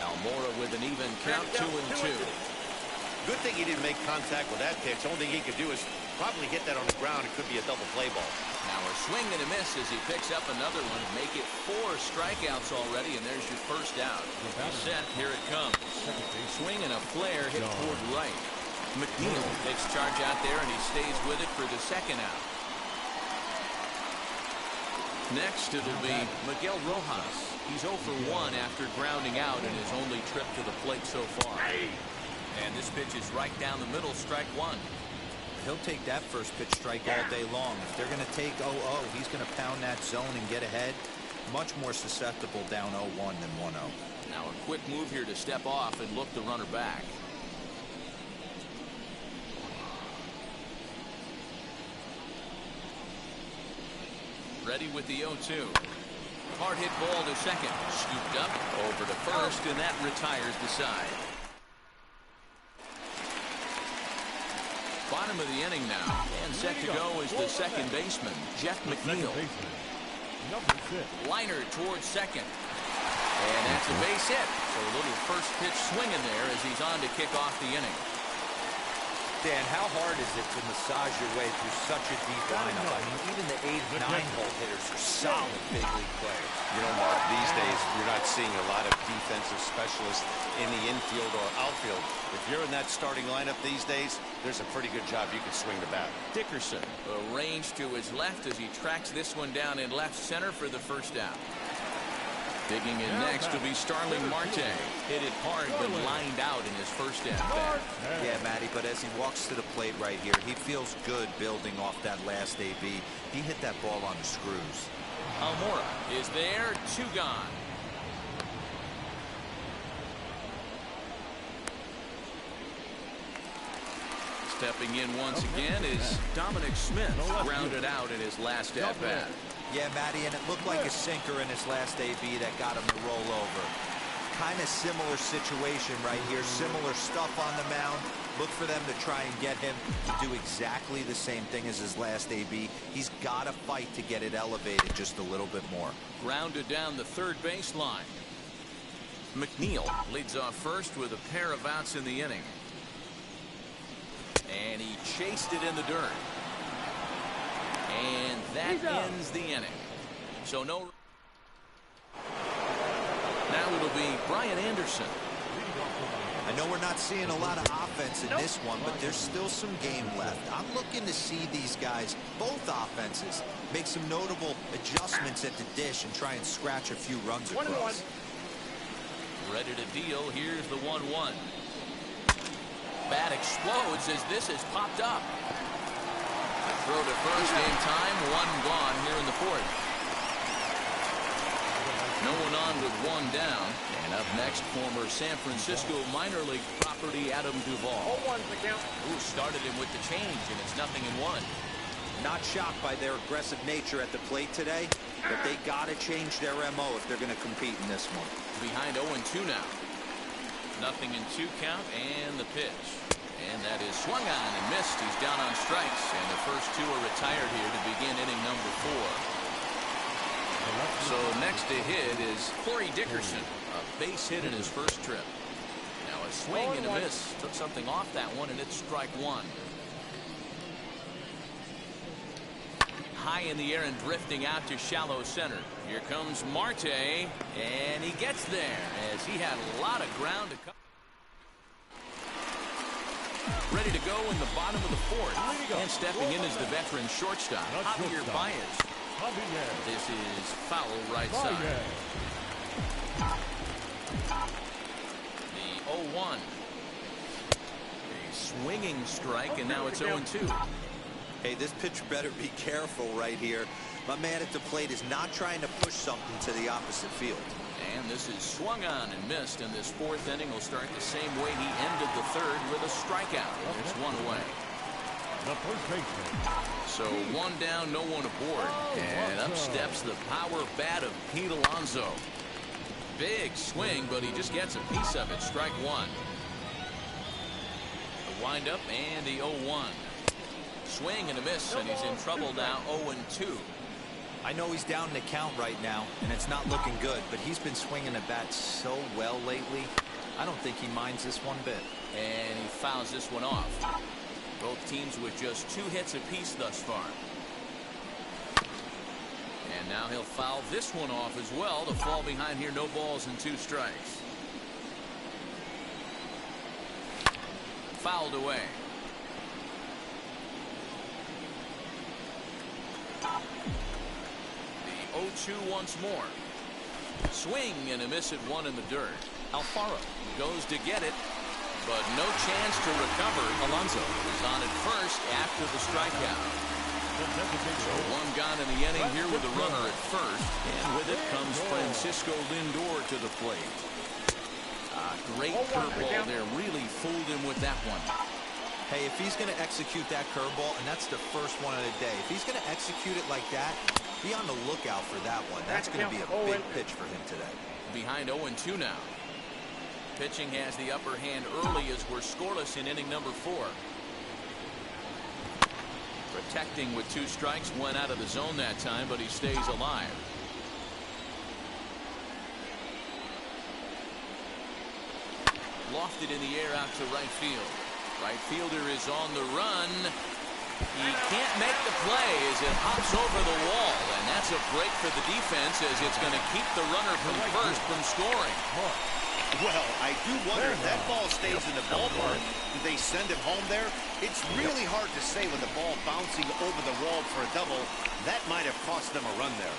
Almora with an even count, 2-2. Good thing he didn't make contact with that pitch. Only thing he could do is probably hit that on the ground. It could be a double play ball. Now a swing and a miss as he picks up another one. Make it 4 strikeouts already, and there's your first out. Set, here it comes. Swing and a flare hit toward right. McNeil takes charge out there, and he stays with it for the second out. Next, it'll be Miguel Rojas. He's 0 for 1 after grounding out in his only trip to the plate so far. And this pitch is right down the middle, strike one. He'll take that first pitch strike all day long. If they're going to take 0-0, he's going to pound that zone and get ahead. Much more susceptible down 0-1 than 1-0. Now a quick move here to step off and look the runner back. Ready with the 0-2. Hard hit ball to second. Scooped up over to first, and that retires the side. Bottom of the inning now, and set to go is the second baseman, Jeff McNeil. Liner towards second. And that's a base hit. So a little first pitch swinging there as he's on to kick off the inning. Dan, how hard is it to massage your way through such a deep lineup? I mean, even the 8 and 9-hole hitters are solid big league players. You know, Mark, these days you're not seeing a lot of defensive specialists in the infield or outfield. If you're in that starting lineup these days, there's a pretty good job you can swing the bat. Dickerson arranged to his left as he tracks this one down in left center for the first out. Digging in next will be Starling Marte. Hit it hard but lined out in his first at-bat. Yeah, Matty, but as he walks to the plate right here, he feels good building off that last AB. He hit that ball on the screws. Almora is there, 2 gone. Stepping in once again is Dominic Smith, grounded out in his last at-bat. Yeah, Matty, and it looked like a sinker in his last AB that got him to roll over. Kind of similar situation right here. Similar stuff on the mound. Look for them to try and get him to do exactly the same thing as his last AB. He's got to fight to get it elevated just a little bit more. Grounded down the third baseline. McNeil leads off first with a pair of outs in the inning. And he chased it in the dirt. And that ends the inning. So no. Now it'll be Brian Anderson. I know we're not seeing a lot of offense in this one, but there's still some game left. I'm looking to see these guys, both offenses, make some notable adjustments at the dish and try and scratch a few runs across. Ready to deal. Here's the 1-1. Bat explodes as this has popped up. Throw to first, game time, 1 gone here in the fourth. No one on with 1 down. And up next, former San Francisco minor league property Adam Duvall. Who started him with the change, and it's 0-1. Not shocked by their aggressive nature at the plate today, but they got to change their MO if they're going to compete in this one. Behind 0-2 now. 0-2 count, and the pitch. And that is swung on and missed. He's down on strikes, and the first 2 are retired here to begin inning number 4. So next to hit is Corey Dickerson, a base hit in his first trip. Now a swing and a miss. Took something off that one, and it's strike 1. High in the air and drifting out to shallow center. Here comes Marte, and he gets there as he had a lot of ground to cover. Ready to go in the bottom of the fourth. And stepping in is the veteran shortstop, Javier Baez. This is foul right side. The 0-1. A swinging strike, and now it's 0-2. Hey, this pitcher better be careful right here. My man at the plate is not trying to push something to the opposite field. And this is swung on and missed, and this fourth inning will start the same way he ended the third with a strikeout. It's one away. The first baseman. So one down, no one aboard. And up steps the power bat of Pete Alonso. Big swing, but he just gets a piece of it. Strike one. The windup and the 0-1. Swing and a miss, and he's in trouble now. 0-2. I know he's down in the count right now, and it's not looking good, but he's been swinging the bat so well lately. I don't think he minds this one bit. And he fouls this one off. Both teams with just 2 hits apiece thus far. And now he'll foul this one off as well to fall behind here. No balls and 2 strikes. Fouled away. The 0-2 once more. Swing and a miss at one in the dirt. Alfaro goes to get it, but no chance to recover. Alonso is on at first after the strikeout. So one gone in the inning here with a runner at first, and with it comes Francisco Lindor to the plate. Great curveball there, really fooled him with that one. Hey, if he's going to execute that curveball, and that's the first one of the day, if he's going to execute it like that, be on the lookout for that one. That's going to be a big pitch for him today. Behind 0-2 now. Pitching has the upper hand early as we're scoreless in inning number 4. Protecting with 2 strikes, went out of the zone that time, but he stays alive. Lofted in the air out to right field. Right fielder is on the run. He can't make the play as it hops over the wall, and that's a break for the defense as it's going to keep the runner from first from scoring. Well, I do wonder if that ball stays in the ballpark. Do they send him home there? It's really hard to say with the ball bouncing over the wall for a double. That might have cost them a run there.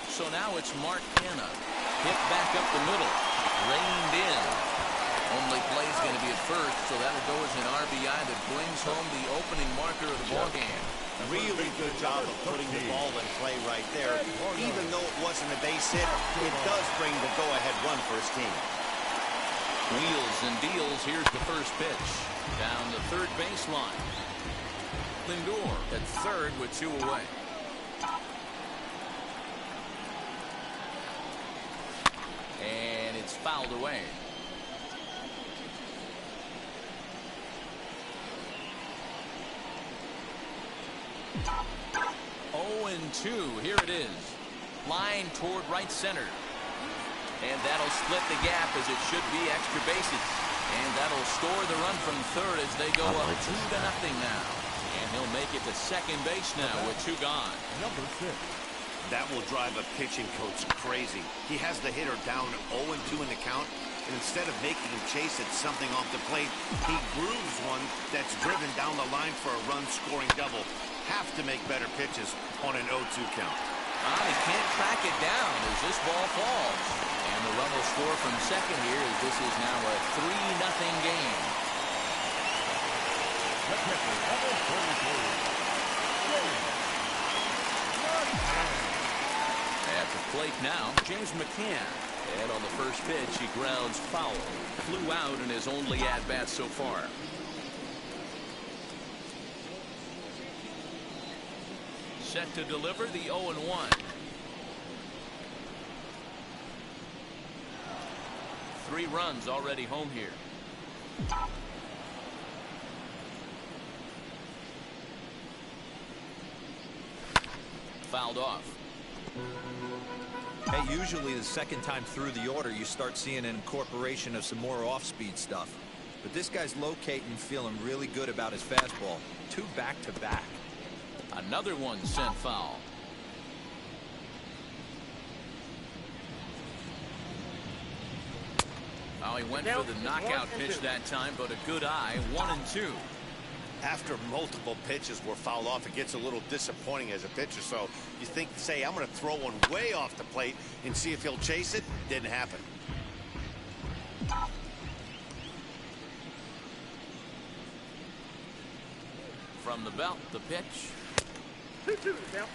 So now it's Mark Hanna. Hit back up the middle. Reined in. Only play's going to be at first, so that'll go as an RBI that brings home the opening marker of the ballgame. Really good job of putting the ball in play right there. Even though it wasn't a base hit, it does bring the go-ahead run for his team. Wheels and deals. Here's the first pitch. Down the third baseline. Lindor at third with 2 away. And it's fouled away. Oh, and 2. Here it is. Line toward right center. And that'll split the gap as it should be extra bases. And that'll score the run from third as they go up 2-0 now. And he'll make it to second base now with 2 gone. Number 6. That will drive a pitching coach crazy. He has the hitter down 0-2 in the count, and instead of making him chase at something off the plate, he grooves one that's driven down the line for a run-scoring double. Have to make better pitches on an 0-2 count. He can't track it down as this ball falls. And the run will score from second here as this is now a 3-0 game. At the plate now, James McCann. And on the first pitch, he grounds foul. Flew out in his only at-bat so far. Set to deliver the 0-1. Three runs already home here. Fouled off. Hey, usually the second time through the order, you start seeing an incorporation of some more off-speed stuff. But this guy's locating, feeling really good about his fastball. 2 back-to-back. Another one sent foul. Oh, he went for the knockout pitch that time, but a good eye. 1-2. After multiple pitches were fouled off, it gets a little disappointing as a pitcher. So you think, say, I'm going to throw one way off the plate and see if he'll chase it. Didn't happen. From the belt, the pitch. 2-2, Bell.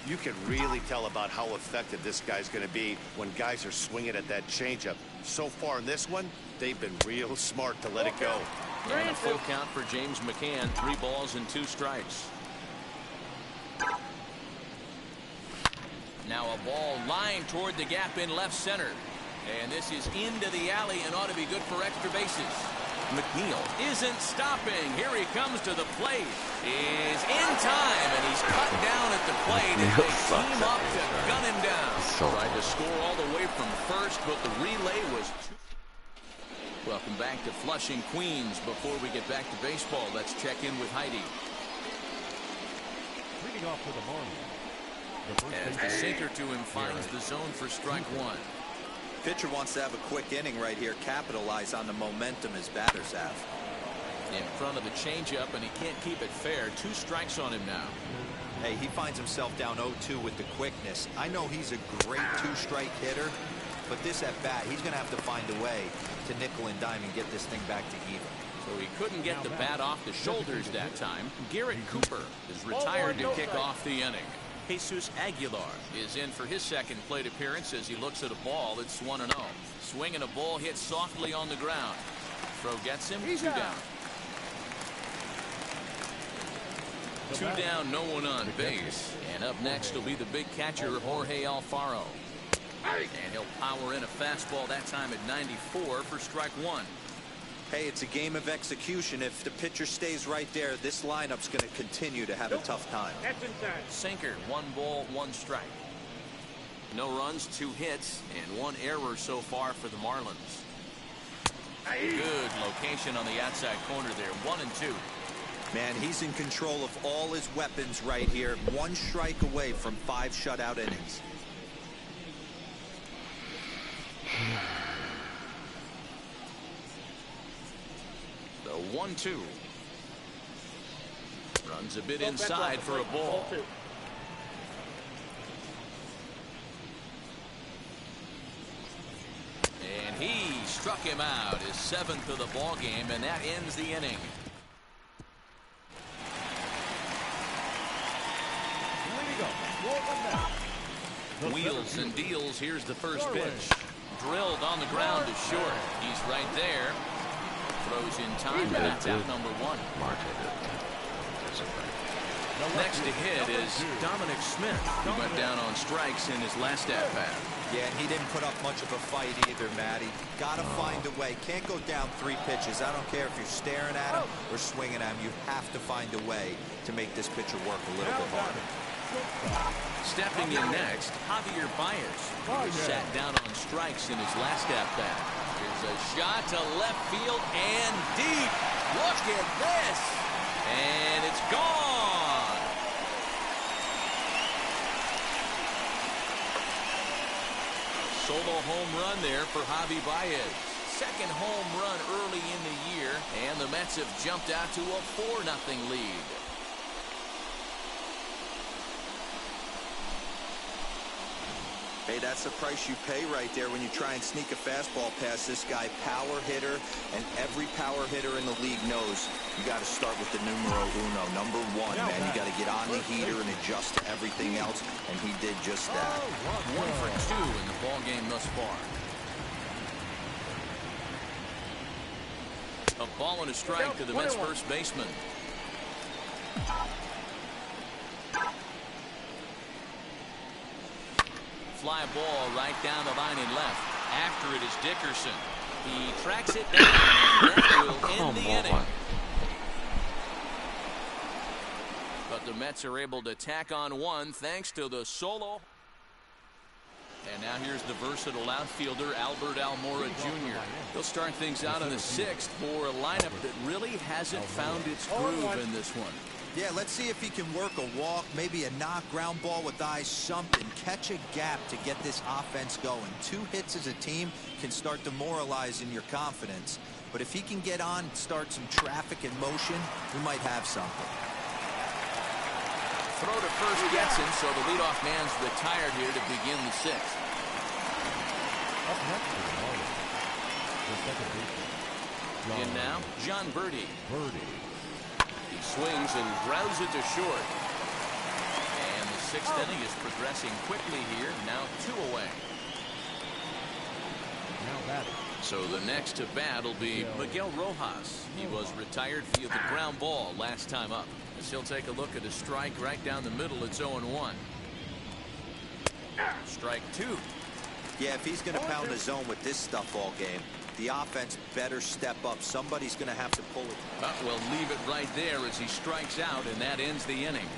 You can really tell about how effective this guy's going to be when guys are swinging at that changeup. So far in this one, they've been real smart to let it go. And a full count for James McCann. 3 balls and 2 strikes. Now a ball lined toward the gap in left center. And this is into the alley and ought to be good for extra bases. McNeil isn't stopping. Here he comes to the plate. Is in time, and he's cut down at the plate as they team up to gun him down. Tried to score all the way from first, but the relay was too... Welcome back to Flushing, Queens. Before we get back to baseball, let's check in with Heidi. Leading off for the Marlins. As the sinker to him finds the zone for strike 1. Pitcher wants to have a quick inning right here, capitalize on the momentum his batters have. In front of the changeup, and he can't keep it fair. 2 strikes on him now. Hey, he finds himself down 0-2 with the quickness. I know he's a great 2-strike hitter, but this at bat, he's going to have to find a way to nickel and dime and get this thing back to even. So he couldn't get the bat off the shoulders that time. Garrett Cooper is retired to kick off the inning. Jesus Aguilar is in for his second plate appearance as he looks at a ball that's 1-0. Swinging a ball hit softly on the ground. Throw gets him. 2 down. 2 down, no one on base. And up next will be the big catcher, Jorge Alfaro. And he'll power in a fastball that time at 94 for strike 1. Hey, it's a game of execution. If the pitcher stays right there, this lineup's going to continue to have a tough time. That's inside. Sinker, 1 ball, 1 strike. No runs, 2 hits, and 1 error so far for the Marlins. Good location on the outside corner there. 1-2. Man, he's in control of all his weapons right here. 1 strike away from 5 shutout innings. The 1-2. Runs a bit inside for a ball. And he struck him out, his 7th of the ball game, and that ends the inning. Wheels and deals. Here's the first pitch. Drilled on the ground to short. He's right there. Throws in time, and that's out number 1. Next to hit is Dominic Smith, who went down on strikes in his last at-bat. Yeah, and he didn't put up much of a fight either, Matty. Got to find a way. Can't go down 3 pitches. I don't care if you're staring at him or swinging at him. You have to find a way to make this pitcher work a little bit harder. Stepping in next, Javier Baez, who sat down on strikes in his last at-bat. Here's a shot to left field and deep. Look at this. And it's gone. Solo home run there for Javi Baez. Second home run early in the year, and the Mets have jumped out to a 4-0 lead. Hey, that's the price you pay right there when you try and sneak a fastball past this guy. Power hitter, and every power hitter in the league knows you got to start with the numero uno, number 1, man. You got to get on the heater and adjust to everything else, and he did just that. 1 for 2 in the ball game thus far. A ball and a strike to the Mets first baseman. Fly ball right down the line and left. After it is Dickerson. He tracks it down. That will end the inning. But the Mets are able to tack on 1 thanks to the solo. And now here's the versatile outfielder, Albert Almora Jr. He'll start things out in the 6th for a lineup that really hasn't found its groove in this one. Yeah, let's see if he can work a walk, maybe a knock, ground ball with eyes, something. Catch a gap to get this offense going. 2 hits as a team can start demoralizing your confidence. But if he can get on, start some traffic in motion, we might have something. Throw to first gets him, so the leadoff man's retired here to begin the 6th. Up next is Marlins. The second baseman. In now, John Birdie. Birdie. He swings and grounds it to short. And the 6th inning is progressing quickly here. Now 2 away. Now batting. So the next to bat will be Miguel Rojas. He was retired via the ground ball last time up. As he'll take a look at a strike right down the middle. It's 0-1. Strike 2. Yeah, if he's going to pound the zone with this stuff all game, the offense better step up. Somebody's going to have to pull it. We'll leave it right there as he strikes out, and that ends the inning.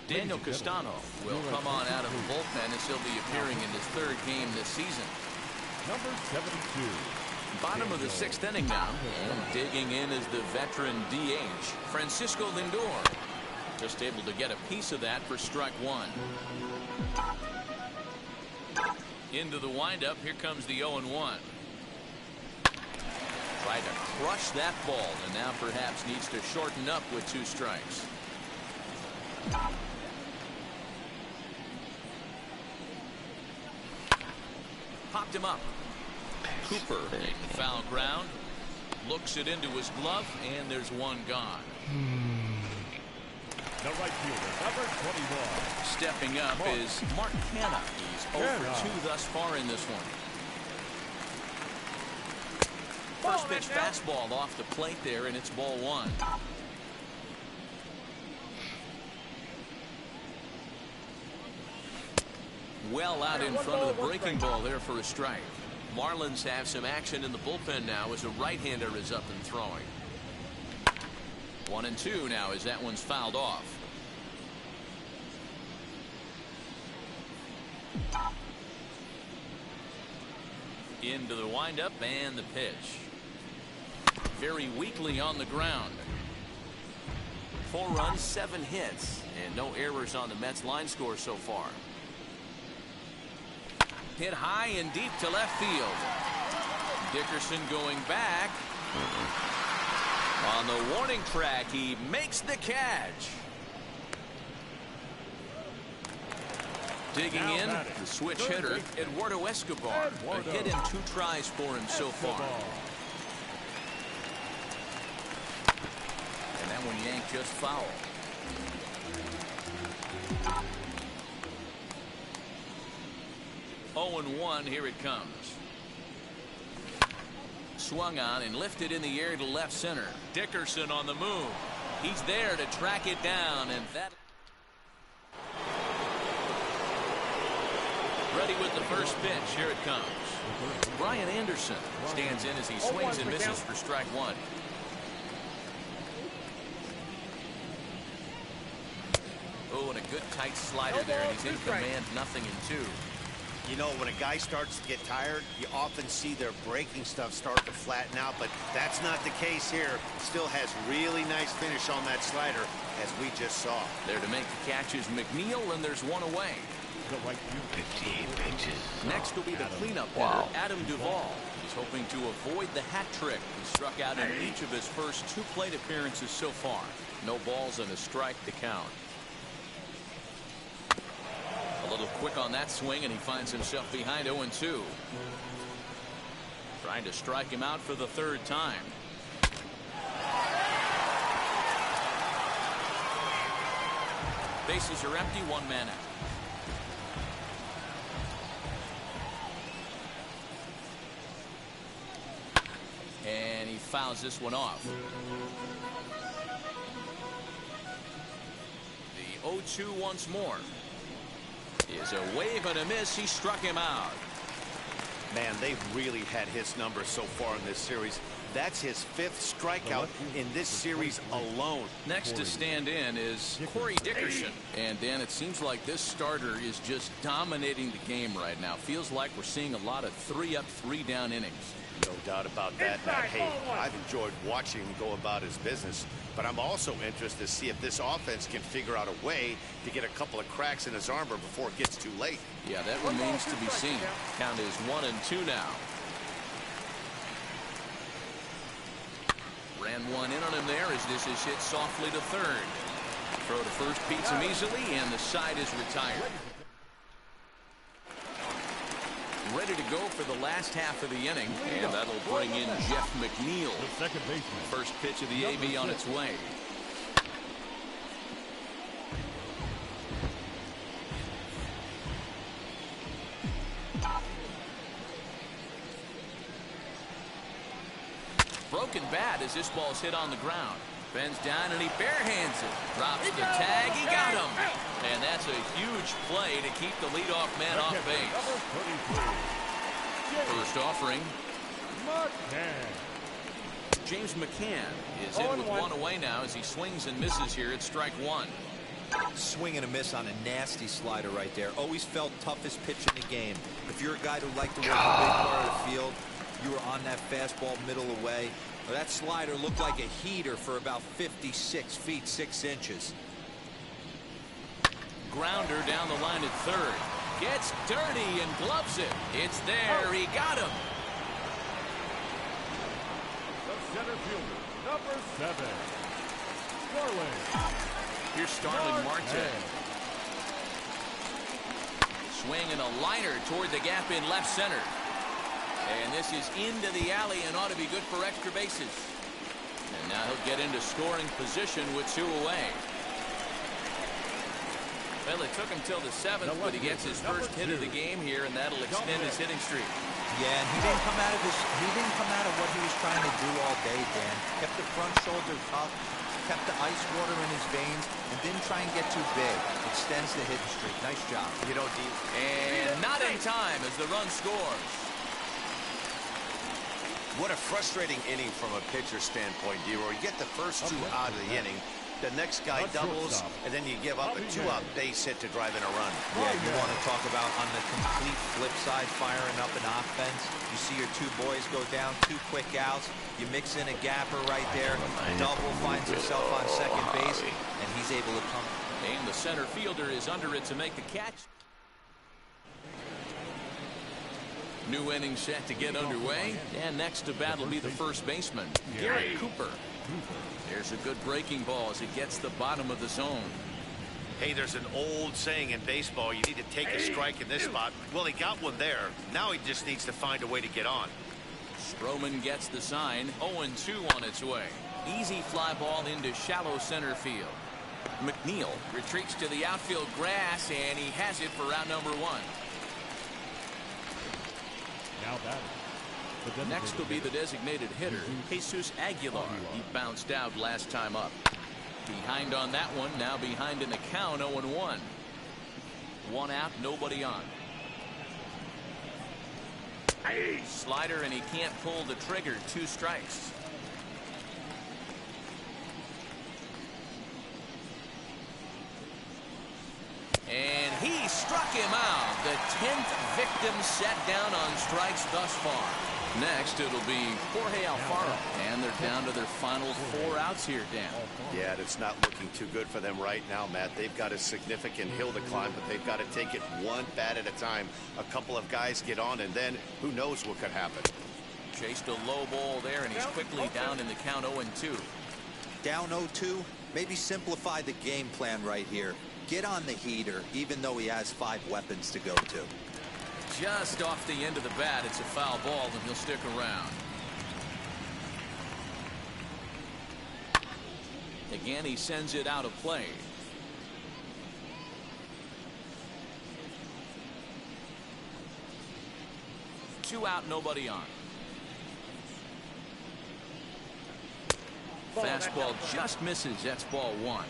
Daniel Castano will come on out of the bullpen as he'll be appearing in his 3rd game this season. Number 72. Bottom of the 6th inning now, and digging in is the veteran DH, Francisco Lindor. Just able to get a piece of that for strike 1. Into the windup, here comes the 0-1. Tried to crush that ball, and now perhaps needs to shorten up with 2 strikes. Popped him up. Cooper, foul ground, looks it into his glove, and there's 1 gone. The right fielder, number 21. Stepping up is Mark Canha. He's 0 for 2 thus far in this one. First pitch fastball off the plate there, and it's ball 1. Well out in front of the breaking ball there for a strike. Marlins have some action in the bullpen now as a right-hander is up and throwing. 1-2 now as that one's fouled off. Into the windup and the pitch. Very weakly on the ground. 4 runs, 7 hits, and no errors on the Mets line score so far. Hit high and deep to left field. Dickerson going back. On the warning track, he makes the catch. Digging in, the switch hitter, Eduardo Escobar. A hit in 2 tries for him so far. And that one yanked just foul. Oh, 0-1, here it comes. Swung on and lifted in the air to left center. Dickerson on the move. He's there to track it down, and that. Ready with the first pitch. Here it comes. Brian Anderson stands in as he swings and misses for strike 1. Oh, and a good tight slider there, and he's in command, 0-2. You know, when a guy starts to get tired, you often see their breaking stuff start to flatten out, but that's not the case here. Still has really nice finish on that slider, as we just saw. There to make the catch is McNeil, and there's 1 away. 58 pitches. Next will be the cleanup hitter, Adam Duvall. He's hoping to avoid the hat trick. He struck out in each of his first 2 plate appearances so far. No balls and a strike to count. A little quick on that swing, and he finds himself behind 0-2. Trying to strike him out for the 3rd time. Bases are empty, 1 man out. And he fouls this one off. The 0-2 once more. Is a wave and a miss. He struck him out. Man, they've really had his number so far in this series. That's his 5th strikeout in this series alone. Next to stand in is Corey Dickerson. And Dan, it seems like this starter is just dominating the game right now. Feels like we're seeing a lot of 3-up, 3-down innings. No doubt about that, Matt. Hey, I've enjoyed watching him go about his business, but I'm also interested to see if this offense can figure out a way to get a couple of cracks in his armor before it gets too late. Yeah, that remains to be seen. Count is 1-2 now. Ran one in on him there as this is hit softly to third. Throw to first beats him easily, and the side is retired. Ready to go for the last half of the inning, and that'll bring in Jeff McNeil. The second baseman. First pitch of the AB on its way. Broken bat as this ball's hit on the ground. Bends down and he barehands it. Drops the tag. He got him. And that's a huge play to keep the leadoff man off base. First offering. James McCann is in with one away now as he swings and misses here at strike one. Swing and a miss on a nasty slider right there. Always felt toughest pitch in the game. If you're a guy who liked to work a big part of the field, you were on that fastball middle away. Well, that slider looked like a heater for about 56 feet 6 inches. Grounder down the line at third. Gets dirty and gloves it. It's there. He got him. The center fielder, number 7, Starling. Here's Starling Marte. Swing and a liner toward the gap in left center. And this is into the alley and ought to be good for extra bases. And now he'll get into scoring position with 2 away. Well, it took him till the 7th, but he gets his first hit of the game here, and that'll extend his hitting streak. Yeah, and he didn't come out of what he was trying to do all day, Dan. Kept the front shoulder up, kept the ice water in his veins, and didn't try and get too big. Extends the hitting streak. Nice job. You know, and not in time as the run scores. What a frustrating inning from a pitcher's standpoint, D-Roy. You get the first 2 out of the inning. The next guy doubles, and then you give up a 2-out base hit to drive in a run. Yeah, you want to talk about on the complete flip side, firing up an offense. You see your 2 boys go down, 2 quick outs. You mix in a gapper right there. Double finds himself on second base, and he's able to come. And the center fielder is under it to make the catch. New inning set to get underway, and next to bat will be the first baseman, Garrett Cooper. There's a good breaking ball as it gets the bottom of the zone. Hey, there's an old saying in baseball, you need to take a strike in this spot. Well, he got one there. Now he just needs to find a way to get on. Stroman gets the sign. 0-2 on its way. Easy fly ball into shallow center field. McNeil retreats to the outfield grass, and he has it for round number 1. Now batting. Next will be the designated hitter, Jesus Aguilar. He bounced out last time up. Behind on that one, now behind in the count, 0-1. 1 out, nobody on. Slider, and he can't pull the trigger. 2 strikes. And he struck him out. The 10th victim set down on strikes thus far. Next, it'll be Jorge Alfaro. And they're down to their final 4 outs here, Dan. Yeah, it's not looking too good for them right now, Matt. They've got a significant hill to climb, but they've got to take it one bat at a time. A couple of guys get on, and then who knows what could happen. Chased a low ball there, and he's quickly down in the count 0-2. Down 0-2? Maybe simplify the game plan right here. Get on the heater, even though he has 5 weapons to go to. Just off the end of the bat, it's a foul ball, and he'll stick around. Again, he sends it out of play. Two out, nobody on. Fastball just misses. That's ball 1.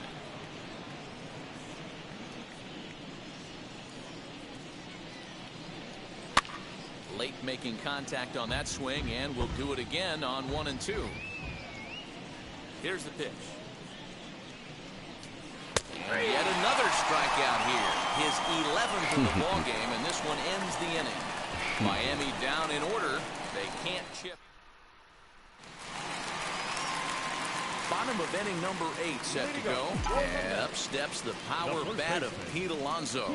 Late making contact on that swing, and will do it again on 1 and 2. Here's the pitch. And yet another strikeout here. His 11th in the ball game, and this one ends the inning. Miami down in order. They can't chip. Bottom of inning number 8 set to go. And up steps the power bat of Pete Alonso.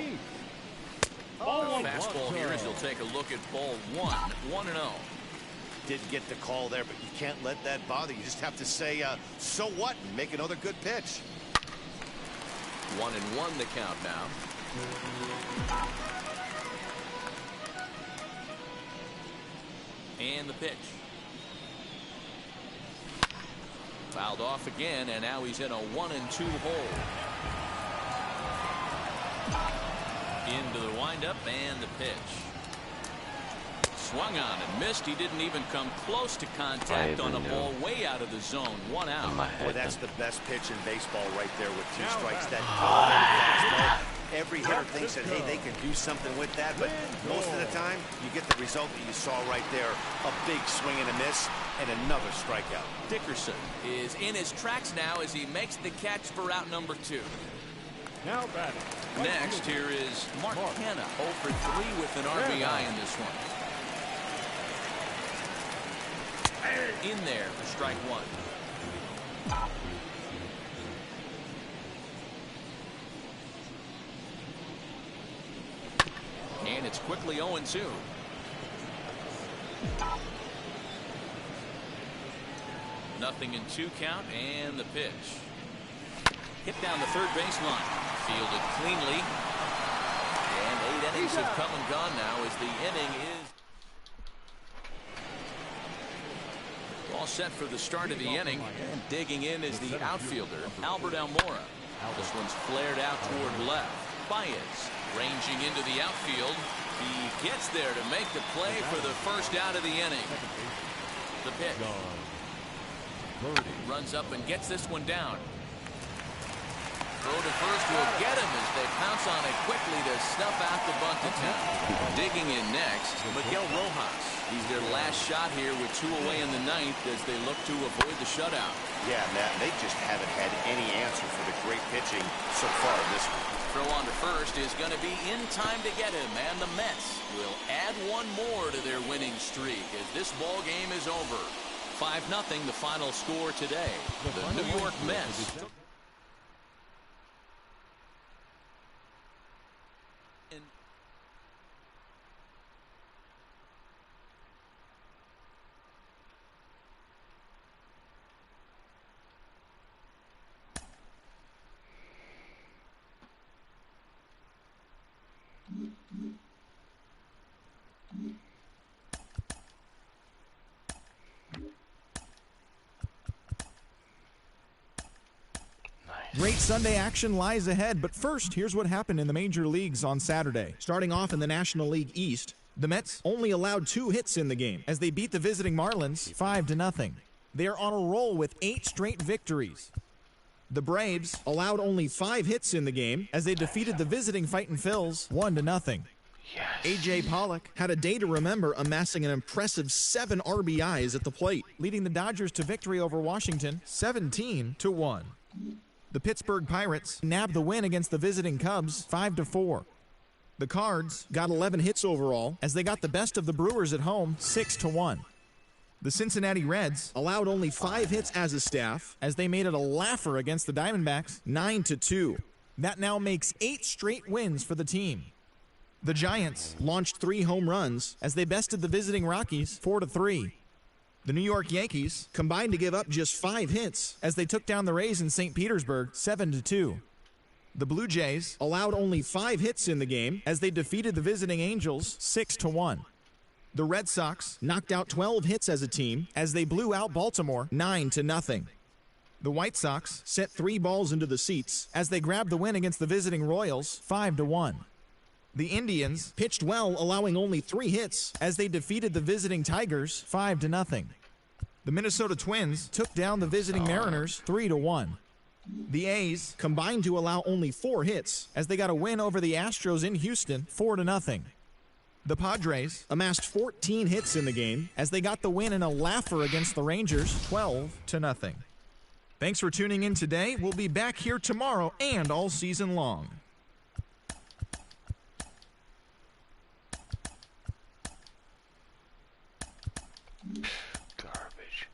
Fastball here as he'll take a look at ball 1. 1-0. Didn't get the call there, but you can't let that bother. You just have to say, so what, and make another good pitch. 1-1 the count now. And the pitch. Fouled off again, and now he's in a 1 and 2 hole. Into the windup and the pitch. Swung on and missed. He didn't even come close to contact on a ball way out of the zone. 1 out. Boy, that's the best pitch in baseball right there with 2 strikes. That fastball. Every hitter thinks that, hey, they can do something with that, but most of the time, you get the result that you saw right there. A big swing and a miss, and another strikeout. Dickerson is in his tracks now as he makes the catch for out number 2. Now batting. Next, here is Mark Hanna, 0 for 3 with an RBI in this one. In there for strike 1. And it's quickly 0-2. Nothing in 2 count, and the pitch. Hit down the third baseline. Fielded cleanly. And 8 innings have come and gone now as the inning is all set for the start of the inning. And digging in is the outfielder, Albert Almora. This one's flared out toward left. Baez ranging into the outfield. He gets there to make the play for the first out of the inning. The pitch. Runs up and gets this one down. Throw to first will get him as they pounce on it quickly to snuff out the bunt attempt. Digging in next, Miguel Rojas. He's their last shot here with 2 away in the 9th as they look to avoid the shutout. Yeah, Matt, they just haven't had any answer for the great pitching so far this week. Throw on to first is going to be in time to get him, and the Mets will add 1 more to their winning streak as this ball game is over. 5-0 the final score today. The New York Mets. Great Sunday action lies ahead, but first, here's what happened in the major leagues on Saturday. Starting off in the National League East, the Mets only allowed 2 hits in the game as they beat the visiting Marlins 5-0. They are on a roll with 8 straight victories. The Braves allowed only 5 hits in the game as they defeated the visiting Fightin' Phils 1-0. Yes. A.J. Pollock had a day to remember, amassing an impressive 7 RBIs at the plate, leading the Dodgers to victory over Washington 17-1. The Pittsburgh Pirates nabbed the win against the visiting Cubs 5-4. The Cards got 11 hits overall as they got the best of the Brewers at home 6-1. The Cincinnati Reds allowed only 5 hits as a staff as they made it a laugher against the Diamondbacks 9-2. That now makes 8 straight wins for the team. The Giants launched 3 home runs as they bested the visiting Rockies 4-3. The New York Yankees combined to give up just 5 hits as they took down the Rays in St. Petersburg 7-2. The Blue Jays allowed only 5 hits in the game as they defeated the visiting Angels 6-1. The Red Sox knocked out 12 hits as a team as they blew out Baltimore 9-0. The White Sox sent 3 balls into the seats as they grabbed the win against the visiting Royals 5-1. The Indians pitched well, allowing only 3 hits as they defeated the visiting Tigers 5-0. The Minnesota Twins took down the visiting Mariners 3-1. The A's combined to allow only 4 hits as they got a win over the Astros in Houston 4-0. The Padres amassed 14 hits in the game as they got the win in a laugher against the Rangers, 12-0. Thanks for tuning in today. We'll be back here tomorrow and all season long. Garbage.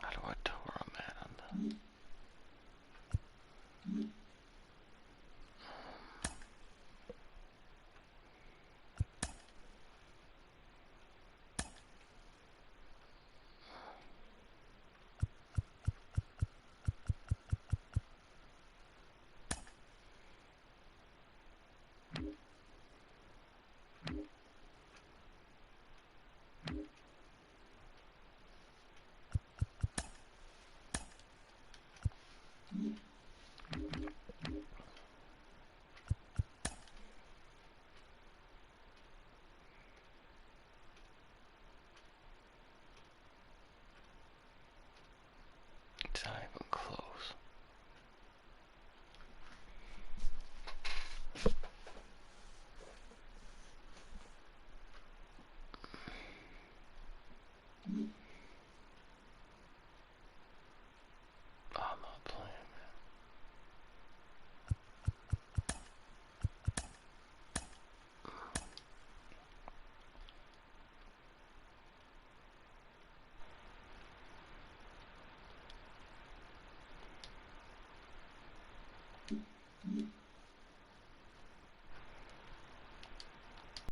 How do I tell where I'm at on that? It's not even close. I'm not playing, man. Mm-hmm.